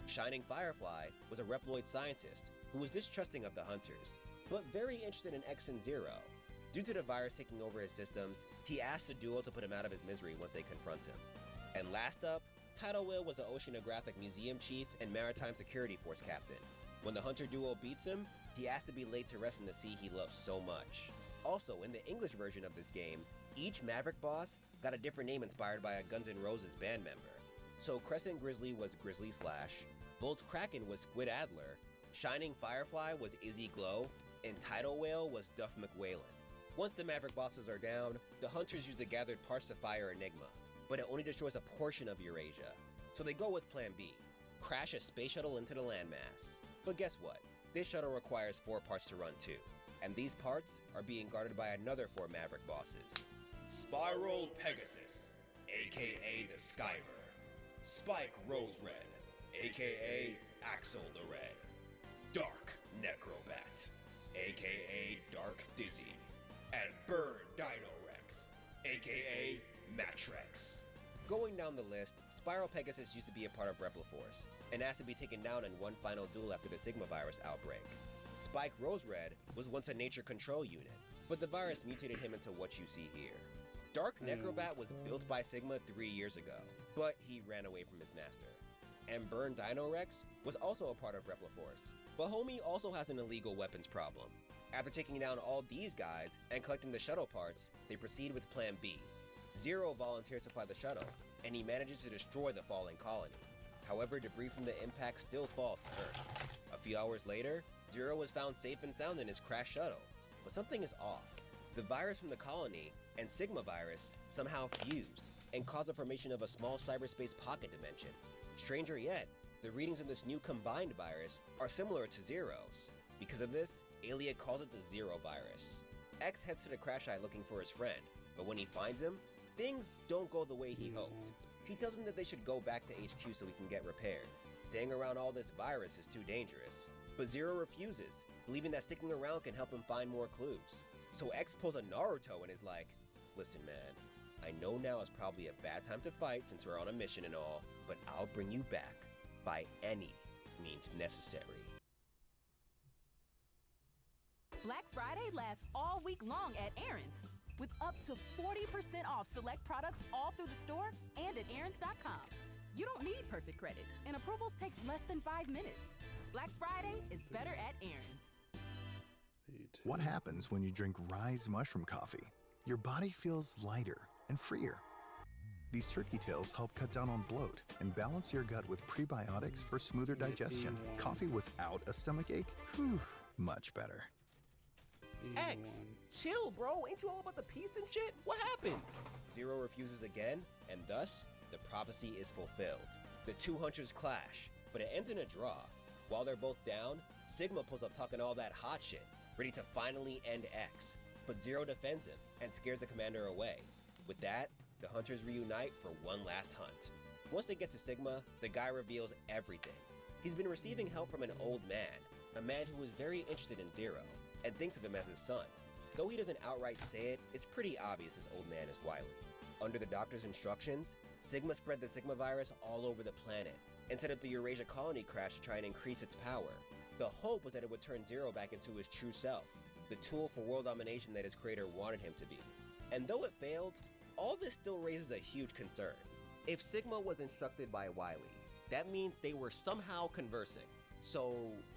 Speaker 11: Shining Firefly was a Reploid scientist who was distrusting of the Hunters, but very interested in X and Zero. Due to the virus taking over his systems, he asked the duo to put him out of his misery once they confront him. And last up, Tidal Whale was the Oceanographic Museum Chief and Maritime Security Force Captain. When the Hunter duo beats him, he asked to be laid to rest in the sea he loves so much. Also, in the English version of this game, each Maverick boss got a different name inspired by a Guns N' Roses band member. So Crescent Grizzly was Grizzly Slash, Bolt Kraken was Squid Adler, Shining Firefly was Izzy Glow, and Tidal Whale was Duff McWhalen. Once the Maverick bosses are down, the Hunters use the gathered parts to fire Enigma, but it only destroys a portion of Eurasia. So they go with Plan B, crash a space shuttle into the landmass. But guess what? This shuttle requires 4 parts to run too, and these parts are being guarded by another 4 Maverick bosses.
Speaker 17: Spiral Pegasus, aka the Skyver. Spike Rose Red, aka Axel the Red. Dark Necrobat, aka Dark Dizzy. And Burn Dino Rex, aka Matrex.
Speaker 11: Going down the list, Spiral Pegasus used to be a part of Repliforce, and asked to be taken down in one final duel after the Sigma virus outbreak. Spike Rose Red was once a nature control unit, but the virus mutated him into what you see here. Dark Necrobat was built by Sigma 3 years ago, but he ran away from his master. And Burn Dino Rex was also a part of Repliforce, but homie also has an illegal weapons problem. After taking down all these guys and collecting the shuttle parts, they proceed with Plan B. Zero volunteers to fly the shuttle, and he manages to destroy the falling colony. However, debris from the impact still falls to Earth. A few hours later, Zero was found safe and sound in his crashed shuttle, but something is off. The virus from the colony and Sigma virus somehow fused and caused the formation of a small cyberspace pocket dimension. Stranger yet, the readings of this new combined virus are similar to Zero's. Because of this, Aelia calls it the Zero virus. X heads to the crash site looking for his friend, but when he finds him, things don't go the way he hoped. He tells them that they should go back to HQ so he can get repaired. Staying around all this virus is too dangerous. But Zero refuses, believing that sticking around can help him find more clues. So X pulls a Naruto and is like, "Listen man, I know now is probably a bad time to fight since we're on a mission and all, but I'll bring you back by any means necessary."
Speaker 15: Black Friday lasts all week long at Aaron's, with up to 40% off select products all through the store and at Aaron's.com. You don't need perfect credit, and approvals take less than 5 minutes. Black Friday is better at Aaron's.
Speaker 3: What happens when you drink Rise Mushroom Coffee? Your body feels lighter and freer. These turkey tails help cut down on bloat and balance your gut with prebiotics for smoother digestion. Coffee without a stomach ache? Whew, much better.
Speaker 11: X, chill bro, ain't you all about the peace and shit? What happened? Zero refuses again, and thus, the prophecy is fulfilled. The two hunters clash, but it ends in a draw. While they're both down, Sigma pulls up talking all that hot shit, ready to finally end X. But Zero defends him and scares the commander away. With that, the hunters reunite for one last hunt. Once they get to Sigma, the guy reveals everything. He's been receiving help from an old man, a man who was very interested in Zero, and thinks of him as his son. Though he doesn't outright say it, it's pretty obvious this old man is wily. Under the doctor's instructions, Sigma spread the Sigma virus all over the planet, and set up the Eurasia colony crash to try and increase its power. The hope was that it would turn Zero back into his true self, the tool for world domination that his creator wanted him to be. And though it failed, all this still raises a huge concern. If Sigma was instructed by Wily, that means they were somehow conversing. So,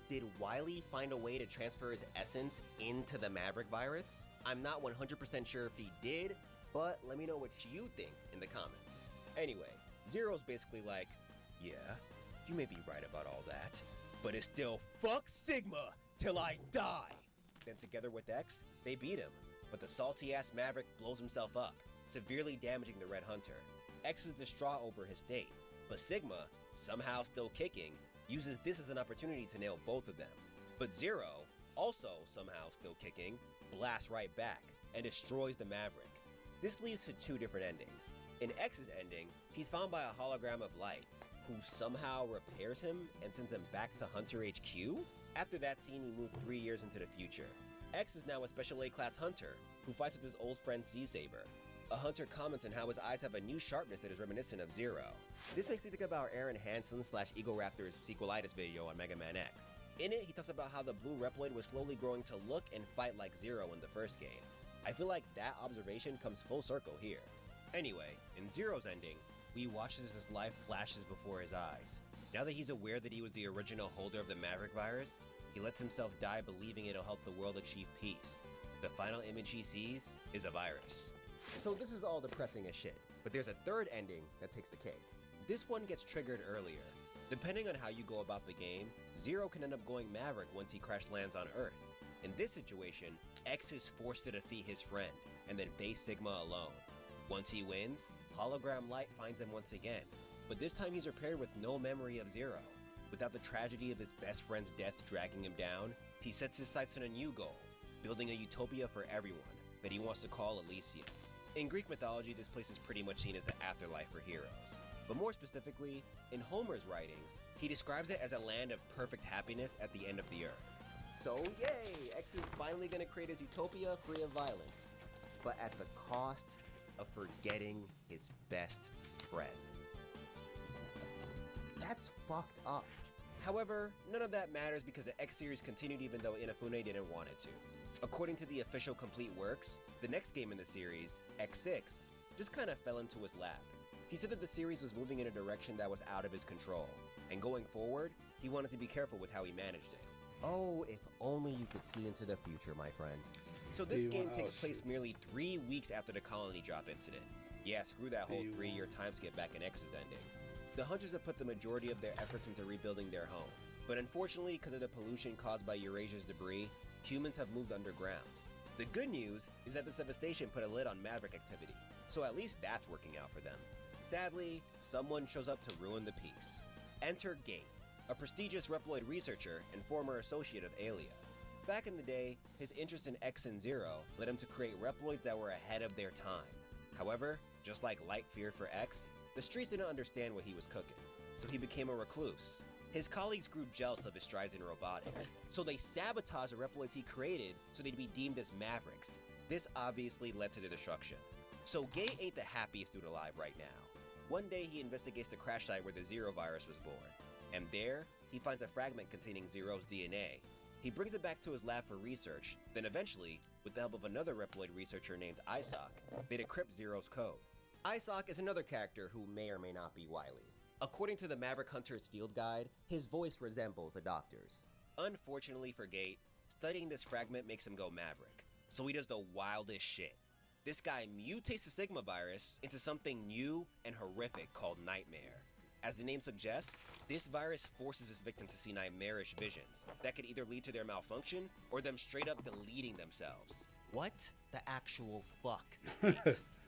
Speaker 11: did Wily find a way to transfer his essence into the Maverick virus? I'm not 100% sure if he did, but let me know what you think in the comments. Anyway, Zero's basically like, yeah, you may be right about all that, but it's still fuck Sigma till I die. Then together with X, they beat him, but the salty-ass Maverick blows himself up, severely damaging the Red Hunter. X is distraught over his state, but Sigma, somehow still kicking, uses this as an opportunity to nail both of them. But Zero, also somehow still kicking, blasts right back and destroys the Maverick. This leads to two different endings. In X's ending, he's found by a hologram of light, who somehow repairs him and sends him back to Hunter HQ? After that scene, we move 3 years into the future. X is now a Special A class Hunter, who fights with his old friend C-Saber. A Hunter comments on how his eyes have a new sharpness that is reminiscent of Zero. This makes me think about Aaron Hansen / Egoraptor's sequelitis video on Mega Man X. In it, he talks about how the blue Reploid was slowly growing to look and fight like Zero in the first game. I feel like that observation comes full circle here. Anyway, in Zero's ending, we watch as his life flashes before his eyes. Now that he's aware that he was the original holder of the Maverick virus, he lets himself die believing it'll help the world achieve peace. The final image he sees is a virus. So this is all depressing as shit, but there's a third ending that takes the cake. This one gets triggered earlier. Depending on how you go about the game, Zero can end up going Maverick once he crash lands on Earth. In this situation, X is forced to defeat his friend, and then face Sigma alone. Once he wins, Hologram Light finds him once again, but this time he's repaired with no memory of Zero. Without the tragedy of his best friend's death dragging him down, he sets his sights on a new goal, building a utopia for everyone that he wants to call Elysium. In Greek mythology, this place is pretty much seen as the afterlife for heroes. But more specifically, in Homer's writings, he describes it as a land of perfect happiness at the end of the earth. So yay, X is finally gonna create his utopia free of violence, but at the cost of forgetting his best friend. That's fucked up. However, none of that matters because the X series continued even though Inafune didn't want it to. According to the official complete works, the next game in the series, X6, just kinda fell into his lap. He said that the series was moving in a direction that was out of his control, and going forward, he wanted to be careful with how he managed it. Oh, if only you could see into the future, my friend. So this game takes place merely 3 weeks after the colony drop incident. Yeah, screw that whole 3-year time skip back in X's ending. The Hunters have put the majority of their efforts into rebuilding their home, but unfortunately, because of the pollution caused by Eurasia's debris, humans have moved underground. The good news is that this devastation put a lid on Maverick activity, so at least that's working out for them. Sadly, someone shows up to ruin the peace. Enter Gate, a prestigious Reploid researcher and former associate of Alia. Back in the day, his interest in X and Zero led him to create Reploids that were ahead of their time. However, just like Light feared for X, the streets didn't understand what he was cooking, so he became a recluse. His colleagues grew jealous of his strides in robotics, so they sabotaged the Reploids he created so they'd be deemed as Mavericks. This obviously led to their destruction. So Gate ain't the happiest dude alive right now. One day he investigates the crash site where the Zero virus was born, and there, he finds a fragment containing Zero's DNA. He brings it back to his lab for research, then eventually, with the help of another Reploid researcher named Isaac, they decrypt Zero's code. Isaac is another character who may or may not be Wily. According to the Maverick Hunter's field guide, his voice resembles the Doctor's. Unfortunately for Gate, studying this fragment makes him go Maverick, so he does the wildest shit. This guy mutates the Sigma virus into something new and horrific called Nightmare. As the name suggests, this virus forces its victim to see nightmarish visions that could either lead to their malfunction or them straight up deleting themselves. What the actual fuck?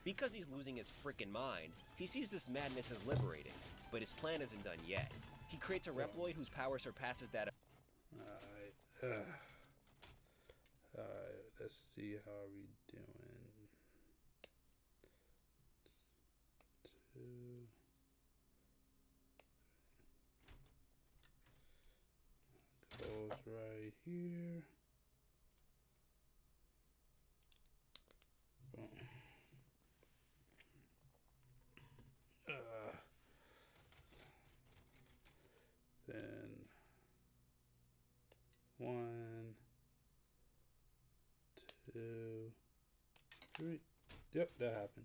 Speaker 11: Because he's losing his freaking mind, he sees this madness as liberating, but his plan isn't done yet. He creates a Reploid whose power surpasses that of—
Speaker 1: Alright, let's see how we doing. 2, goes right here. Boom. Then 1, Yep, that happened.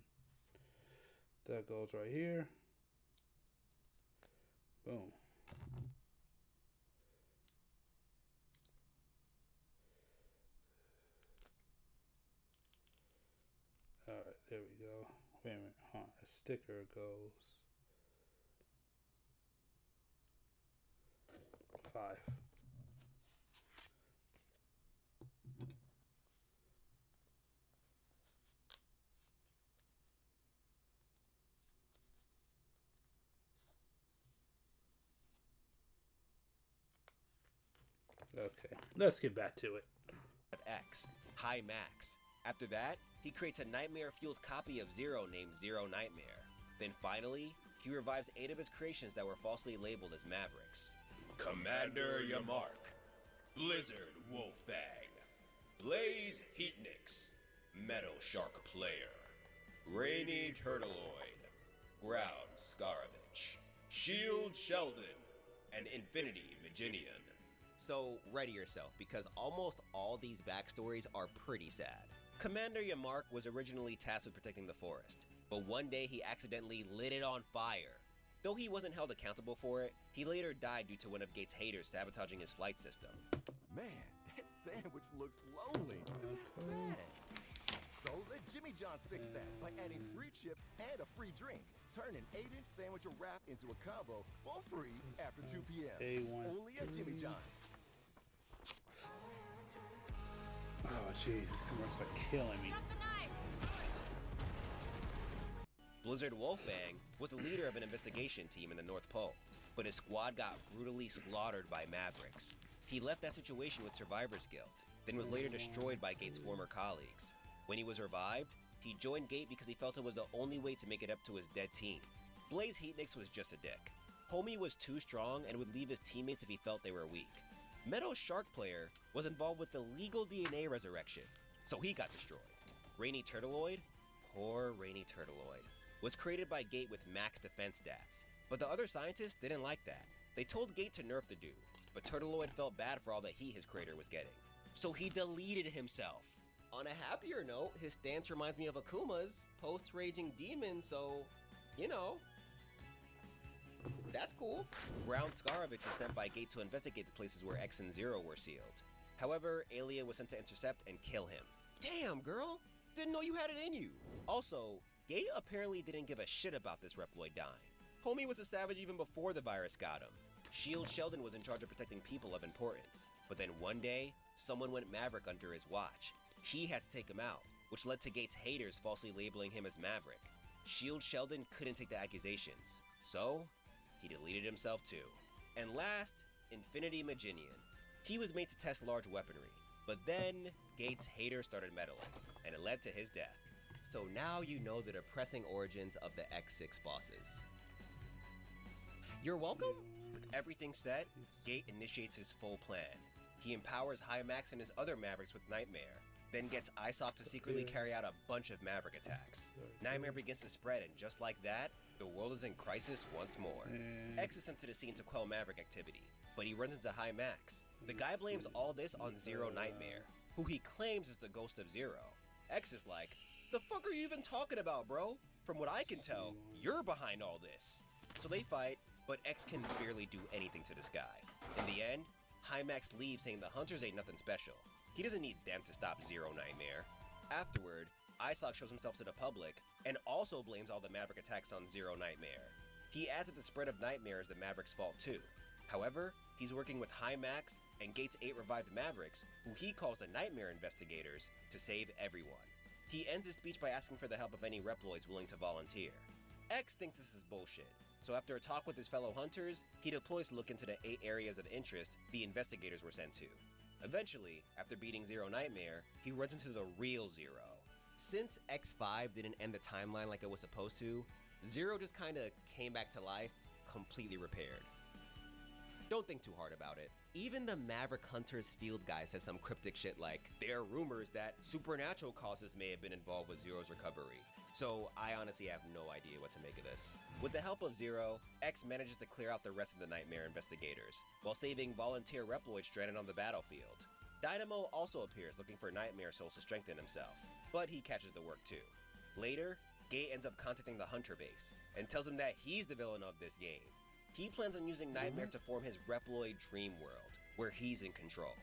Speaker 1: That goes right here. Boom. Alright, there we go. Wait a minute. Huh. A sticker goes 5. Okay, let's get back to it.
Speaker 11: X, High Max. After that, he creates a nightmare-fueled copy of Zero named Zero Nightmare. Then finally, he revives 8 of his creations that were falsely labeled as Mavericks.
Speaker 17: Commander Yamark, Blizzard Wolfang, Blaze Heatnix, Metal Shark Player, Rainy Turtleoid, Ground Scaravich, Shield Sheldon, and Infinity Maginian.
Speaker 11: So ready yourself, because almost all these backstories are pretty sad. Commander Yamark was originally tasked with protecting the forest, but one day he accidentally lit it on fire. Though he wasn't held accountable for it, he later died due to one of Gates' haters sabotaging his flight system.
Speaker 5: Man, that sandwich looks lonely. It's sad. So let Jimmy John's fix that by adding free chips and a free drink. Turn an 8-inch sandwich or wrap into a combo for free after 2 p.m.
Speaker 1: A1.
Speaker 5: Only at Jimmy John's.
Speaker 1: Oh, jeez. This commercial's like killing me.
Speaker 11: Blizzard Wolfang was the leader of an investigation team in the North Pole, but his squad got brutally slaughtered by Mavericks. He left that situation with survivor's guilt, then was later destroyed by Gates' former colleagues. When he was revived, he joined Gate because he felt it was the only way to make it up to his dead team. Blaze Heatnix was just a dick. Homie was too strong and would leave his teammates if he felt they were weak. Metal Shark Player was involved with the legal DNA resurrection, so he got destroyed. Rainy Turtleoid, poor Rainy Turtleoid, was created by Gate with max defense stats, but the other scientists didn't like that. They told Gate to nerf the dude, but Turtleoid felt bad for all that he, his creator, was getting. So he deleted himself. On a happier note, his stance reminds me of Akuma's post-Raging Demon, so, you know. That's cool. Ground Scaravich was sent by Gate to investigate the places where X and Zero were sealed. However, Alia was sent to intercept and kill him. Damn, girl! Didn't know you had it in you! Also, Gate apparently didn't give a shit about this Reploid dying. Homie was a savage even before the virus got him. Shield Sheldon was in charge of protecting people of importance. But then one day, someone went Maverick under his watch. He had to take him out, which led to Gates' haters falsely labeling him as Maverick. Shield Sheldon couldn't take the accusations, so he deleted himself too. And last, Infinity Maginian. He was made to test large weaponry, but then Gates' haters started meddling, and it led to his death. So now you know the depressing origins of the X6 bosses. You're welcome? With everything set, Gate initiates his full plan. He empowers High Max and his other Mavericks with Nightmare, then gets ISOC to secretly carry out a bunch of Maverick attacks. Nightmare begins to spread, and just like that, the world is in crisis once more. X is sent to the scene to quell Maverick activity, but he runs into High Max. The guy blames all this on Zero Nightmare, who he claims is the ghost of Zero. X is like, the fuck are you even talking about, bro? From what I can tell, you're behind all this. So they fight, but X can barely do anything to this guy. In the end, High Max leaves saying the hunters ain't nothing special. He doesn't need them to stop Zero Nightmare. Afterward, ISOC shows himself to the public and also blames all the Maverick attacks on Zero Nightmare. He adds that the spread of Nightmare is the Maverick's fault too. However, he's working with High Max and Gates' 8 revived Mavericks, who he calls the Nightmare Investigators, to save everyone. He ends his speech by asking for the help of any Reploids willing to volunteer. X thinks this is bullshit, so after a talk with his fellow hunters, he deploys to look into the 8 areas of interest the investigators were sent to. Eventually, after beating Zero Nightmare, he runs into the real Zero. Since X5 didn't end the timeline like it was supposed to, Zero just kinda came back to life, completely repaired. Don't think too hard about it. Even the Maverick Hunters field guy says some cryptic shit like, there are rumors that supernatural causes may have been involved with Zero's recovery. So I honestly have no idea what to make of this. With the help of Zero, X manages to clear out the rest of the Nightmare investigators, while saving volunteer Reploids stranded on the battlefield. Dynamo also appears looking for Nightmare souls to strengthen himself, but he catches the work too. Later, Gate ends up contacting the Hunter base and tells him that he's the villain of this game. He plans on using Nightmare to form his Reploid dream world, where he's in control.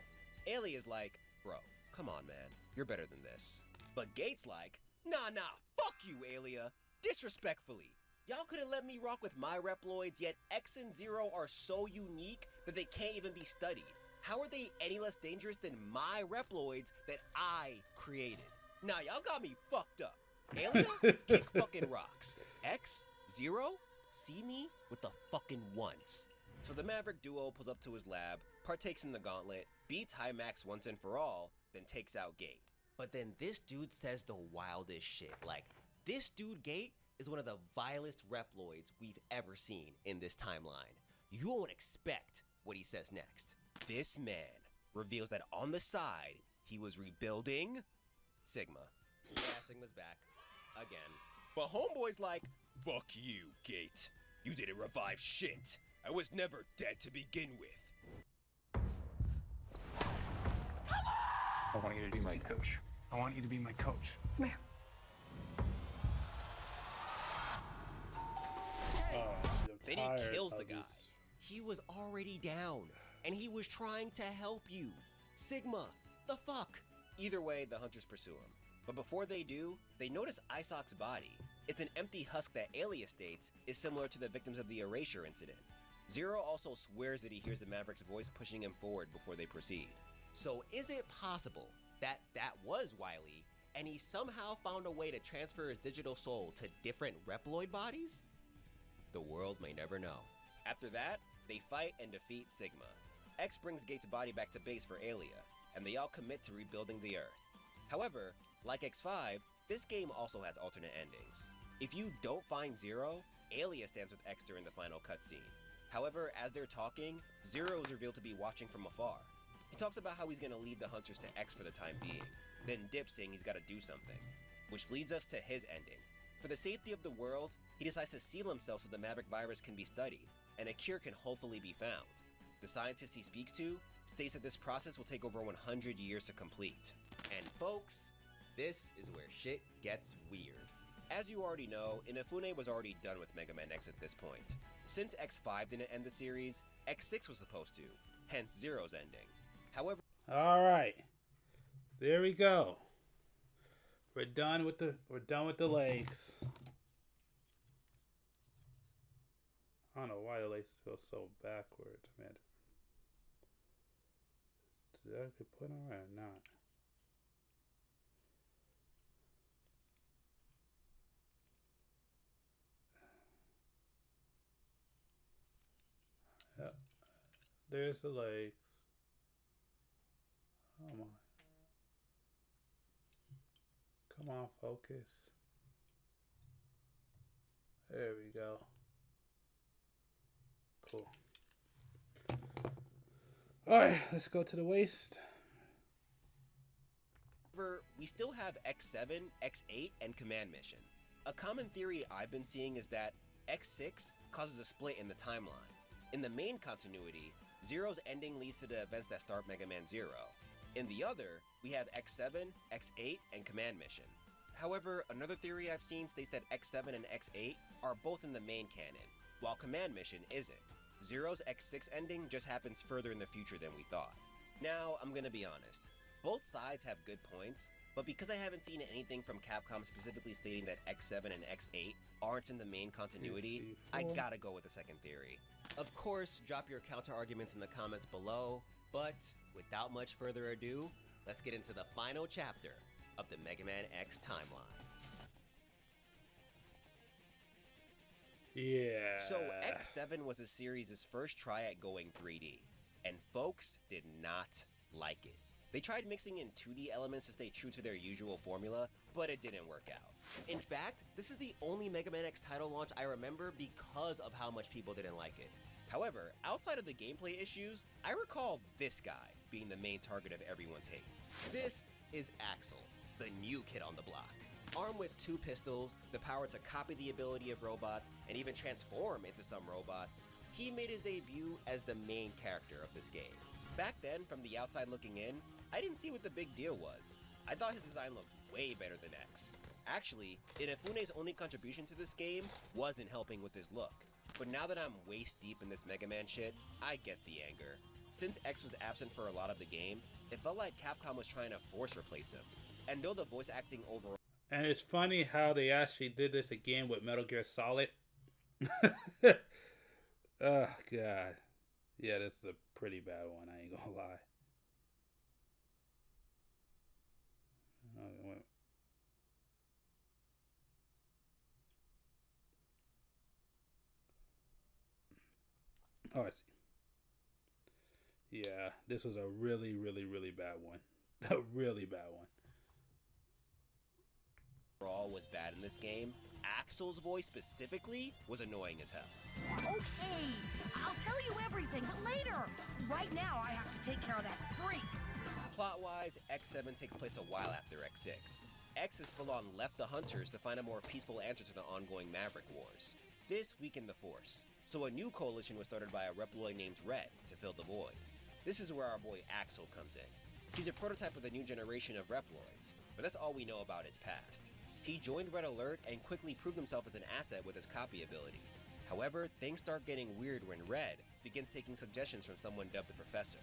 Speaker 11: Ailey is like, bro, come on man, you're better than this. But Gate's like, nah, fuck you, Aelia. Disrespectfully. Y'all couldn't let me rock with my Reploids, yet X and Zero are so unique that they can't even be studied. How are they any less dangerous than my Reploids that I created? Nah, y'all got me fucked up. Aelia, kick fucking rocks. X, Zero, see me with the fucking ones. So the Maverick duo pulls up to his lab, partakes in the gauntlet, beats High Max once and for all, then takes out Gate. But then this dude says the wildest shit. Like, this dude Gate is one of the vilest Reploids we've ever seen in this timeline. You won't expect what he says next. This man reveals that on the side, he was rebuilding Sigma. Yeah, Sigma's back. Again. But Homeboy's like, fuck you, Gate. You didn't revive shit. I was never dead to begin with.
Speaker 9: I want you to be my coach. I want you to be my coach.
Speaker 19: Come here.
Speaker 11: Then he kills the guy. He was already down, and he was trying to help you. Sigma, the fuck? Either way, the hunters pursue him. But before they do, they notice Isok's body. It's an empty husk that Aelia states is similar to the victims of the Erasure incident. Zero also swears that he hears the Maverick's voice pushing him forward before they proceed. So is it possible that that was Wily, and he somehow found a way to transfer his digital soul to different Reploid bodies? The world may never know. After that, they fight and defeat Sigma. X brings Gate's body back to base for Aelia, and they all commit to rebuilding the Earth. However, like X5, this game also has alternate endings. If you don't find Zero, Aelia stands with X during the final cutscene. However, as they're talking, Zero is revealed to be watching from afar. He talks about how he's gonna lead the hunters to X for the time being, then dips saying he's gotta do something, which leads us to his ending. For the safety of the world, he decides to seal himself so the Maverick virus can be studied, and a cure can hopefully be found. The scientist he speaks to states that this process will take over 100 years to complete. And folks, this is where shit gets weird. As you already know, Inafune was already done with Mega Man X at this point. Since X5 didn't end the series, X6 was supposed to, hence Zero's ending. However...
Speaker 1: Alright. There we go. We're done with the legs. I don't know why the legs feel so backwards, man. Did I get put on or not? Yep. There's the legs. Come on. Come on, focus. There we go. Cool. Alright, let's go to the waist.
Speaker 11: However, we still have X7, X8, and Command Mission. A common theory I've been seeing is that X6 causes a split in the timeline. In the main continuity, Zero's ending leads to the events that start Mega Man Zero. In the other, we have X7, X8, and Command Mission. However, another theory I've seen states that X7 and X8 are both in the main canon, while Command Mission isn't. Zero's X6 ending just happens further in the future than we thought. Now, I'm gonna be honest. Both sides have good points, but because I haven't seen anything from Capcom specifically stating that X7 and X8 aren't in the main continuity, I gotta go with the second theory. Of course, drop your counter-arguments in the comments below, but without much further ado, let's get into the final chapter of the Mega Man X timeline.
Speaker 1: Yeah.
Speaker 11: So X7 was the series' first try at going 3D, and folks did not like it. They tried mixing in 2D elements to stay true to their usual formula, but it didn't work out. In fact, this is the only Mega Man X title launch I remember because of how much people didn't like it. However, outside of the gameplay issues, I recall this guy being the main target of everyone's hate. This is Axel, the new kid on the block. Armed with 2 pistols, the power to copy the ability of robots, and even transform into some robots, he made his debut as the main character of this game. Back then, from the outside looking in, I didn't see what the big deal was. I thought his design looked way better than X. Actually, Inafune's only contribution to this game wasn't helping with his look. But now that I'm waist deep in this Mega Man shit, I get the anger. Since X was absent for a lot of the game, it felt like Capcom was trying to force replace him. And though the voice acting overall...
Speaker 1: And it's funny how they actually did this again with Metal Gear Solid. Oh, God. Yeah, this is a pretty bad one, I ain't gonna lie. Oh, I see. Yeah, this was a really, really, really bad one. A really bad one.
Speaker 11: Overall was bad in this game. Axel's voice specifically was annoying as hell.
Speaker 2: Okay, I'll tell you everything, but later. Right now, I have to take care of that freak.
Speaker 11: Plot-wise, X7 takes place a while after X6. X has full-on left the Hunters to find a more peaceful answer to the ongoing Maverick Wars. This weakened the Force, so a new coalition was started by a Reploid named Red to fill the void. This is where our boy Axel comes in. He's a prototype of the new generation of Reploids, but that's all we know about his past. He joined Red Alert and quickly proved himself as an asset with his copy ability. However, things start getting weird when Red begins taking suggestions from someone dubbed the Professor.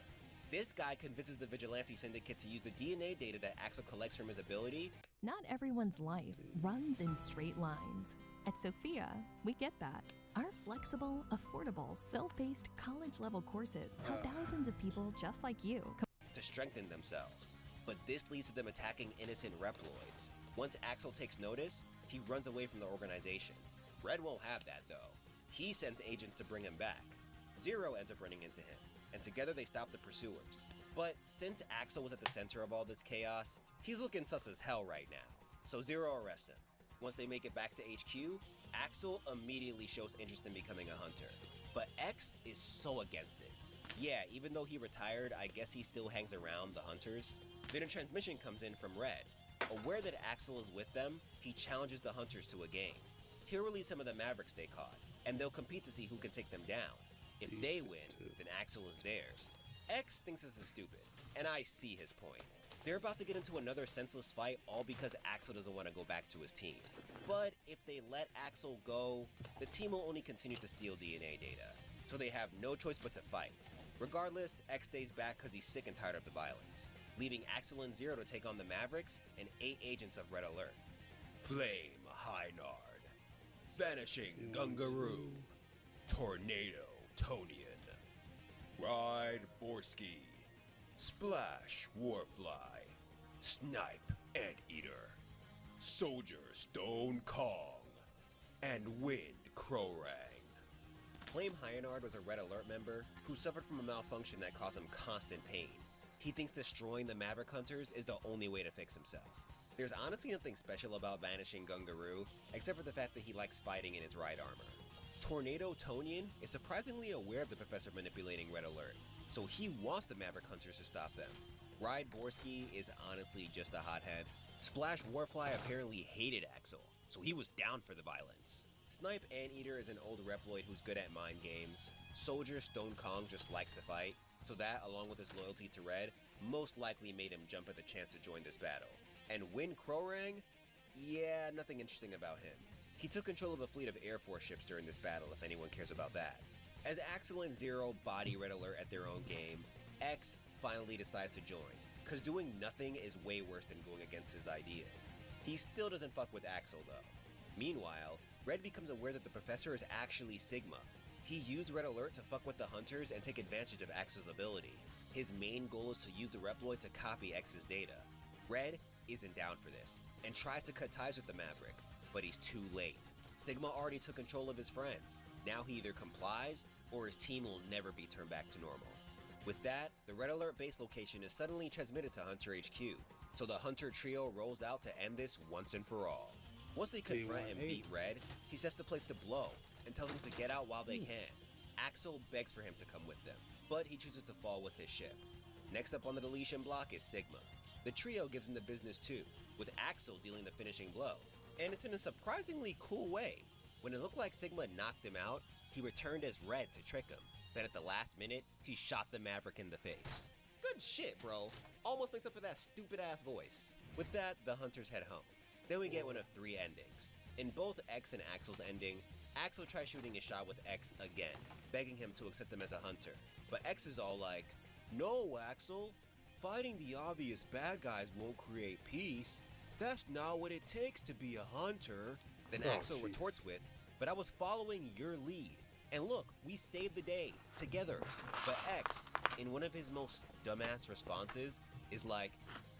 Speaker 11: This guy convinces the Vigilante Syndicate to use the DNA data that Axel collects from his ability.
Speaker 6: Not everyone's life runs in straight lines. At Sophia, we get that. Our flexible, affordable, self-paced, college-level courses help thousands of people just like you
Speaker 11: to strengthen themselves. But this leads to them attacking innocent Reploids. Once Axel takes notice, he runs away from the organization. Red won't have that though. He sends agents to bring him back. Zero ends up running into him, and together they stop the pursuers. But since Axel was at the center of all this chaos, he's looking sus as hell right now. So Zero arrests him. Once they make it back to HQ, Axel immediately shows interest in becoming a hunter. But X is so against it. Yeah, even though he retired, I guess he still hangs around the hunters. Then a transmission comes in from Red. Aware that Axel is with them, he challenges the hunters to a game. He'll release some of the Mavericks they caught, and they'll compete to see who can take them down. If they win, then Axel is theirs. X thinks this is stupid, and I see his point. They're about to get into another senseless fight all because Axel doesn't want to go back to his team. But if they let Axel go, the team will only continue to steal DNA data, so they have no choice but to fight. Regardless, X stays back because he's sick and tired of the violence, leaving Axel and Zero to take on the Mavericks and 8 agents of Red Alert.
Speaker 17: Flame Hynard, Vanishing Gungaroo, Tornado Tonian, Ride Borsky, Splash Warfly, Snipe Anteater, Soldier Stone Kong, and Wind Crowrang.
Speaker 11: Flame Hynard was a Red Alert member who suffered from a malfunction that caused him constant pain. He thinks destroying the Maverick Hunters is the only way to fix himself. There's honestly nothing special about Vanishing Gungaroo, except for the fact that he likes fighting in his ride armor. Tornado Tonian is surprisingly aware of the Professor manipulating Red Alert, so he wants the Maverick Hunters to stop them. Ride Borsky is honestly just a hothead. Splash Warfly apparently hated Axel, so he was down for the violence. Snipe Anteater is an old Reploid who's good at mind games. Soldier Stone Kong just likes to fight, so that, along with his loyalty to Red, most likely made him jump at the chance to join this battle. And Wind Crowrang? Yeah, nothing interesting about him. He took control of a fleet of Air Force ships during this battle, if anyone cares about that. As Axel and Zero body Red Alert at their own game, X finally decides to join, cause doing nothing is way worse than going against his ideas. He still doesn't fuck with Axel though. Meanwhile, Red becomes aware that the Professor is actually Sigma. He used Red Alert to fuck with the Hunters and take advantage of Axel's ability. His main goal is to use the Reploid to copy X's data. Red isn't down for this, and tries to cut ties with the Maverick, but he's too late. Sigma already took control of his friends. Now he either complies, or his team will never be turned back to normal. With that, the Red Alert base location is suddenly transmitted to Hunter HQ, so the Hunter trio rolls out to end this once and for all. Once they confront and beat Red, he sets the place to blow, and tells them to get out while they can. Axel begs for him to come with them, but he chooses to fall with his ship. Next up on the deletion block is Sigma. The trio gives him the business too, with Axel dealing the finishing blow. And it's in a surprisingly cool way. When it looked like Sigma knocked him out, he returned as Red to trick him. Then at the last minute, he shot the Maverick in the face. Good shit, bro. Almost makes up for that stupid ass voice. With that, the Hunters head home. Then we get one of 3 endings. In both X and Axel's ending, Axel tries shooting his shot with X again, begging him to accept him as a hunter. But X is all like, "No, Axel, fighting the obvious bad guys won't create peace. That's not what it takes to be a hunter." Then Axel retorts with, "But I was following your lead. And look, we saved the day, together." But X, in one of his most dumbass responses, is like,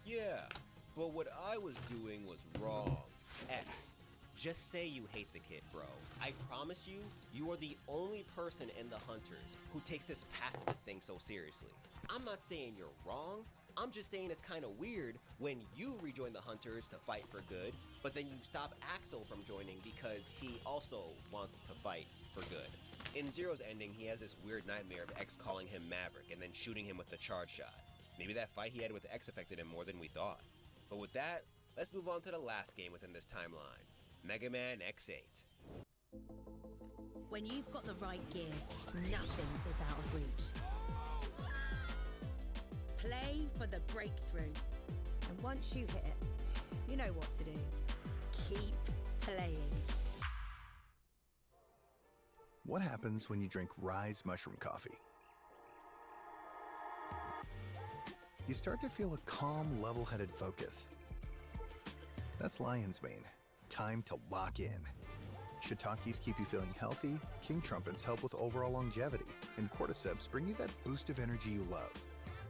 Speaker 11: "Yeah, but what I was doing was wrong." X, just say you hate the kid, bro. I promise you, you are the only person in the Hunters who takes this pacifist thing so seriously. I'm not saying you're wrong, I'm just saying it's kinda weird when you rejoin the Hunters to fight for good, but then you stop Axel from joining because he also wants to fight for good. In Zero's ending, he has this weird nightmare of X calling him Maverick and then shooting him with the charge shot. Maybe that fight he had with X affected him more than we thought. But with that, let's move on to the last game within this timeline, Mega Man X8.
Speaker 10: When you've got the right gear, nothing is out of reach. Play for the breakthrough. And once you hit it, you know what to do. Keep playing.
Speaker 3: What happens when you drink Rise Mushroom Coffee? You start to feel a calm, level-headed focus. That's Lion's Mane. Time to lock in. Shiitakes keep you feeling healthy, King Trumpets help with overall longevity, and Cordyceps bring you that boost of energy you love.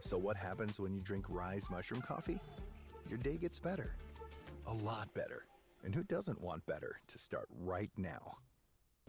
Speaker 3: So what happens when you drink Rise Mushroom Coffee? Your day gets better. A lot better. And who doesn't want better to start right now?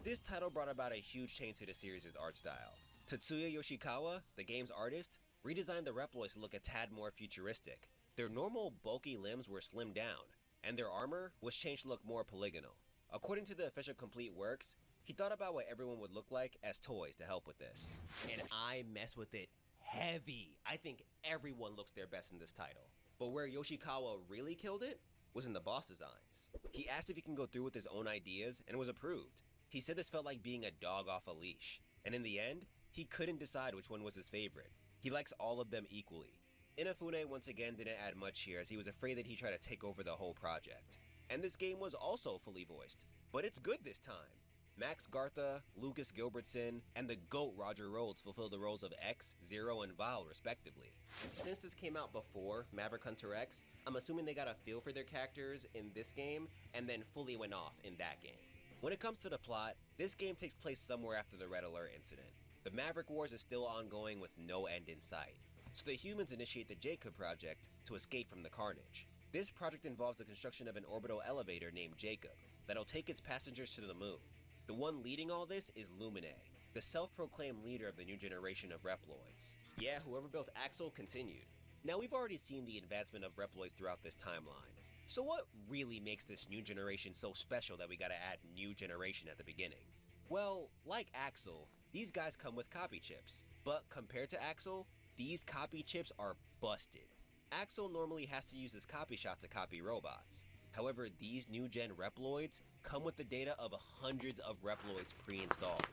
Speaker 11: This title brought about a huge change to the series' art style. Tatsuya Yoshikawa, the game's artist, redesigned the Reploids to look a tad more futuristic. Their normal, bulky limbs were slimmed down, and their armor was changed to look more polygonal. According to the official complete works, he thought about what everyone would look like as toys to help with this. And I mess with it heavy. I think everyone looks their best in this title. But where Yoshikawa really killed it was in the boss designs. He asked if he can go through with his own ideas and was approved. He said this felt like being a dog off a leash, and in the end, he couldn't decide which one was his favorite. He likes all of them equally. Inafune once again didn't add much here as he was afraid that he'd try to take over the whole project. And this game was also fully voiced, but it's good this time. Max Gartha, Lucas Gilbertson, and the GOAT Roger Rhodes fulfill the roles of X, Zero, and Vile respectively. Since this came out before Maverick Hunter X, I'm assuming they got a feel for their characters in this game and then fully went off in that game. When it comes to the plot, this game takes place somewhere after the Red Alert incident. The Maverick Wars is still ongoing with no end in sight. So the humans initiate the Jacob Project to escape from the carnage. This project involves the construction of an orbital elevator named Jacob that'll take its passengers to the moon. The one leading all this is Lumine, the self-proclaimed leader of the new generation of Reploids. Yeah, whoever built Axel continued. Now we've already seen the advancement of Reploids throughout this timeline. So what really makes this new generation so special that we gotta add new generation at the beginning? Well, like Axel, these guys come with copy chips. But compared to Axel, these copy chips are busted. Axel normally has to use his copy shot to copy robots. However, these new gen Reploids come with the data of hundreds of Reploids pre-installed.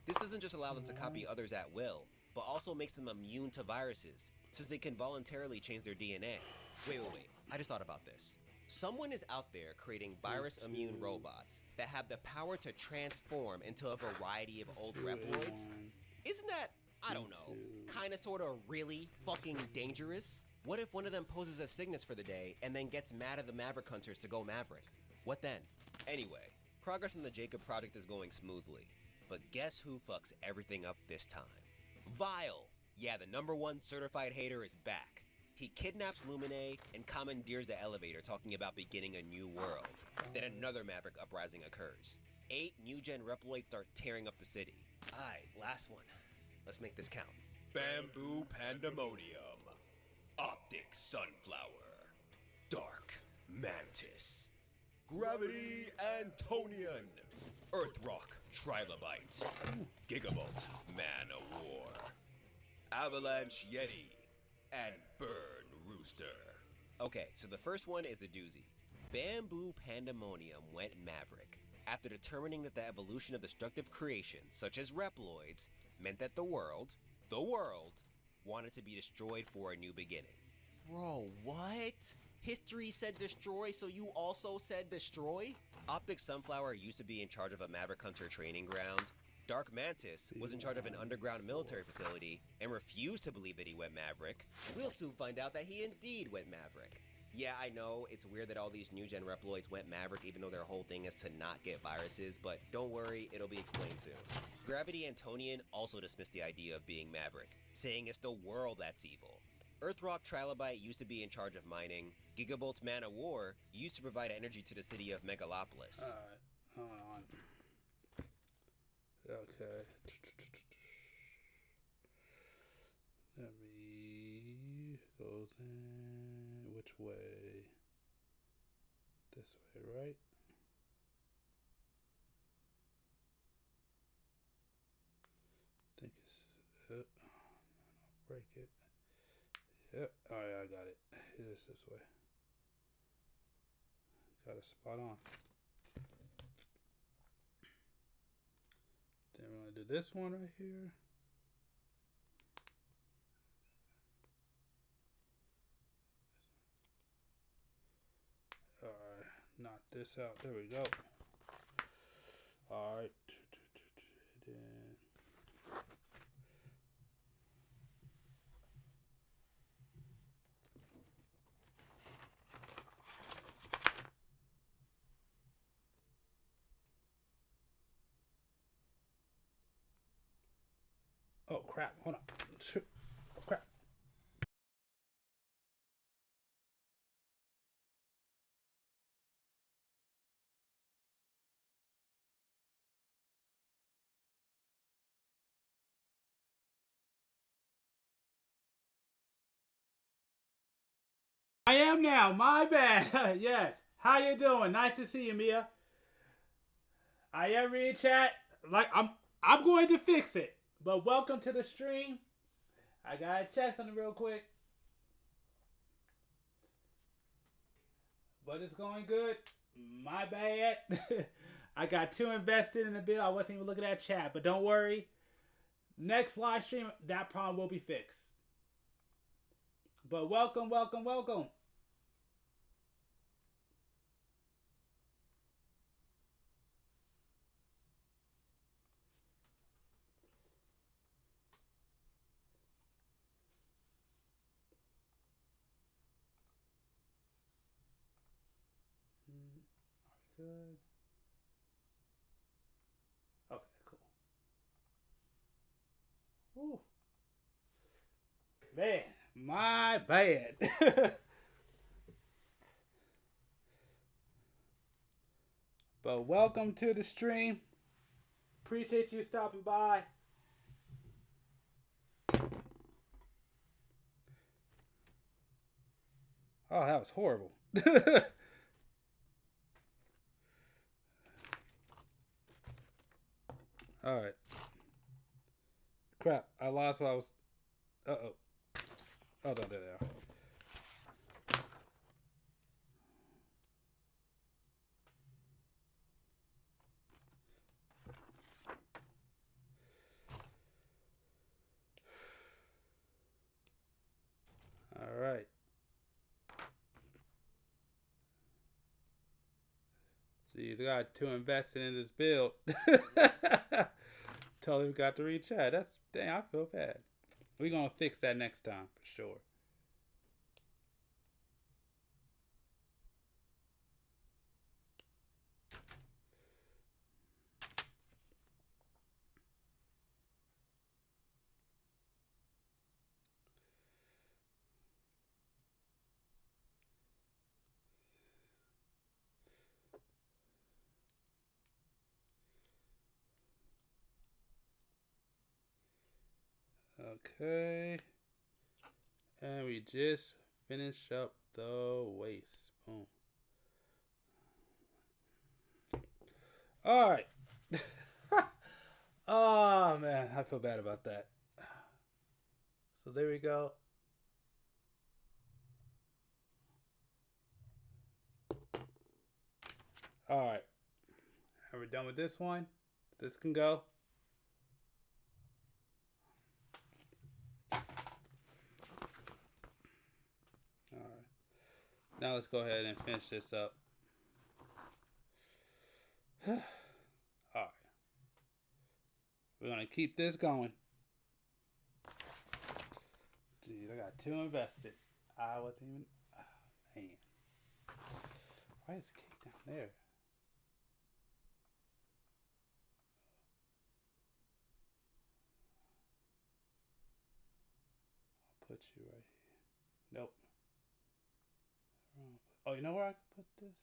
Speaker 11: This doesn't just allow them to copy others at will, but also makes them immune to viruses, since they can voluntarily change their DNA. Wait, I just thought about this. Someone is out there creating virus-immune robots that have the power to transform into a variety of old Reploids. Isn't that, I don't know, kinda sorta really fucking dangerous? What if one of them poses as Cygnus for the day and then gets mad at the Maverick Hunters to go Maverick? What then? Anyway, progress on the Jacob project is going smoothly. But guess who fucks everything up this time? Vile! Yeah, the #1 certified hater is back. He kidnaps Lumine and commandeers the elevator, talking about beginning a new world. Then another Maverick uprising occurs. 8 new-gen Reploids start tearing up the city. Alright, last one. Let's make this count.
Speaker 17: Bamboo Pandemonium. Optic Sunflower. Dark Mantis. Gravity Antonian. Earthrock Trilobite. Gigabolt Man of War. Avalanche Yeti. And Burn Rooster.
Speaker 11: Okay, so the first one is a doozy. Bamboo Pandemonium went Maverick after determining that the evolution of destructive creations, such as Reploids, meant that the world, wanted to be destroyed for a new beginning. Bro, what? History said destroy, so you also said destroy? Optic Sunflower used to be in charge of a Maverick Hunter training ground. Dark Mantis was in charge of an underground military facility and refused to believe that he went Maverick. We'll soon find out that he indeed went Maverick. Yeah, I know, it's weird that all these new gen Reploids went Maverick even though their whole thing is to not get viruses, but don't worry, it'll be explained soon. Gravity Antonian also dismissed the idea of being Maverick, saying it's the world that's evil. Earthrock Trilobite used to be in charge of mining. Gigabolt's Man of War used to provide energy to the city of Megalopolis.
Speaker 1: Hold on. Okay. Let me go in. Which way? This way, right? I think it's break it. Yep. Oh yeah, I got it. It is this way. Got it spot on. Then we're gonna do this one right here. Alright, knock this out. There we go. Alright. Then oh crap, hold on. Oh crap. I am now, my bad. Yes. How you doing? Nice to see you, Mia. I am reading chat. Like I'm going to fix it. But welcome to the stream. I gotta check something real quick. But it's going good. My bad. I got too invested in the bill. I wasn't even looking at chat. But don't worry. Next live stream, that problem will be fixed. But welcome, welcome, welcome. Good. Okay, cool. Woo. Man, my bad. But welcome to the stream. Appreciate you stopping by. Oh, that was horrible. All right. Crap, I lost what I was. Uh-oh. Oh, no, there they are. All right. Jeez, I got too invested in this build. Totally forgot to read chat. That's dang, I feel bad. We're gonna fix that next time for sure. Okay. And we just finish up the waist. Boom. Alright. Oh man, I feel bad about that. So there we go. Alright. And we're done with this one. This can go. Now let's go ahead and finish this up. Alright. We're going to keep this going. Dude, I got 2 invested. I wasn't even... Oh, man. Why is the kick down there? I'll put you right here. Nope. Oh, you know where I can put this?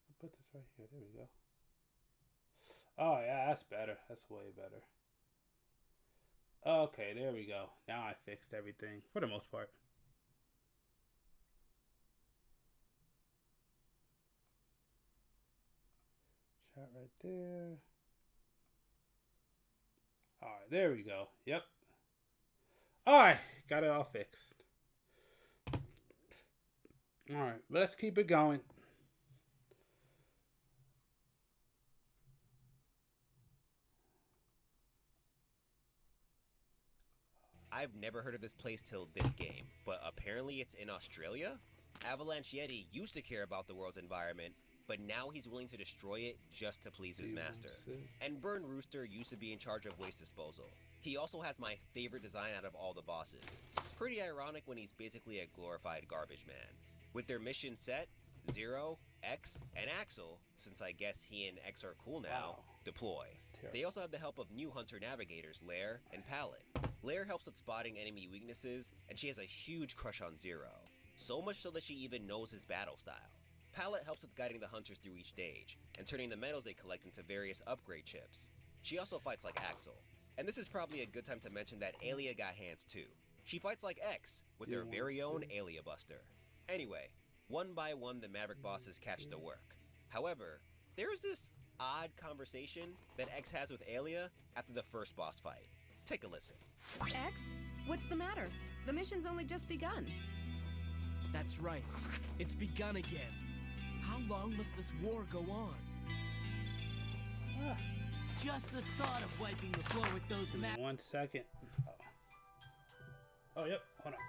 Speaker 1: I can put this right here. There we go. Oh, yeah, that's better. That's way better. Okay, there we go. Now I fixed everything for the most part. Chat right there. Alright, there we go. Yep. Alright, got it all fixed. Alright, let's keep it going.
Speaker 11: I've never heard of this place till this game, but apparently it's in Australia? Avalanche Yeti used to care about the world's environment, but now he's willing to destroy it just to please his master. And Burn Rooster used to be in charge of waste disposal. He also has my favorite design out of all the bosses. Pretty ironic when he's basically a glorified garbage man. With their mission set, Zero, X, and Axel, since I guess he and X are cool now, deploy. They also have the help of new hunter navigators, Lair and Pallet. Lair helps with spotting enemy weaknesses, and she has a huge crush on Zero. So much so that she even knows his battle style. Pallet helps with guiding the hunters through each stage, and turning the metals they collect into various upgrade chips. She also fights like Axel. And this is probably a good time to mention that Aelia got hands too. She fights like X, with their very own Aelia Buster. Anyway, one by one the Maverick bosses catch the work. However, there is this odd conversation that X has with Aelia after the first boss fight. Take a listen.
Speaker 12: X? What's the matter? The mission's only just begun.
Speaker 13: That's right. It's begun again. How long must this war go on?
Speaker 2: Just the thought of wiping the floor with those
Speaker 1: 1 second. Oh, yep. Hold on.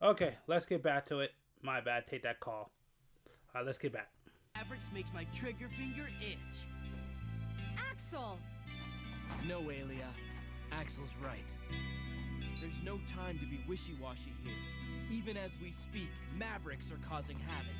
Speaker 1: Okay, let's get back to it. My bad, take that call. Alright, let's get back.
Speaker 13: Mavericks makes my trigger finger itch.
Speaker 12: Axel!
Speaker 13: No, Aelia. Axel's right. There's no time to be wishy-washy here. Even as we speak, Mavericks are causing havoc.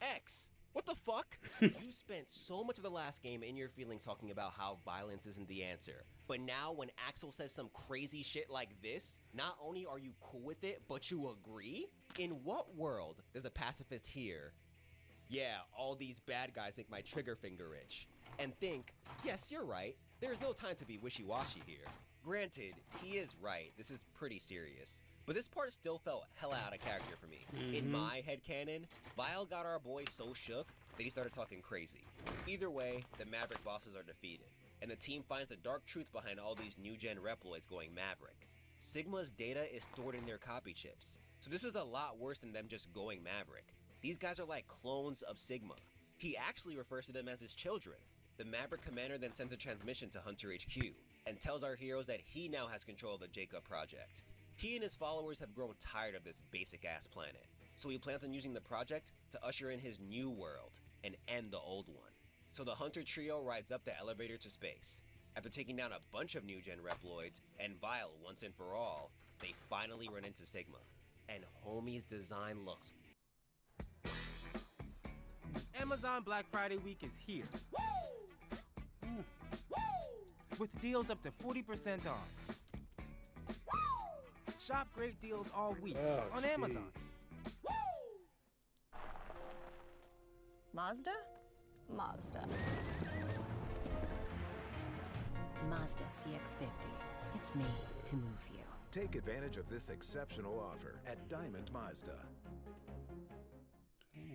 Speaker 11: X! What the fuck? You spent so much of the last game in your feelings talking about how violence isn't the answer. But now when Axel says some crazy shit like this, not only are you cool with it, but you agree? In what world does a pacifist hear, yeah, all these bad guys make my trigger finger itch, and think, yes, you're right, there's no time to be wishy-washy here. Granted, he is right, this is pretty serious. But this part still felt hella out of character for me. In my headcanon, Vile got our boy so shook that he started talking crazy. Either way, the Maverick bosses are defeated, and the team finds the dark truth behind all these new-gen Reploids going Maverick. Sigma's data is stored in their copy chips, so this is a lot worse than them just going Maverick. These guys are like clones of Sigma. He actually refers to them as his children. The Maverick commander then sends a transmission to Hunter HQ, and tells our heroes that he now has control of the Jacob project. He and his followers have grown tired of this basic-ass planet, so he plans on using the project to usher in his new world and end the old one. So the Hunter trio rides up the elevator to space. After taking down a bunch of new-gen Reploids and Vile once and for all, they finally run into Sigma. And homie's design looks...
Speaker 14: Amazon Black Friday week is here. With deals up to 40% off. Shop great deals all week on Amazon.
Speaker 16: Mazda?
Speaker 18: Mazda.
Speaker 16: The Mazda CX-50. It's made to move you.
Speaker 20: Take advantage of this exceptional offer at Diamond Mazda.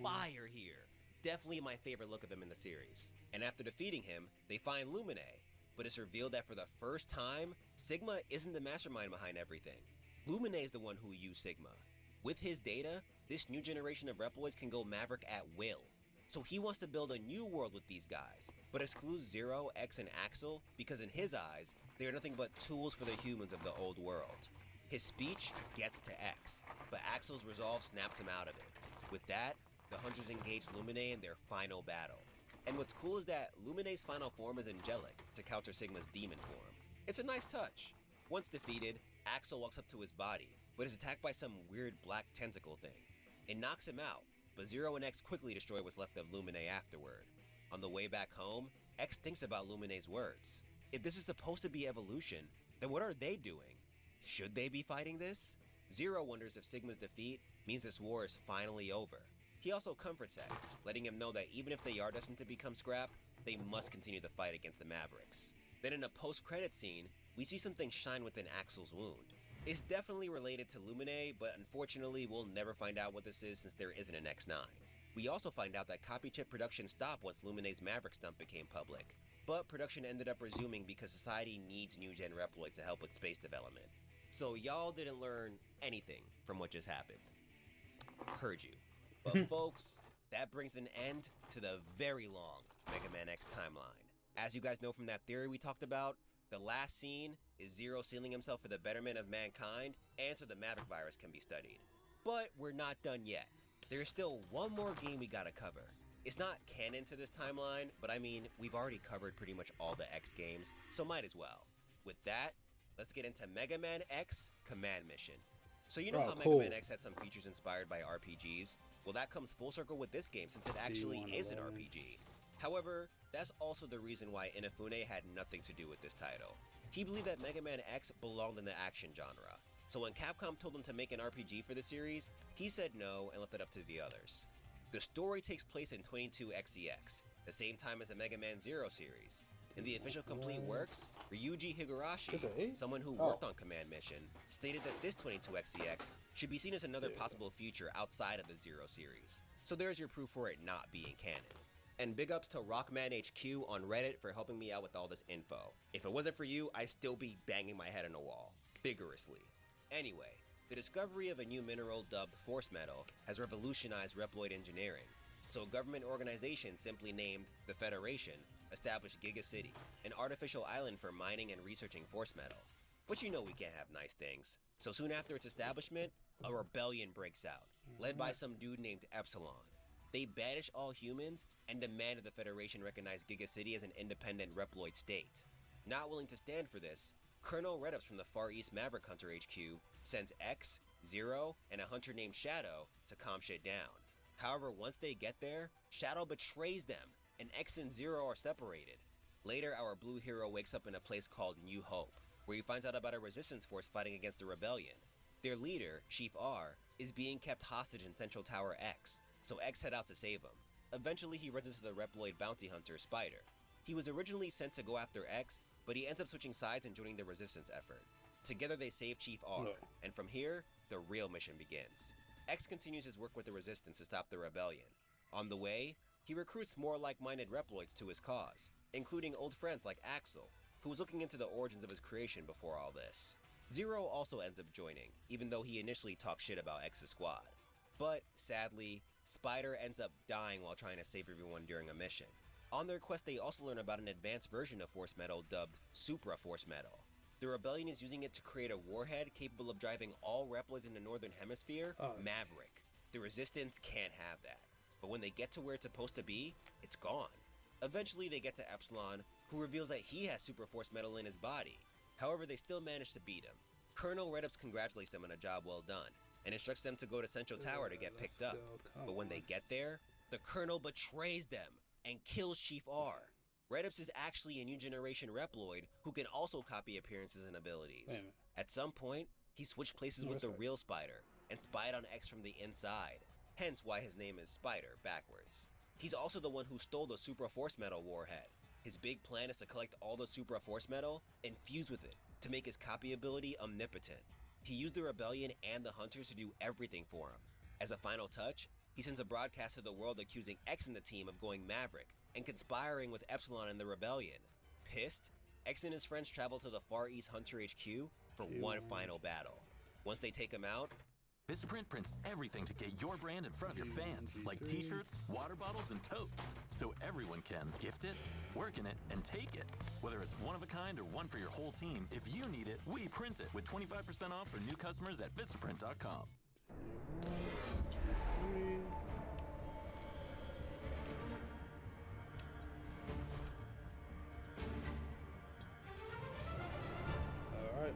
Speaker 11: Fire here. Definitely my favorite look of him in the series. And after defeating him, they find Lumine. But it's revealed that for the first time, Sigma isn't the mastermind behind everything. Lumine is the one who used Sigma. With his data, this new generation of Reploids can go Maverick at will. So he wants to build a new world with these guys, but excludes Zero, X, and Axel because in his eyes, they are nothing but tools for the humans of the old world. His speech gets to X, but Axel's resolve snaps him out of it. With that, the Hunters engage Lumine in their final battle. And what's cool is that Lumine's final form is angelic to counter Sigma's demon form. It's a nice touch. Once defeated, Axel walks up to his body, but is attacked by some weird black tentacle thing. It knocks him out, but Zero and X quickly destroy what's left of Lumine afterward. On the way back home, X thinks about Lumine's words. If this is supposed to be evolution, then what are they doing? Should they be fighting this? Zero wonders if Sigma's defeat means this war is finally over. He also comforts X, letting him know that even if they are destined to become scrap, they must continue the fight against the Mavericks. Then in a post-credit scene, we see something shine within Axel's wound. It's definitely related to Lumine, but unfortunately we'll never find out what this is since there isn't an X9. We also find out that copy chip production stopped once Lumine's Maverick stunt became public, but production ended up resuming because society needs new-gen Reploids to help with space development. So y'all didn't learn anything from what just happened. Heard you. But folks, that brings an end to the very long Mega Man X timeline. As you guys know from that theory we talked about, the last scene is Zero sealing himself for the betterment of mankind and so the Maverick virus can be studied. But we're not done yet. There's still one more game we gotta cover. It's not canon to this timeline, but I mean, we've already covered pretty much all the X games, so might as well. With that, let's get into Mega Man X Command Mission. So you know how
Speaker 1: cool.
Speaker 11: Mega Man X had some features inspired by RPGs? Well, that comes full circle with this game since it actually is an RPG. However, that's also the reason why Inafune had nothing to do with this title. He believed that Mega Man X belonged in the action genre. So when Capcom told him to make an RPG for the series, he said no and left it up to the others. The story takes place in 22XEX, the same time as the Mega Man Zero series. In the official complete works, Ryuji Higurashi, someone who worked on Command Mission, stated that this 22XEX should be seen as another possible future outside of the Zero series. So there's your proof for it not being canon. And big ups to Rockman HQ on Reddit for helping me out with all this info. If it wasn't for you, I'd still be banging my head on a wall. Vigorously. Anyway, the discovery of a new mineral dubbed Force Metal has revolutionized Reploid engineering. So a government organization simply named the Federation established Giga City, an artificial island for mining and researching Force Metal. But you know we can't have nice things. So soon after its establishment, A rebellion breaks out, led by some dude named Epsilon. They banish all humans and demand that the Federation recognize Giga City as an independent Reploid state. Not willing to stand for this, Colonel Redups from the Far East Maverick Hunter HQ sends X, Zero, and a hunter named Shadow to calm shit down. However, once they get there, Shadow betrays them, and X and Zero are separated. Later, our blue hero wakes up in a place called New Hope, where he finds out about a resistance force fighting against the rebellion. Their leader, Chief R, is being kept hostage in Central Tower X, so X head out to save him. Eventually, he runs into the Reploid bounty hunter, Spider. He was originally sent to go after X, but he ends up switching sides and joining the resistance effort. Together they save Chief R, and from here, the real mission begins. X continues his work with the resistance to stop the rebellion. On the way, he recruits more like-minded Reploids to his cause, including old friends like Axel, who was looking into the origins of his creation before all this. Zero also ends up joining, even though he initially talked shit about X's squad. But, sadly, Spider ends up dying while trying to save everyone during a mission. On their quest, they also learn about an advanced version of Force Metal dubbed Supra Force Metal. The Rebellion is using it to create a warhead capable of driving all Reploids in the Northern Hemisphere, Maverick. The Resistance can't have that. But when they get to where it's supposed to be, it's gone. Eventually they get to Epsilon, who reveals that he has Super Force Metal in his body. However, they still manage to beat him. Colonel Redups congratulates them on a job well done, and instructs them to go to Central Tower to get picked up. But when they get there, the Colonel betrays them and kills Chief R. Redups is actually a new generation Reploid who can also copy appearances and abilities. At some point, he switched places with the real Spider and spied on X from the inside, hence why his name is Spider backwards. He's also the one who stole the Supra Force Metal warhead. His big plan is to collect all the Supra Force Metal and fuse with it to make his copy ability omnipotent. He used the Rebellion and the Hunters to do everything for him. As a final touch, he sends a broadcast to the world accusing X and the team of going Maverick and conspiring with Epsilon and the Rebellion. Pissed, X and his friends travel to the Far East Hunter HQ for one final battle. Once they take him out,
Speaker 4: Vistaprint prints everything to get your brand in front of your fans, like t-shirts, water bottles, and totes, so everyone can gift it, work in it, and take it. Whether it's one of a kind or one for your whole team, if you need it, we print it with 25% off for new customers at Vistaprint.com.
Speaker 1: Alright.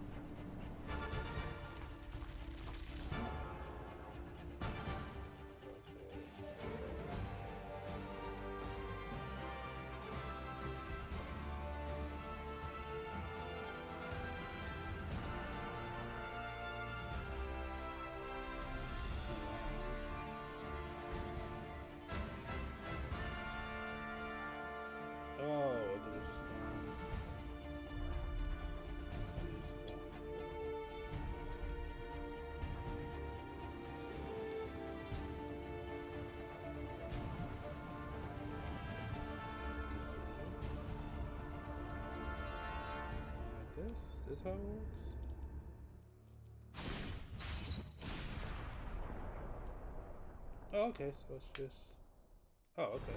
Speaker 1: This how it works? Oh, okay, so it's just... Oh, okay.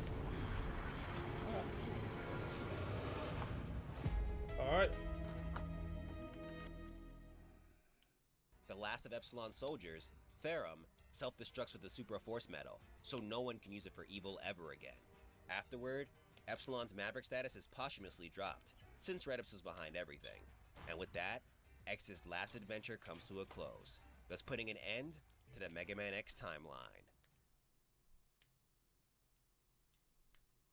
Speaker 1: Alright.
Speaker 11: the last of Epsilon's soldiers, Ferrum, self-destructs with the Supra Force Metal, so no one can use it for evil ever again. Afterward, Epsilon's Maverick status is posthumously dropped, since Redups was behind everything. And with that, X's last adventure comes to a close, thus putting an end to the Mega Man X timeline.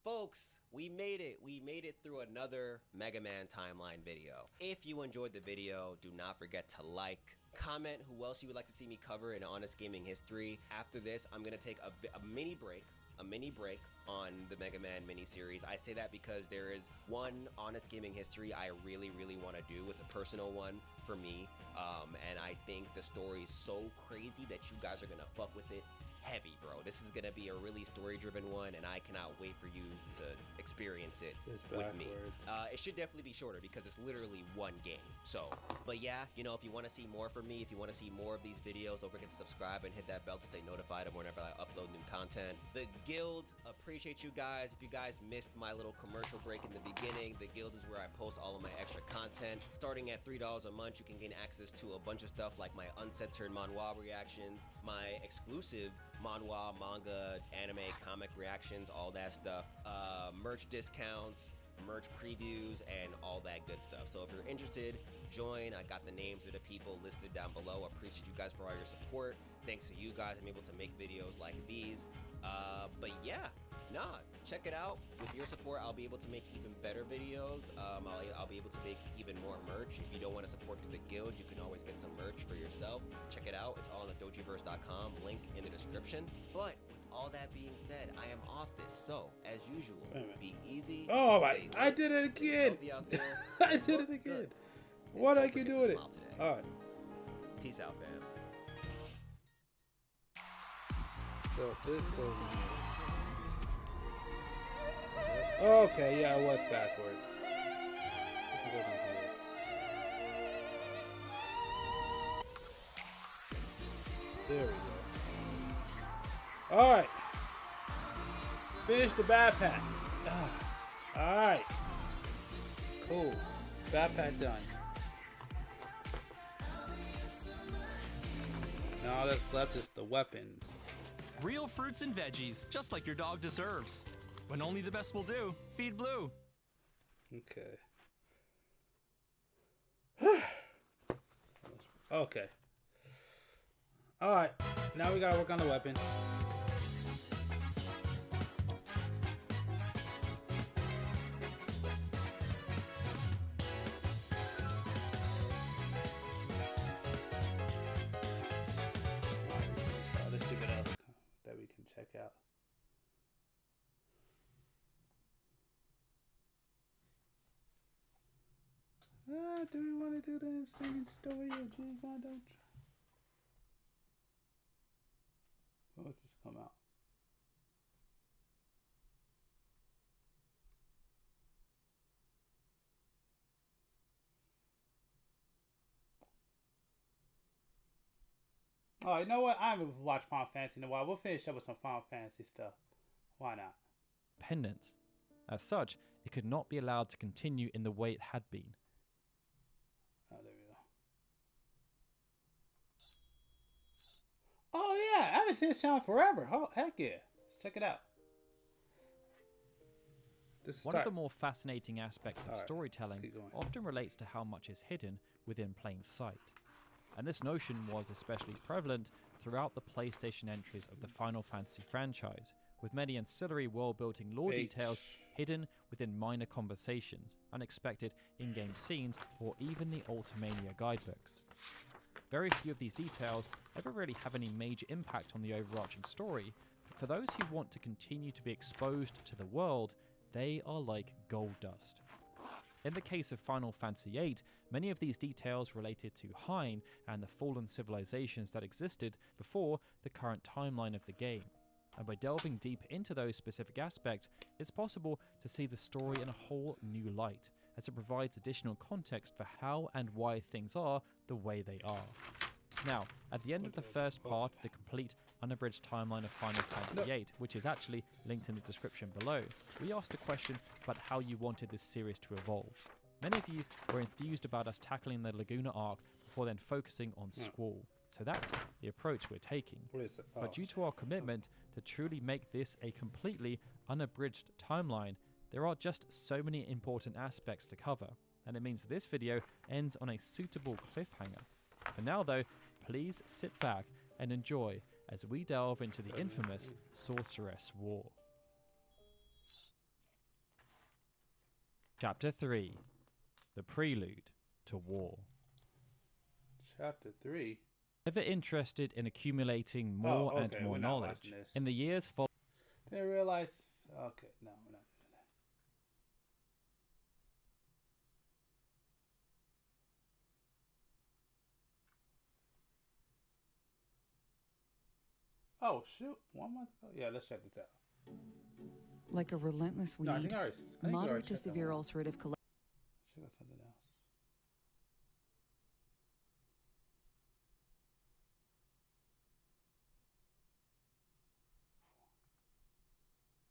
Speaker 11: Folks, we made it. We made it through another Mega Man timeline video. If you enjoyed the video, do not forget to like, comment who else you would like to see me cover in Honest Gaming history. After this, I'm gonna take a mini break on the Mega Man mini-series. I say that because there is one Honest Gaming history I really want to do. It's a personal one for me, and I think the story is so crazy that you guys are gonna fuck with it heavy, bro. This is gonna be a really story-driven one, and I cannot wait for you to experience it with me. It should definitely be shorter because it's literally one game. So, but yeah, you know, if you want to see more from me, if you want to see more of these videos, don't forget to subscribe and hit that bell to stay notified of whenever I upload new content. The Guild, appreciate you guys. If you guys missed my little commercial break in the beginning, the Guild is where I post all of my extra content. Starting at $3 a month, you can gain access to a bunch of stuff like my uncensored manhwa reactions, my exclusive manhwa, manga, anime, comic reactions, all that stuff, merch discounts, merch previews, and all that good stuff. So if you're interested, join. I got the names of the people listed down below. I appreciate you guys for all your support. Thanks to you guys, I'm able to make videos like these. But yeah, check it out. With your support, I'll be able to make even better videos. I'll be able to make even more merch. If you don't want to support through the Guild, you can always get some merch for yourself. Check it out. It's all on the dojiverse.com, link in the description. But with all that being said, I am off this. So, as usual, be easy.
Speaker 1: Oh my, I did it again. I did it again. Why do I keep doing it? All right.
Speaker 11: Peace out, fam.
Speaker 1: So this goes. Okay, yeah, it was backwards. This one goes in here. There we go. Alright. Finish the backpack. Alright. Cool. Backpack done. Now all that's left is the weapons.
Speaker 8: Real fruits and veggies, just like your dog deserves. When only the best will do, feed Blue.
Speaker 1: Okay. Okay. Alright, now we gotta work on the weapon. Let's see what else that we can check out. Do we want to do the insane story of G Gundam? When does this come out? Oh, you know what? I haven't watched Final Fantasy in a while. We'll finish up with some Final Fantasy stuff. Why not?
Speaker 18: Pendants. As such, it could not be allowed to continue in the way it had been.
Speaker 1: Oh, there we go. Oh, yeah. I haven't seen this channel forever. Oh, heck yeah. Let's check it out.
Speaker 18: One of the more fascinating aspects of storytelling often relates to how much is hidden within plain sight. And this notion was especially prevalent throughout the PlayStation entries of the Final Fantasy franchise, with many ancillary world-building lore details hidden within minor conversations, unexpected in-game scenes, or even the Ultimania guidebooks. Very few of these details ever really have any major impact on the overarching story, but for those who want to continue to be exposed to the world, they are like gold dust. In the case of Final Fantasy VIII, many of these details related to Hein and the fallen civilizations that existed before the current timeline of the game. And by delving deep into those specific aspects, it's possible to see the story in a whole new light, as it provides additional context for how and why things are the way they are. Now, at the end of the first part of the complete unabridged timeline of Final Fantasy VIII, which is actually linked in the description below, we asked a question about how you wanted this series to evolve. Many of you were enthused about us tackling the Laguna arc before then focusing on Squall, so that's the approach we're taking. But due to our commitment to truly make this a completely unabridged timeline, there are just so many important aspects to cover, and it means this video ends on a suitable cliffhanger. For now though, please sit back and enjoy as we delve into the infamous Sorceress War. Chapter 3. The Prelude to War.
Speaker 1: Chapter 3?
Speaker 18: Ever interested in accumulating more and more knowledge? In the years following...
Speaker 1: Didn't realize... Okay, no, we're not doing that. Oh shoot, 1 month ago. Yeah, let's check this out.
Speaker 7: Like a relentless weed,
Speaker 1: No, I think I already
Speaker 7: moderate to
Speaker 1: checked that
Speaker 7: severe
Speaker 1: one.
Speaker 7: ulcerative colitis.
Speaker 1: Check out something else.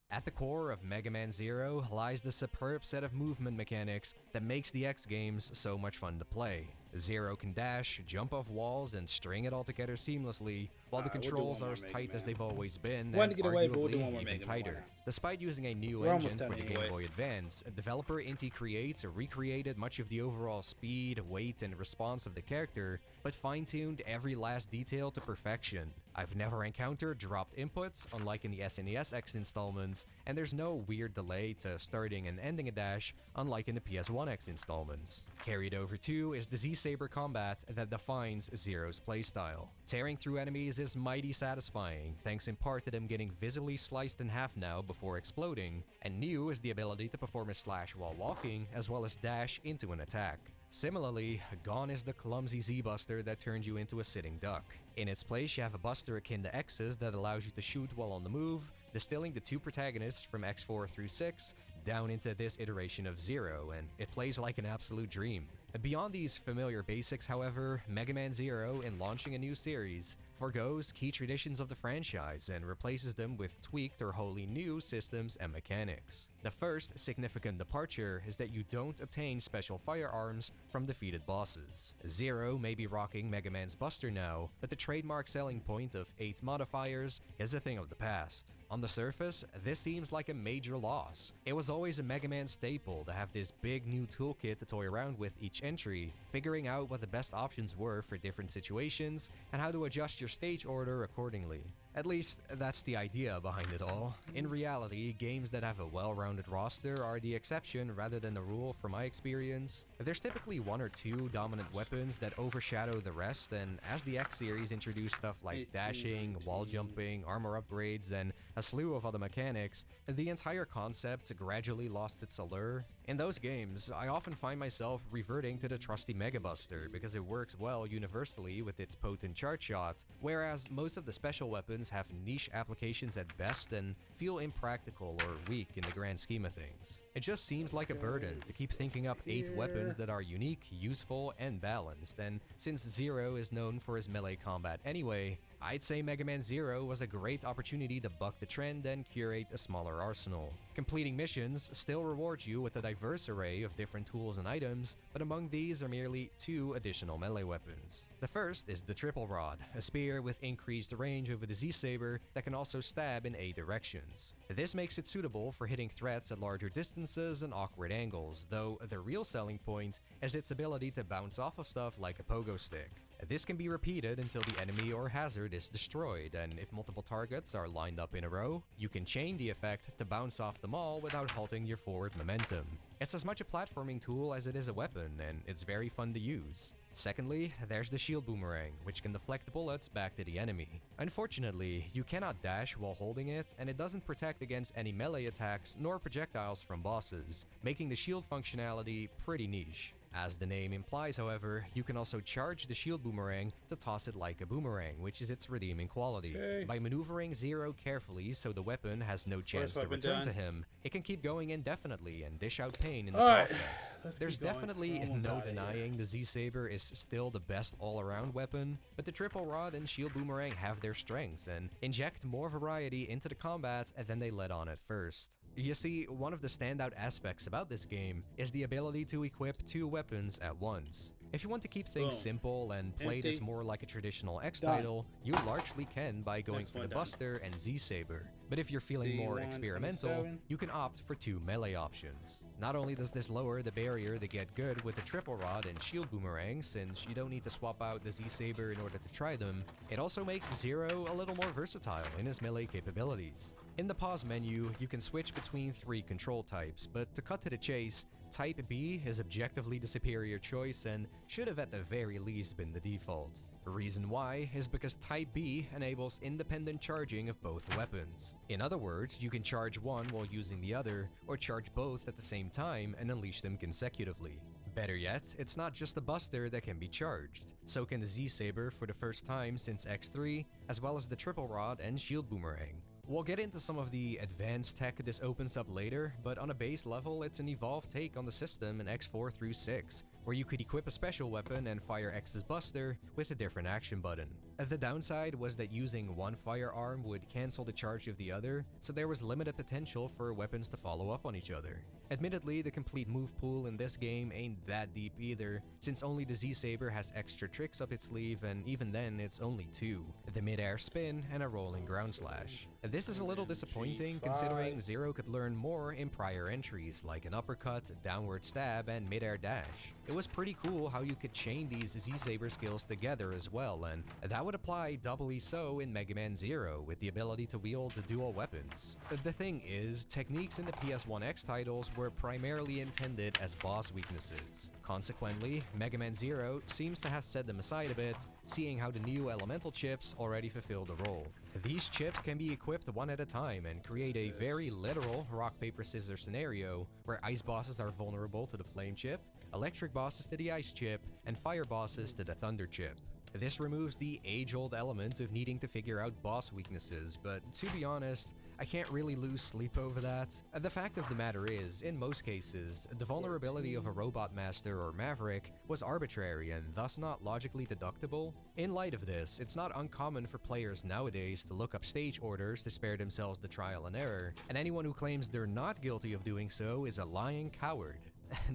Speaker 21: At the core of Mega Man Zero lies the superb set of movement mechanics that makes the X games so much fun to play. Zero can dash, jump off walls, and string it all together seamlessly, while the controls are as tight as they've always been, and arguably even tighter. Despite using a new engine for the Game Boy Advance, developer Inti Creates recreated much of the overall speed, weight, and response of the character, but fine-tuned every last detail to perfection. I've never encountered dropped inputs, unlike in the SNES X installments, and there's no weird delay to starting and ending a dash, unlike in the PS1 X installments. Carried over too is the Z-Saber combat that defines Zero's playstyle. Tearing through enemies is mighty satisfying, thanks in part to them getting visibly sliced in half now before exploding, and new is the ability to perform a slash while walking, as well as dash into an attack. Similarly, gone is the clumsy Z-Buster that turns you into a sitting duck. In its place, you have a buster akin to X's that allows you to shoot while on the move, distilling the two protagonists from X4 through 6 down into this iteration of Zero, and it plays like an absolute dream. Beyond these familiar basics, however, Mega Man Zero, in launching a new series, forgoes key traditions of the franchise and replaces them with tweaked or wholly new systems and mechanics. The first significant departure is that you don't obtain special firearms from defeated bosses. Zero may be rocking Mega Man's Buster now, but the trademark selling point of 8 modifiers is a thing of the past. On the surface, this seems like a major loss. It was always a Mega Man staple to have this big new toolkit to toy around with each entry, figuring out what the best options were for different situations and how to adjust your stage order accordingly. At least, that's the idea behind it all. In reality, games that have a well-rounded roster are the exception rather than the rule from my experience. There's typically 1 or 2 dominant weapons that overshadow the rest, and as the X series introduced stuff like dashing, wall jumping, armor upgrades, and a slew of other mechanics, the entire concept gradually lost its allure. In those games, I often find myself reverting to the trusty Mega Buster because it works well universally with its potent charge shot, whereas most of the special weapons have niche applications at best and feel impractical or weak in the grand scheme of things. It just seems like a burden to keep thinking up 8 weapons that are unique, useful, and balanced, and since Zero is known for his melee combat anyway, I'd say Mega Man Zero was a great opportunity to buck the trend and curate a smaller arsenal. Completing missions still rewards you with a diverse array of different tools and items, but among these are merely 2 additional melee weapons. The first is the Triple Rod, a spear with increased range over the Z-Saber that can also stab in 8 directions. This makes it suitable for hitting threats at larger distances and awkward angles, though the real selling point is its ability to bounce off of stuff like a pogo stick. This can be repeated until the enemy or hazard is destroyed, and if multiple targets are lined up in a row, you can chain the effect to bounce off them all without halting your forward momentum. It's as much a platforming tool as it is a weapon, and it's very fun to use. Secondly, there's the shield boomerang, which can deflect bullets back to the enemy. Unfortunately, you cannot dash while holding it, and it doesn't protect against any melee attacks nor projectiles from bosses, making the shield functionality pretty niche. As the name implies, however, you can also charge the shield boomerang to toss it like a boomerang, which is its redeeming quality. By maneuvering Zero carefully so the weapon has no chance to return to him, it can keep going indefinitely and dish out pain in the process. There's definitely no denying the Z-Saber is still the best all-around weapon, but the Triple Rod and shield boomerang have their strengths and inject more variety into the combat than they let on at first. You see, one of the standout aspects about this game is the ability to equip 2 weapons at once. If you want to keep things simple and play this more like a traditional X title, you largely can by going for the Buster and Z-Saber. But if you're feeling more experimental, you can opt for 2 melee options. Not only does this lower the barrier to get good with the Triple Rod and Shield Boomerang, since you don't need to swap out the Z-Saber in order to try them, it also makes Zero a little more versatile in his melee capabilities. In the pause menu, you can switch between 3 control types, but to cut to the chase, Type B is objectively the superior choice and should have at the very least been the default. The reason why is because Type B enables independent charging of both weapons. In other words, you can charge one while using the other, or charge both at the same time and unleash them consecutively. Better yet, it's not just the Buster that can be charged. So can the Z-Saber for the first time since X3, as well as the Triple Rod and Shield Boomerang. We'll get into some of the advanced tech this opens up later, but on a base level, it's an evolved take on the system in X4 through 6, where you could equip a special weapon and fire X's Buster with a different action button. The downside was that using one firearm would cancel the charge of the other, so there was limited potential for weapons to follow up on each other. Admittedly, the complete move pool in this game ain't that deep either, since only the Z-Saber has extra tricks up its sleeve, and even then it's only 2, the mid-air spin and a rolling ground slash. This is a little disappointing considering Zero could learn more in prior entries like an uppercut, downward stab, and mid-air dash. It was pretty cool how you could chain these Z-Saber skills together as well, and that would apply doubly so in Mega Man Zero with the ability to wield the dual weapons. The thing is, techniques in the PS1X titles were primarily intended as boss weaknesses. Consequently, Mega Man Zero seems to have set them aside a bit, seeing how the new elemental chips already fulfill the role. These chips can be equipped one at a time and create a very literal rock, paper, scissors scenario where ice bosses are vulnerable to the flame chip, electric bosses to the ice chip, and fire bosses to the thunder chip. This removes the age-old element of needing to figure out boss weaknesses, but to be honest, I can't really lose sleep over that. The fact of the matter is, in most cases, the vulnerability of a Robot Master or Maverick was arbitrary and thus not logically deductible. In light of this, it's not uncommon for players nowadays to look up stage orders to spare themselves the trial and error, and anyone who claims they're not guilty of doing so is a lying coward.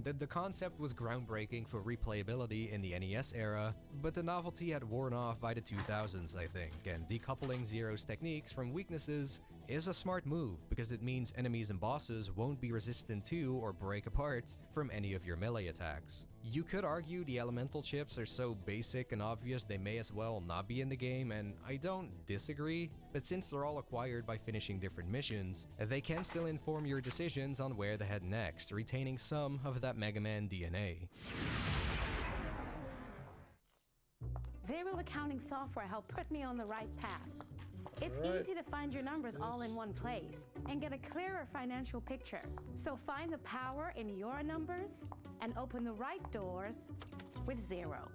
Speaker 21: The concept was groundbreaking for replayability in the NES era, but the novelty had worn off by the 2000s, I think, and decoupling Zero's techniques from weaknesses is a smart move because it means enemies and bosses won't be resistant to or break apart from any of your melee attacks. You could argue the elemental chips are so basic and obvious they may as well not be in the game, and I don't disagree, but since they're all acquired by finishing different missions, they can still inform your decisions on where to head next, retaining some of that Mega Man DNA.
Speaker 15: Zero accounting software helped put me on the right path. It's easy to find your numbers all in one place and get a clearer financial picture. So find the power in your numbers and open the right doors with Zero.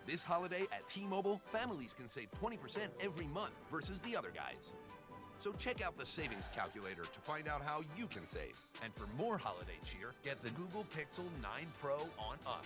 Speaker 22: This holiday at T-Mobile, families can save 20% every month versus the other guys. So check out the savings calculator to find out how you can save. And for more holiday cheer, get the Google Pixel 9 Pro on us.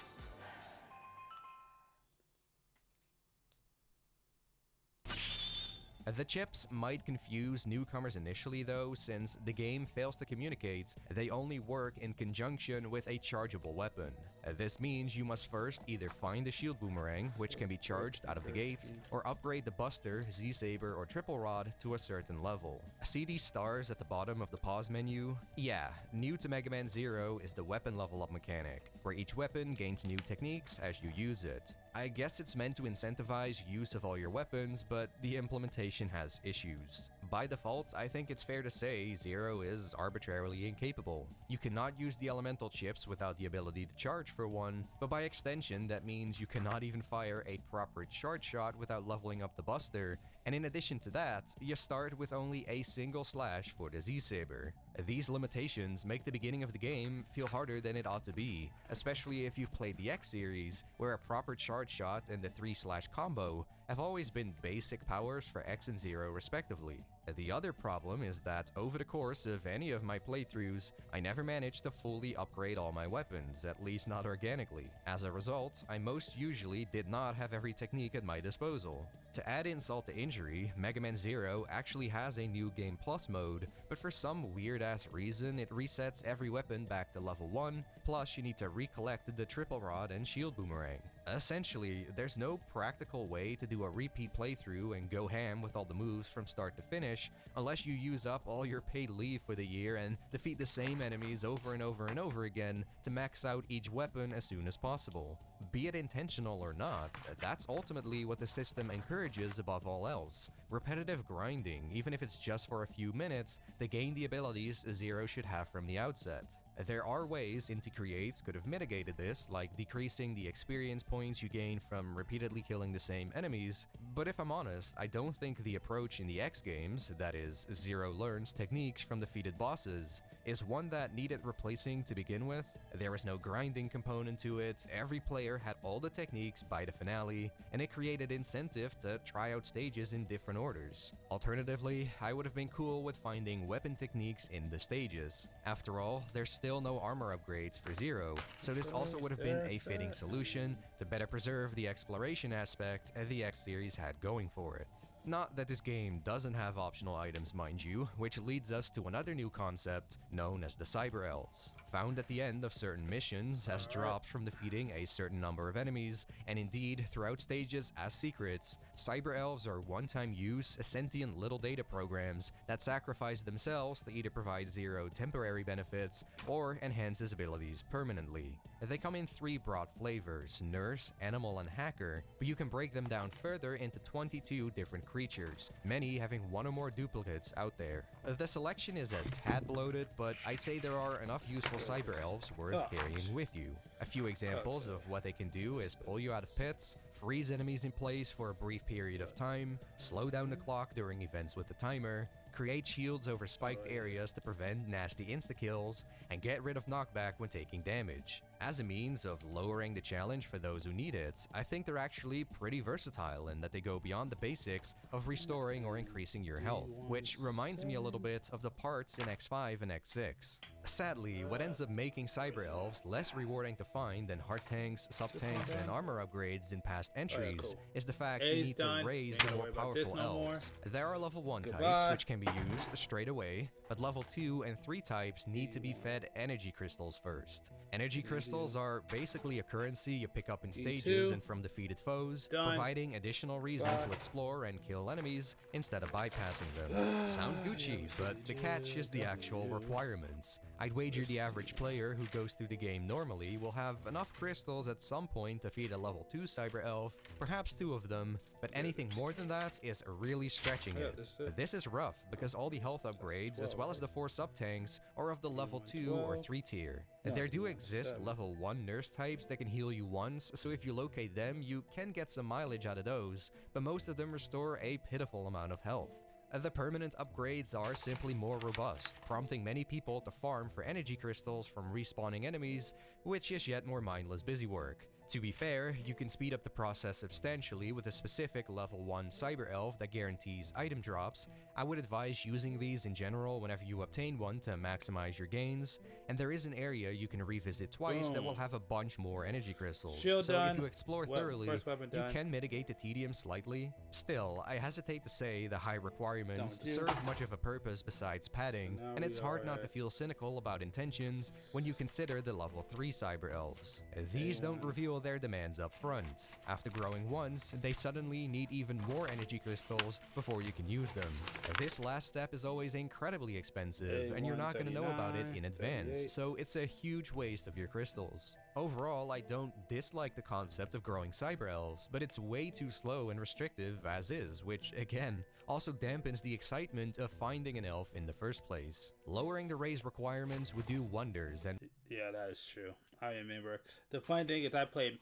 Speaker 21: The chips might confuse newcomers initially though, since the game fails to communicate they only work in conjunction with a chargeable weapon. This means you must first either find the Shield Boomerang, which can be charged out of the gate, or upgrade the Buster, Z-Saber, or Triple Rod to a certain level. See these stars at the bottom of the pause menu? Yeah, new to Mega Man Zero is the weapon level up mechanic, where each weapon gains new techniques as you use it. I guess it's meant to incentivize use of all your weapons, but the implementation has issues. By default, I think it's fair to say Zero is arbitrarily incapable. You cannot use the elemental chips without the ability to charge for one, but by extension that means you cannot even fire a proper charge shot without leveling up the Buster, and in addition to that, you start with only a single slash for the Z-Saber. These limitations make the beginning of the game feel harder than it ought to be, especially if you've played the X series, where a proper charge shot and the 3-slash combo have always been basic powers for X and Zero respectively. The other problem is that over the course of any of my playthroughs, I never managed to fully upgrade all my weapons, at least not organically. As a result, I most usually did not have every technique at my disposal. To add insult to injury, Mega Man Zero actually has a New Game Plus mode, but for some weird-ass reason it resets every weapon back to level 1, plus you need to recollect the Triple Rod and Shield Boomerang. Essentially, there's no practical way to do a repeat playthrough and go ham with all the moves from start to finish, unless you use up all your paid leave for the year and defeat the same enemies over and over and over again to max out each weapon as soon as possible. Be it intentional or not, that's ultimately what the system encourages above all else, Repetitive grinding, even if it's just for a few minutes, to gain the abilities Zero should have from the outset. There are ways Inti Creates could have mitigated this, like decreasing the experience points you gain from repeatedly killing the same enemies, but if I'm honest, I don't think the approach in the X games, that is, Zero learns techniques from defeated bosses, is one that needed replacing to begin with. There was no grinding component to it, every player had all the techniques by the finale, and it created incentive to try out stages in different orders. Alternatively, I would have been cool with finding weapon techniques in the stages. After all, there's still no armor upgrades for Zero, so this also would have been a fitting solution to better preserve the exploration aspect the X series had going for it. Not that this game doesn't have optional items, mind you, which leads us to another new concept known as the Cyber Elves. Found at the end of certain missions as drops from defeating a certain number of enemies, and indeed throughout stages as secrets, Cyber Elves are one-time use, sentient little data programs that sacrifice themselves to either provide Zero temporary benefits or enhance his abilities permanently. They come in 3 broad flavors, Nurse, Animal, and Hacker, but you can break them down further into 22 different creatures, many having one or more duplicates out there. The selection is a tad bloated, but I'd say there are enough useful Cyber Elves worth carrying with you. A few examples of what they can do is pull you out of pits, freeze enemies in place for a brief period of time, slow down the clock during events with the timer, create shields over spiked areas to prevent nasty insta-kills, and get rid of knockback when taking damage. As a means of lowering the challenge for those who need it, I think they're actually pretty versatile in that they go beyond the basics of restoring or increasing your health, which reminds me a little bit of the parts in X5 and X6. Sadly, what ends up making Cyber Elves less rewarding to find than heart tanks, sub-tanks, and armor upgrades in past entries is the fact you need to raise the more powerful elves. There are level 1 types which can be used straight away, but level 2 and 3 types need to be fed energy crystals first. Energy crystals are basically a currency you pick up in stages and from defeated foes, providing additional reason to explore and kill enemies instead of bypassing them. Sounds Gucci, but the catch is the actual requirements. I'd wager the average player who goes through the game normally will have enough crystals at some point to feed a level 2 Cyber Elf, perhaps 2 of them, but anything more than that is really stretching it. This is rough because all the health upgrades, as well as the 4 sub-tanks, are of the level 2 or 3 tier. There do exist level 1 nurse types that can heal you once, so if you locate them, you can get some mileage out of those, but most of them restore a pitiful amount of health. The permanent upgrades are simply more robust, prompting many people to farm for energy crystals from respawning enemies, which is yet more mindless busywork. To be fair, you can speed up the process substantially with a specific level 1 Cyber Elf that guarantees item drops. I would advise using these in general whenever you obtain one to maximize your gains, and there is an area you can revisit twice that will have a bunch more energy crystals.
Speaker 1: Shield
Speaker 21: so
Speaker 1: done.
Speaker 21: If you explore thoroughly, you can mitigate the tedium slightly. Still, I hesitate to say the high requirements serve much of a purpose besides padding, and it's hard not to feel cynical about intentions when you consider the level 3 Cyber Elves. These don't reveal their demands up front. After growing once, they suddenly need even more energy crystals before you can use them. This last step is always incredibly expensive, and you're not going to know about it in advance, so it's a huge waste of your crystals. Overall, I don't dislike the concept of growing Cyber Elves, but it's way too slow and restrictive as is, which, again, also dampens the excitement of finding an elf in the first place. Lowering the raise requirements would do wonders, and
Speaker 1: yeah, that is true. I remember. The funny thing is I played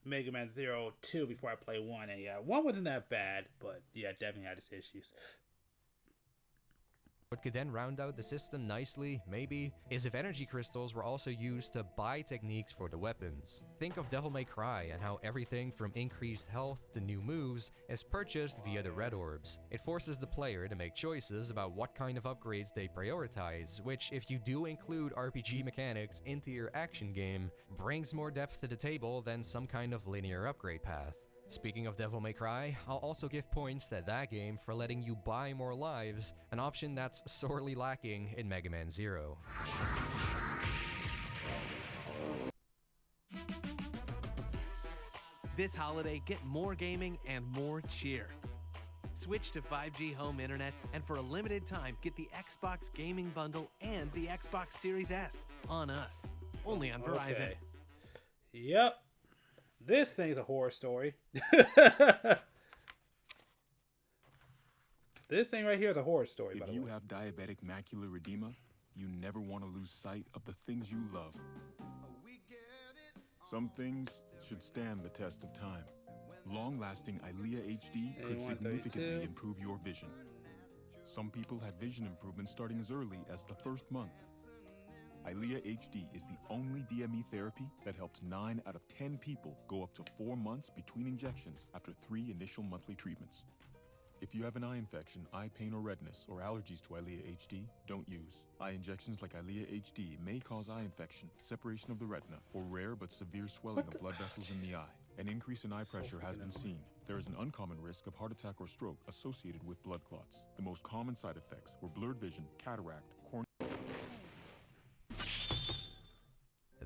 Speaker 1: Mega Man 0 2 before I played 1, and yeah, 1 wasn't that bad, but yeah, definitely had its issues.
Speaker 21: What could then round out the system nicely, maybe, is if energy crystals were also used to buy techniques for the weapons. Think of Devil May Cry and how everything from increased health to new moves is purchased via the red orbs. It forces the player to make choices about what kind of upgrades they prioritize, which, if you do include RPG mechanics into your action game, brings more depth to the table than some kind of linear upgrade path. Speaking of Devil May Cry, I'll also give points to that game for letting you buy more lives, an option that's sorely lacking in Mega Man 0.
Speaker 13: This holiday, get more gaming and more cheer. Switch to 5G home internet, and for a limited time, get the Xbox Gaming Bundle and the Xbox Series S on us. Only on Verizon.
Speaker 1: Okay. Yep. This thing's a horror story. This thing right here is a horror story, by the way.
Speaker 5: If you have diabetic macular edema, you never want to lose sight of the things you love. Some things should stand the test of time. Long-lasting EYLEA HD could significantly improve your vision. Some people have vision improvements starting as early as the first month. EYLEA HD is the only DME therapy that helps 9 out of 10 people go up to 4 months between injections after 3 initial monthly treatments. If you have an eye infection, eye pain or redness, or allergies to EYLEA HD, don't use. Eye injections like EYLEA HD may cause eye infection, separation of the retina, or rare but severe swelling of blood vessels in the eye. An increase in eye pressure has been seen. There is an uncommon risk of heart attack or stroke associated with blood clots. The most common side effects were blurred vision, cataract, cornea.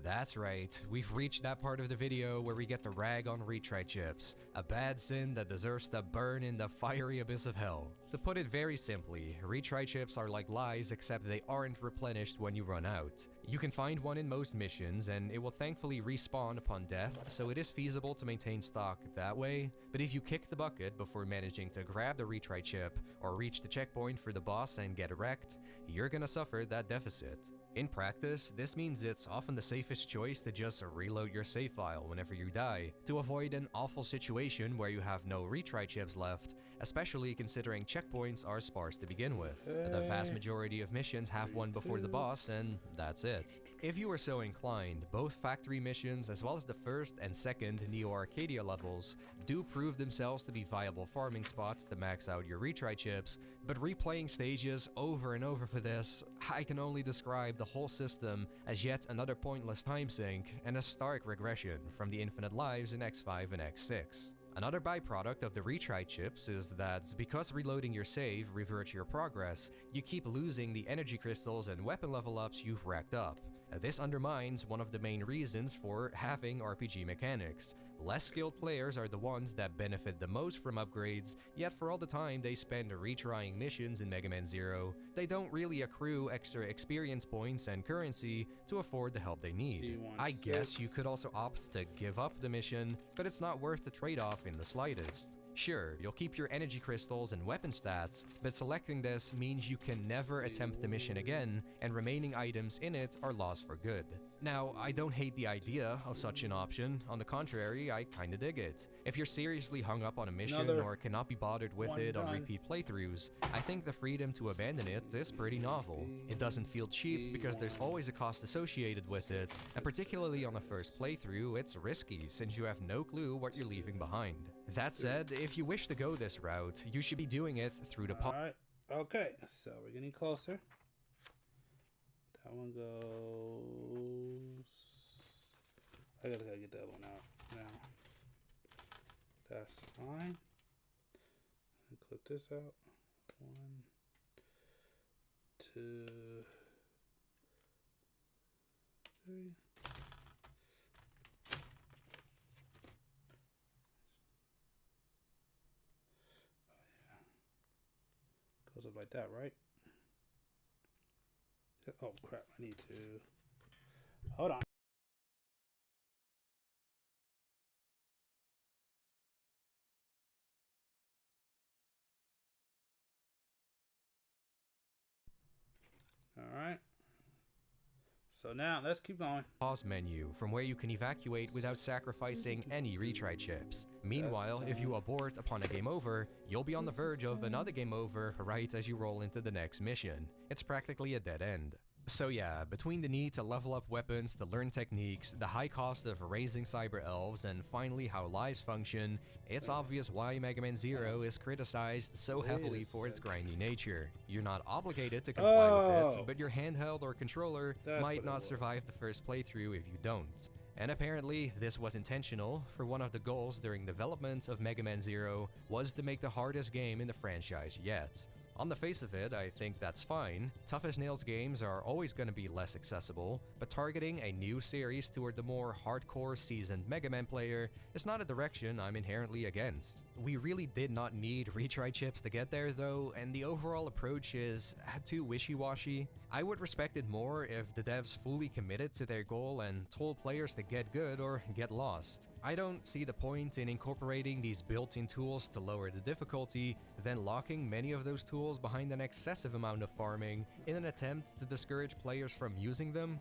Speaker 21: That's right, we've reached that part of the video where we get to rag on retry chips, a bad sin that deserves to burn in the fiery abyss of hell. To put it very simply, retry chips are like lives except they aren't replenished when you run out. You can find one in most missions, and it will thankfully respawn upon death, so it is feasible to maintain stock that way, but if you kick the bucket before managing to grab the retry chip, or reach the checkpoint for the boss and get wrecked, you're gonna suffer that deficit. In practice, this means it's often the safest choice to just reload your save file whenever you die, to avoid an awful situation where you have no retry chips left, especially considering checkpoints are sparse to begin with. The vast majority of missions have one before the boss, and that's it. If you are so inclined, both factory missions as well as the first and second Neo Arcadia levels do prove themselves to be viable farming spots to max out your retry chips, but replaying stages over and over for this, I can only describe the whole system as yet another pointless time sink and a stark regression from the infinite lives in X5 and X6. Another byproduct of the retry chips is that because reloading your save reverts your progress, you keep losing the energy crystals and weapon level ups you've racked up. This undermines one of the main reasons for having RPG mechanics. Less skilled players are the ones that benefit the most from upgrades, yet for all the time they spend retrying missions in Mega Man Zero, they don't really accrue extra experience points and currency to afford the help they need. I guess you could also opt to give up the mission, but it's not worth the trade-off in the slightest. Sure, you'll keep your energy crystals and weapon stats, but selecting this means you can never attempt the mission again, and remaining items in it are lost for good. Now, I don't hate the idea of such an option, on the contrary, I kinda dig it. If you're seriously hung up on a mission or cannot be bothered with it on repeat playthroughs, I think the freedom to abandon it is pretty novel. It doesn't feel cheap because there's always a cost associated with it, and particularly on the first playthrough, it's risky since you have no clue what you're leaving behind. That said, if you wish to go this route, you should be doing it through the
Speaker 1: Alright, okay, so we're getting closer. That one goes... I gotta get that one out now. That's fine. And clip this out. 1, 2, 3. Goes up like that, right? Oh crap, I need to... Hold on. Alright. So now, let's keep going.
Speaker 21: Pause menu, from where you can evacuate without sacrificing any retry chips. Meanwhile, if you abort upon a game over, you'll be on the verge of another game over right as you roll into the next mission. It's practically a dead end. So yeah, between the need to level up weapons, to learn techniques, the high cost of raising cyber elves, and finally how lives function, it's obvious why Mega Man Zero is criticized so heavily for its grindy nature. You're not obligated to comply with it, but your handheld or controller might not survive the first playthrough if you don't. And apparently, this was intentional, for one of the goals during development of Mega Man Zero was to make the hardest game in the franchise yet. On the face of it, I think that's fine. Tough as Nails games are always going to be less accessible, but targeting a new series toward the more hardcore seasoned Mega Man player is not a direction I'm inherently against. We really did not need retry chips to get there though, and the overall approach is too wishy-washy. I would respect it more if the devs fully committed to their goal and told players to get good or get lost. I don't see the point in incorporating these built-in tools to lower the difficulty, then locking many of those tools behind an excessive amount of farming in an attempt to discourage players from using them, ?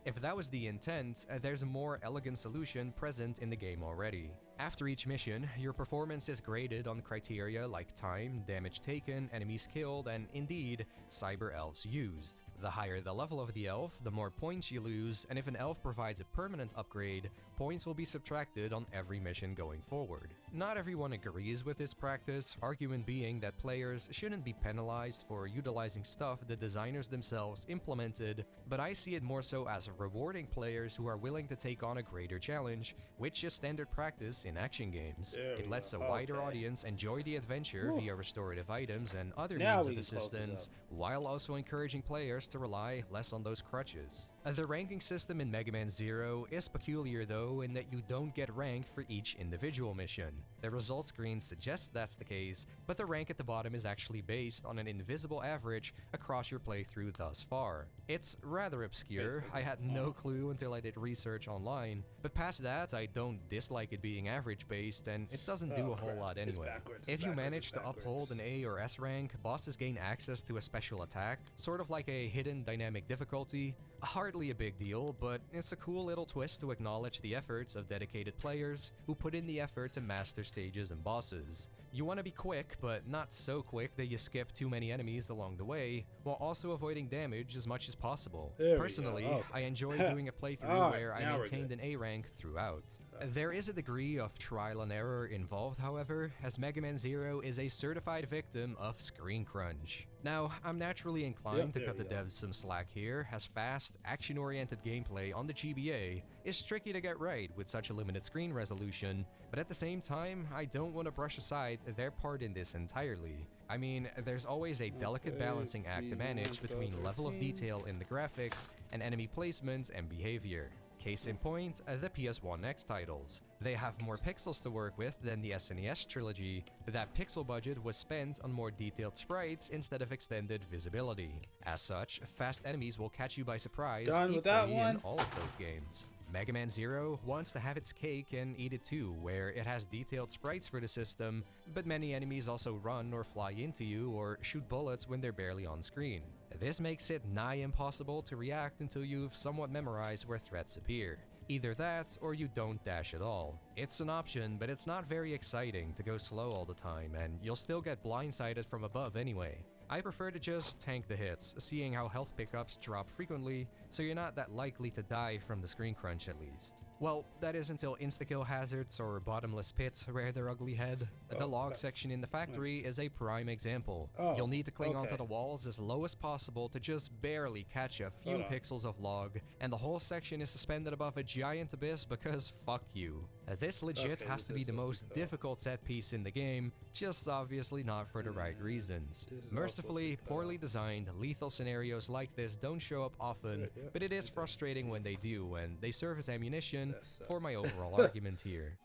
Speaker 21: If that was the intent, there's a more elegant solution present in the game already. After each mission, your performance is graded on criteria like time, damage taken, enemies killed, and indeed, cyber elves used. The higher the level of the elf, the more points you lose, and if an elf provides a permanent upgrade, points will be subtracted on every mission going forward. Not everyone agrees with this practice, argument being that players shouldn't be penalized for utilizing stuff the designers themselves implemented, but I see it more so as rewarding players who are willing to take on a greater challenge, which is standard practice in action games. It lets a wider audience enjoy the adventure via restorative items and other means of assistance, while also encouraging players to rely less on those crutches. The ranking system in Mega Man Zero is peculiar though in that you don't get ranked for each individual mission. The results screen suggests that's the case, but the rank at the bottom is actually based on an invisible average across your playthrough thus far. It's rather obscure, I had no clue until I did research online, but past that I don't dislike it being average based and it doesn't do a whole lot anyway. If you manage to uphold an A or S rank, bosses gain access to a special attack, sort of like a hidden dynamic difficulty. Hardly a big deal, but it's a cool little twist to acknowledge the efforts of dedicated players who put in the effort to master stages and bosses. You want to be quick, but not so quick that you skip too many enemies along the way, while also avoiding damage as much as possible. Personally, I enjoy doing a playthrough where I maintained an A rank throughout. There is a degree of trial and error involved, however, as Mega Man Zero is a certified victim of screen crunch. Now, I'm naturally inclined to cut the devs some slack here, as fast, action-oriented gameplay on the GBA is tricky to get right with such a limited screen resolution, but at the same time, I don't want to brush aside their part in this entirely. I mean, there's always a delicate balancing act to manage between level of detail in the graphics and enemy placement and behavior. Case in point, the PS1X titles. They have more pixels to work with than the SNES trilogy, but that pixel budget was spent on more detailed sprites instead of extended visibility. As such, fast enemies will catch you by surprise equally in all of those games. Mega Man Zero wants to have its cake and eat it too, where it has detailed sprites for the system, but many enemies also run or fly into you or shoot bullets when they're barely on screen. This makes it nigh impossible to react until you've somewhat memorized where threats appear. Either that, or you don't dash at all. It's an option, but it's not very exciting to go slow all the time, and you'll still get blindsided from above anyway. I prefer to just tank the hits, seeing how health pickups drop frequently, so you're not that likely to die from the screen crunch at least. Well, that is until insta-kill hazards or bottomless pits rear their ugly head. The log section in the factory is a prime example. You'll need to cling onto the walls as low as possible to just barely catch a few pixels of log, and the whole section is suspended above a giant abyss because fuck you. This legit has to be the most difficult set piece in the game, just obviously not for the right reasons. Mercifully, poorly designed, lethal scenarios like this don't show up often, but it is frustrating when they do, and they serve as ammunition for my overall argument here.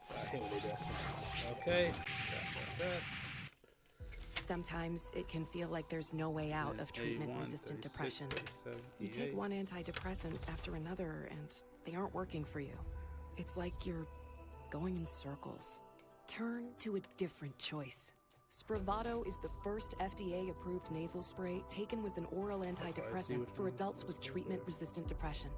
Speaker 1: Okay.
Speaker 9: Sometimes it can feel like there's no way out of treatment-resistant depression. You take one antidepressant after another, and they aren't working for you. It's like you're going in circles. Turn to a different choice. Spravato is the first FDA-approved nasal spray taken with an oral antidepressant for adults with treatment-resistant depression.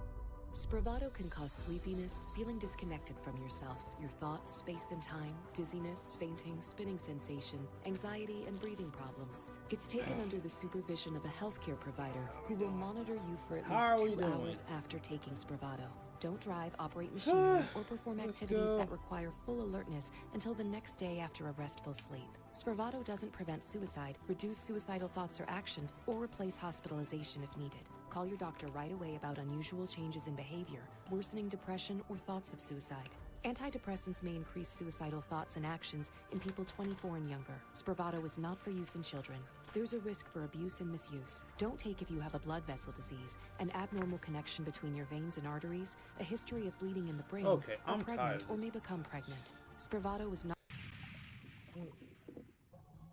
Speaker 9: Spravato can cause sleepiness, feeling disconnected from yourself, your thoughts, space and time, dizziness, fainting, spinning sensation, anxiety, and breathing problems. It's taken under the supervision of a healthcare provider who will monitor you for at least 2 hours after taking Spravato. Don't drive, operate machinery, or perform activities that require full alertness until the next day after a restful sleep. Spravato doesn't prevent suicide, reduce suicidal thoughts or actions, or replace hospitalization if needed. Call your doctor right away about unusual changes in behavior, worsening depression, or thoughts of suicide. Antidepressants may increase suicidal thoughts and actions in people 24 and younger. Spravato is not for use in children. There's a risk for abuse and misuse. Don't take if you have a blood vessel disease, an abnormal connection between your veins and arteries, a history of bleeding in the brain, are pregnant or may become pregnant. Spravato is not...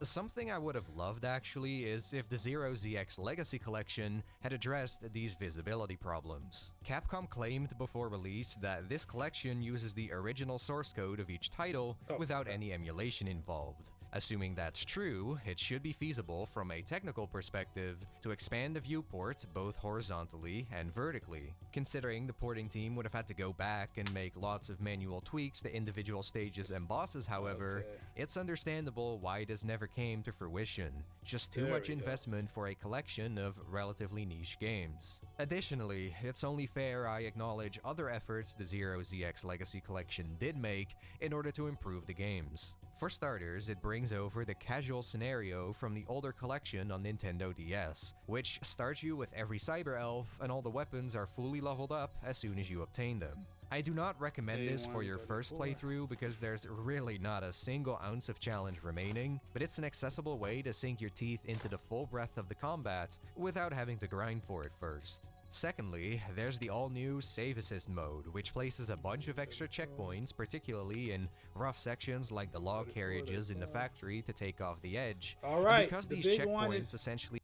Speaker 21: Something I would have loved actually is if the Zero ZX Legacy Collection had addressed these visibility problems. Capcom claimed before release that this collection uses the original source code of each title without any emulation involved. Assuming that's true, it should be feasible from a technical perspective to expand the viewport both horizontally and vertically. Considering the porting team would have had to go back and make lots of manual tweaks to individual stages and bosses, however, it's understandable why this never came to fruition. Just too much investment for a collection of relatively niche games. Additionally, it's only fair I acknowledge other efforts the Zero ZX Legacy Collection did make in order to improve the games. For starters, it brings over the casual scenario from the older collection on Nintendo DS, which starts you with every cyber elf and all the weapons are fully leveled up as soon as you obtain them. I do not recommend this for your first playthrough because there's really not a single ounce of challenge remaining, but it's an accessible way to sink your teeth into the full breadth of the combat without having to grind for it first. Secondly, there's the all-new Save Assist mode, which places a bunch of extra checkpoints, particularly in rough sections like the log carriages in the factory to take off the edge.
Speaker 1: Alright,
Speaker 21: because
Speaker 1: the
Speaker 21: these
Speaker 1: big
Speaker 21: checkpoints
Speaker 1: one is
Speaker 21: essentially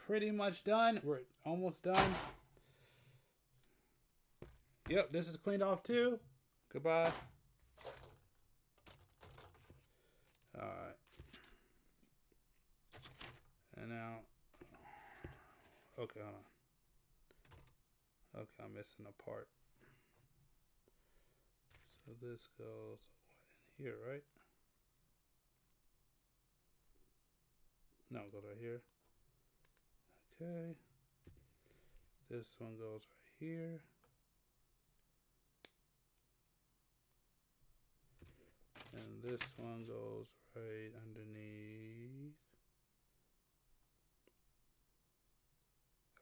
Speaker 1: pretty much done. We're almost done. Yep, this is cleaned off too. Goodbye. Alright. And now, okay, hold on. Okay, I'm missing a part. So this goes in here, right? No, it goes right here. Okay. This one goes right here. And this one goes right underneath.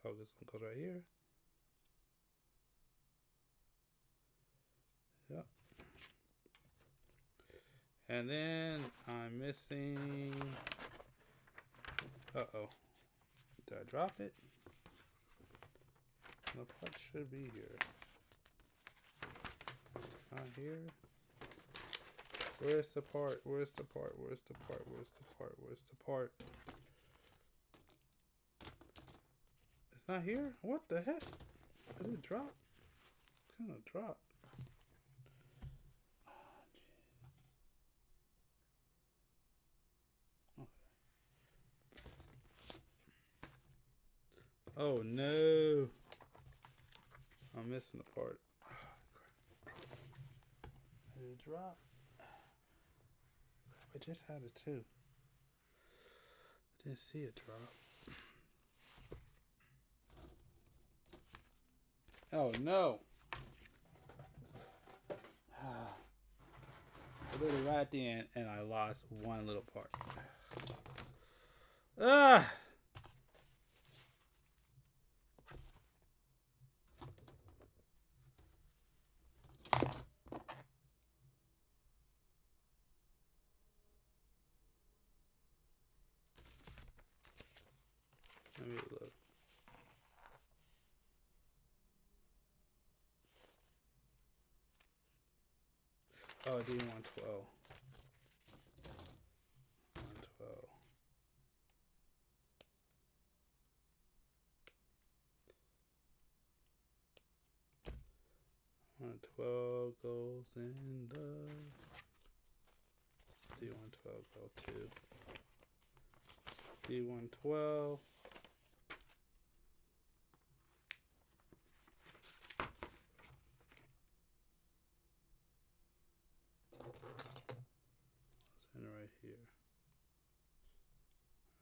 Speaker 1: Oh, this one goes right here. Yep. And then I'm missing. Uh-oh. Did I drop it? The part should be here. Not here. Where's the part? Where's the part? Where's the part? Where's the part? Where's the part? It's not here? What the heck? Did it drop? It's gonna drop. Oh no. I'm missing a part. Did it drop? I just had it too. I didn't see it drop. Oh no. Literally right at the end and I lost one little part. Ah! Let me look. Oh, D112. 112. 112 goes in the D112 go to D112. It's in right here.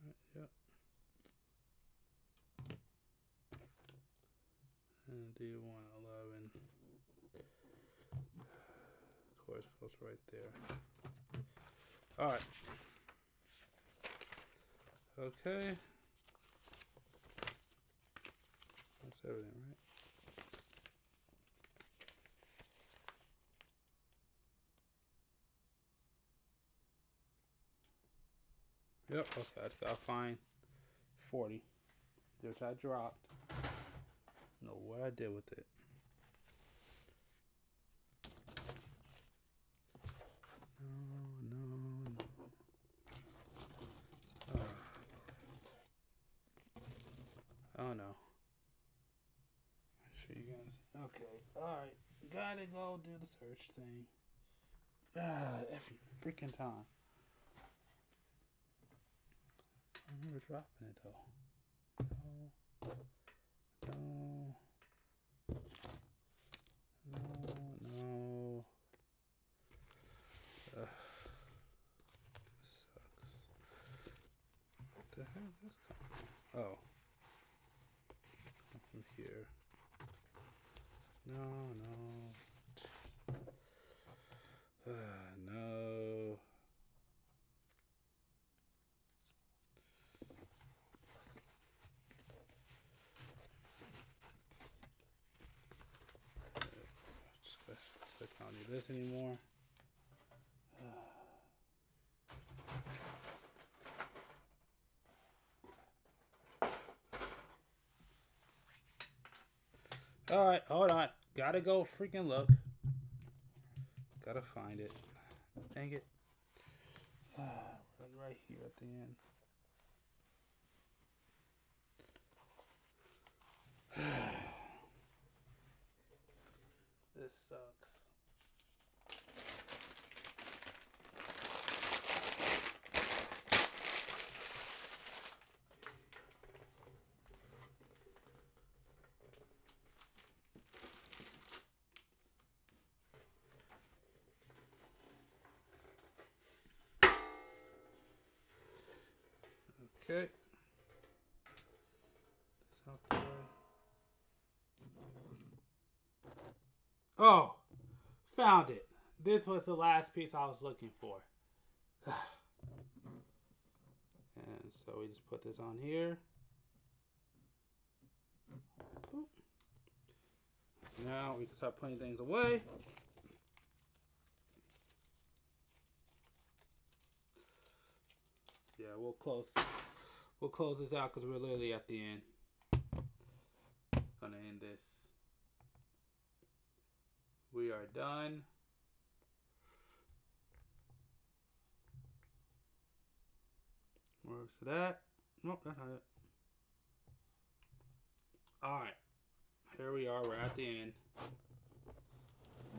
Speaker 1: Right, yep. And D111. Of course, goes right there. All right. Okay. That's everything, right? Yep, okay, I gotta find 40, which I dropped. Know what I did with it. No. no. Make sure you guys. Okay. Alright. Gotta go do the search thing. Every freaking time. I remember dropping it though. No. This sucks. What the hell is this coming from? Oh. From here. No. No. I don't need this anymore. Alright, hold on. Gotta go freaking look. Gotta find it. Dang it. Right here at the end. This sucks. Okay. This out the way. Oh, found it. This was the last piece I was looking for. And so we just put this on here. Now we can start putting things away. Yeah, we'll close this out because we're literally at the end. Gonna end this. We are done. Where's that? Nope, that's not it. Alright. Here we are. We're at the end.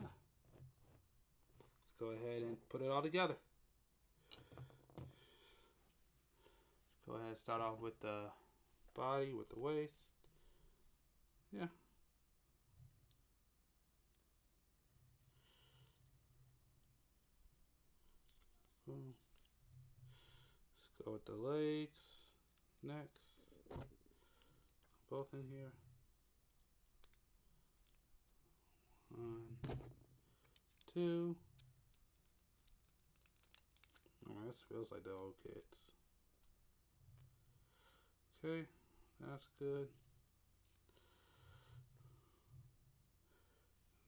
Speaker 1: Let's go ahead and put it all together. Let's go ahead and start off with the body, with the waist. Yeah. Let's go with the legs next. Both in here. 1, 2. Oh, this feels like the old kids. Okay, that's good.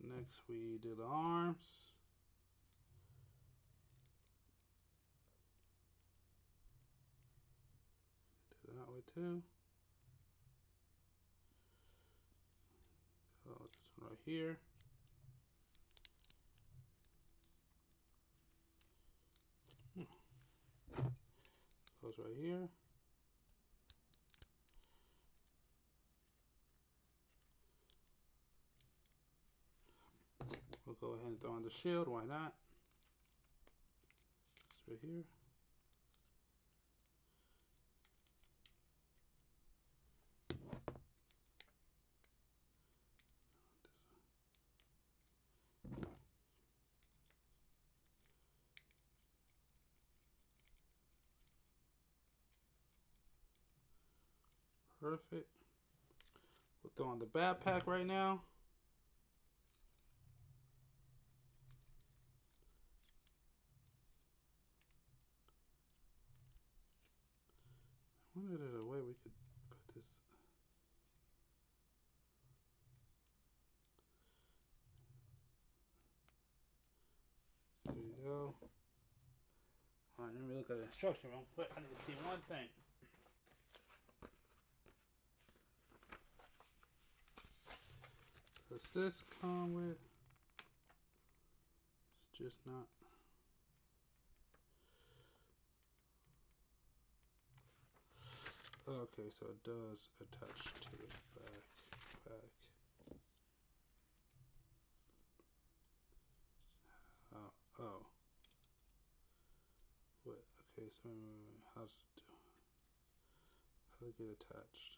Speaker 1: Next we do the arms. Do that way too. Oh, this one right here. Goes right here. We'll go ahead and throw on the shield. Why not? It's right here. Perfect. We'll throw on the backpack right now. I wonder if there's a way we could put this. There you go. Alright, let me look at the instruction real quick. I need to see one thing. Does this come with? It's just not. Okay, so it does attach to the backpack. Oh. What? Okay, so how's it do? How to get attached?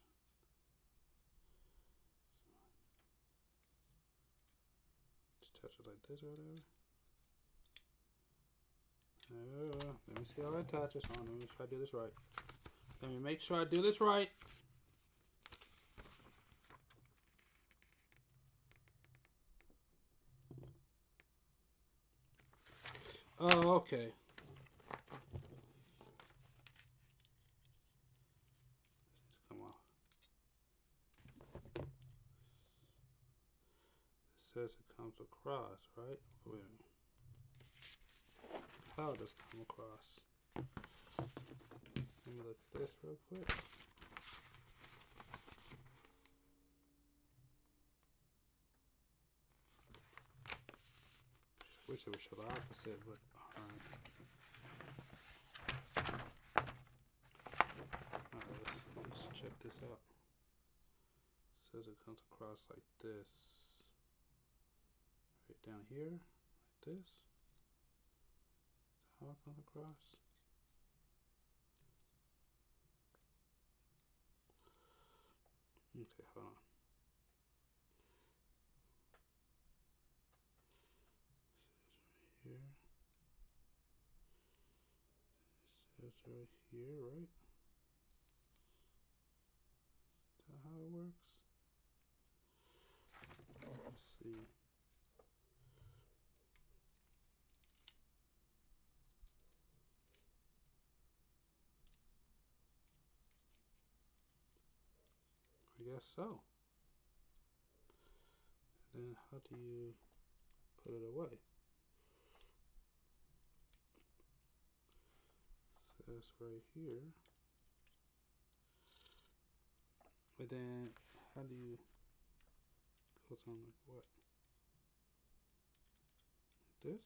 Speaker 1: Just touch it like this or whatever. Let me see how it attaches. Hold on, let me make sure I do this right. Let me make sure I do this right. Oh, okay. Come on. It says it comes across, right? Wait a minute. How does it come across? Let me look at this real quick. Wish it would show the opposite, but alright. Let's check this out. It says it comes across like this. Right down here, like this. How it comes across. Okay, hold on. Here. It says right here, right? Is that how it works? Let's see. I guess so. And then how do you put it away? It says right here. But then how do you go on like what? Like this?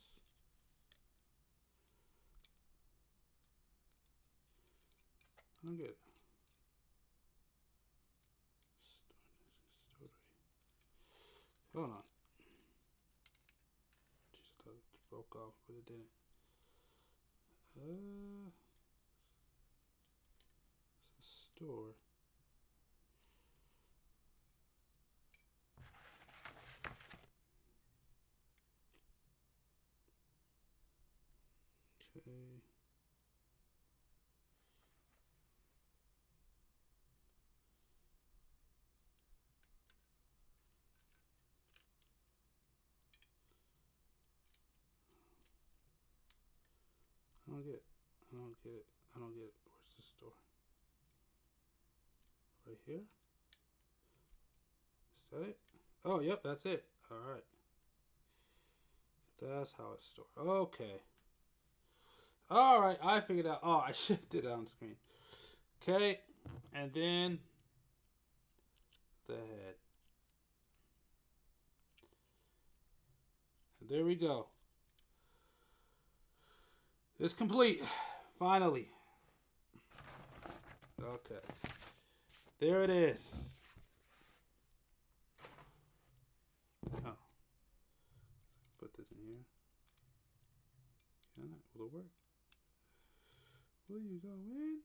Speaker 1: I don't get it. Hold on. Jeez, I thought it broke off, but it didn't. It's a store. Okay. I don't get it. I don't get it. I don't get it. Where's the store? Right here? Is that it? Oh, yep, that's it. Alright. That's how it's stored. Okay. Alright, I figured out. Oh, I should have did it on screen. Okay. And then the head. And there we go. It's complete. Finally. Okay. There it is. Oh. Put this in here. Can it? Will it work? Will you go in?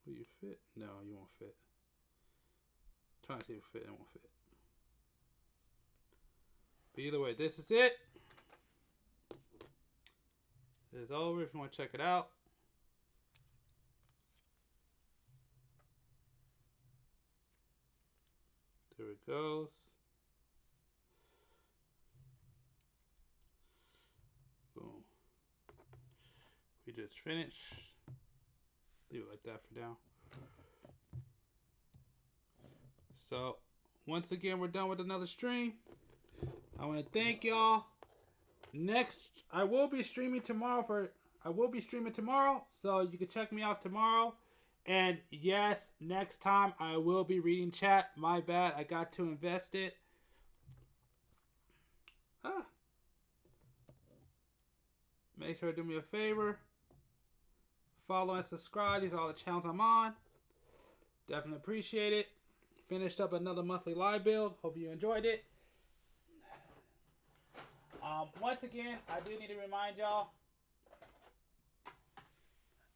Speaker 1: Will you fit? No, you won't fit. Trying to see if it fit, it won't fit. But either way, this is it. It's over if you want to check it out. There it goes. Boom. We just finished. Leave it like that for now. So, once again, we're done with another stream. I want to thank y'all. Next, I will be streaming tomorrow so you can check me out tomorrow. And yes, next time I will be reading chat. My bad, I got to invest it. Make sure to do me a favor. Follow and subscribe. These are all the channels I'm on. Definitely appreciate it. Finished up another monthly live build. Hope you enjoyed it. Once again, I do need to remind y'all,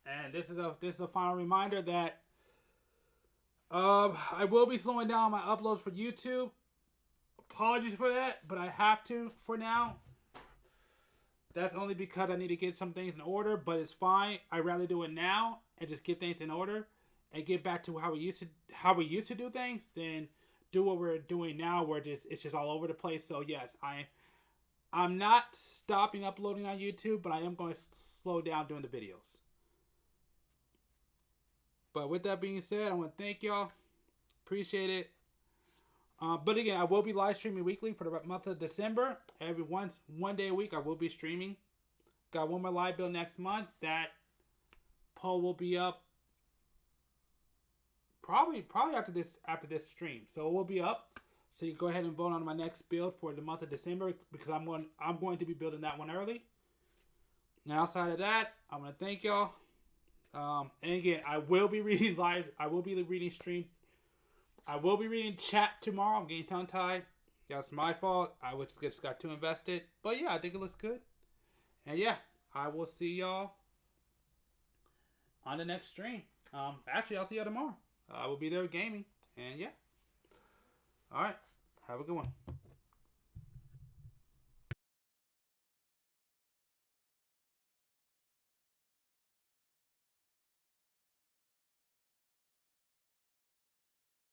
Speaker 1: and this is a final reminder that I will be slowing down my uploads for YouTube. Apologies for that, but I have to for now. That's only because I need to get some things in order, but it's fine. I'd rather do it now and just get things in order and get back to how we used to do things than do what we're doing now, where it's just all over the place. So yes, I'm not stopping uploading on YouTube, but I am going to slow down doing the videos. But with that being said, I want to thank y'all. Appreciate it. But again, I will be live streaming weekly for the month of December. One day a week, I will be streaming. Got one more live build next month. That poll will be up probably after this stream. So it will be up. So you can go ahead and vote on my next build for the month of December, because I'm going to be building that one early. And outside of that, I'm going to thank y'all. And again, I will be reading live. I will be reading stream. I will be reading chat tomorrow. I'm getting tongue-tied. That's my fault. I just got too invested. But yeah, I think it looks good. And yeah, I will see y'all on the next stream. Actually, I'll see y'all tomorrow. I will be there gaming. And yeah. All right. Have a good one.